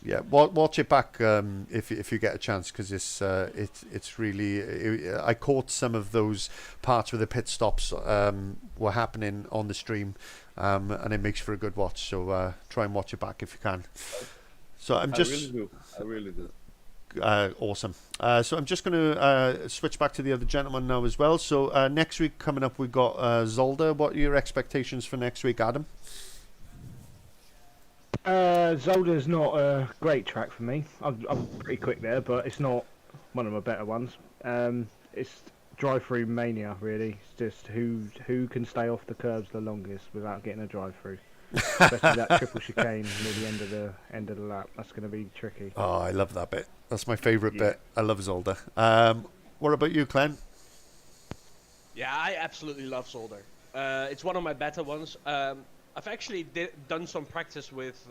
Yeah, watch it back if you get a chance, because it's really. I caught some of those parts where the pit stops were happening on the stream, and it makes for a good watch. So try and watch it back if you can. So I really do. Awesome. So I'm just going to switch back to the other gentleman now as well. So next week coming up, we've got Zolder. What are your expectations for next week, Adam? Zolder's not a great track for me. I'm pretty quick there, but it's not one of my better ones. It's drive-through mania, really. It's just who can stay off the curbs the longest without getting a drive-through. Especially that triple chicane near the end of the lap. That's going to be tricky. Oh, I love that bit. That's my favourite bit. I love Zolder. What about you, Glenn? Yeah, I absolutely love Zolder. It's one of my better ones. I've actually done some practice with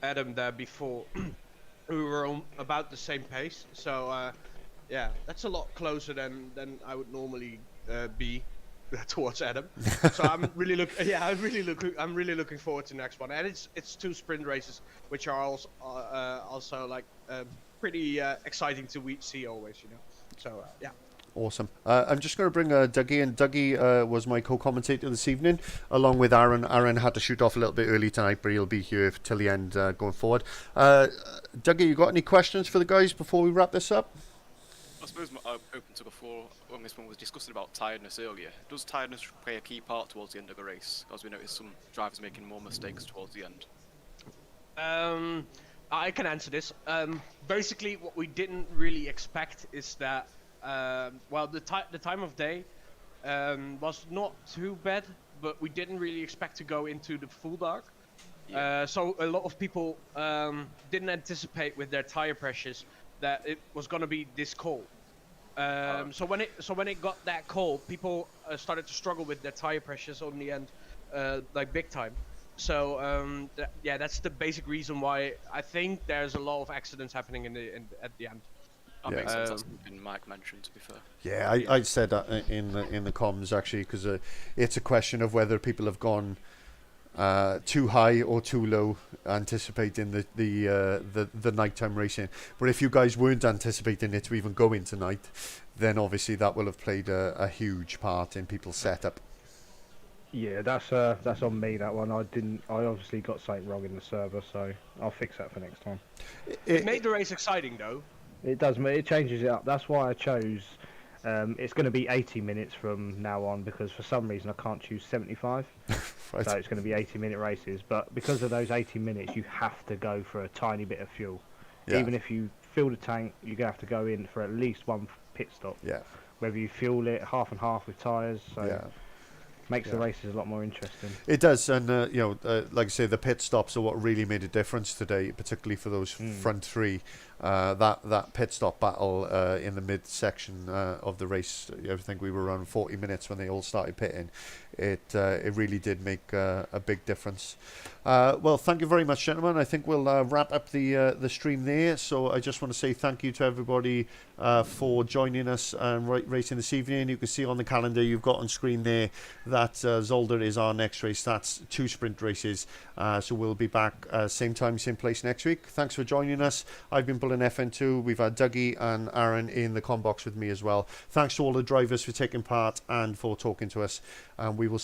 Adam there before. We were on about the same pace, so yeah, that's a lot closer than I would normally be towards Adam. So I'm really looking forward to the next one, and it's 2 sprint races, which are also like pretty exciting to see always, you know. So yeah. Awesome. I'm just going to bring Dougie in. Dougie was my co-commentator this evening, along with Aaron. Aaron had to shoot off a little bit early tonight, but he'll be here till the end going forward. Dougie, you got any questions for the guys before we wrap this up? I suppose I'm open to before when this one was discussing about tiredness earlier. Does tiredness play a key part towards the end of the race? As we noticed some drivers making more mistakes towards the end. I can answer this. Basically, what we didn't really expect is that well, the time of day was not too bad, but we didn't really expect to go into the full dark. Yeah. So a lot of people didn't anticipate with their tire pressures that it was going to be this cold. So when it got that cold, people started to struggle with their tire pressures on the end, like big time. So yeah, that's the basic reason why I think there's a lot of accidents happening at the end. That makes sense. That's something Mike mentioned, to be fair. Yeah, I said that in the comms actually, because it's a question of whether people have gone too high or too low, anticipating the nighttime racing. But if you guys weren't anticipating it to even go into night, then obviously that will have played a huge part in people's setup. Yeah, that's on me, that one. I obviously got something wrong in the server, so I'll fix that for next time. It made the race exciting, though. It does, it changes it up. That's why I chose. It's going to be 80 minutes from now on, because for some reason I can't choose 75. Right. So it's going to be 80-minute races. But because of those 80 minutes, you have to go for a tiny bit of fuel. Yeah. Even if you fill the tank, you're going to have to go in for at least one pit stop. Yeah. Whether you fuel it half and half with tyres. So yeah. Makes the races a lot more interesting. It does, and like I say, the pit stops are what really made a difference today, particularly for those front three. That pit stop battle in the mid section of the race, I think we were around 40 minutes when they all started pitting. It really did make a big difference. Well, thank you very much, gentlemen. I think we'll wrap up the stream there. So I just want to say thank you to everybody for joining us and racing this evening. You can see on the calendar you've got on screen there that Zolder is our next race. That's 2 sprint races. So we'll be back same time, same place next week. Thanks for joining us. I've been pulling FN2. We've had Dougie and Aaron in the com box with me as well. Thanks to all the drivers for taking part and for talking to us. We will see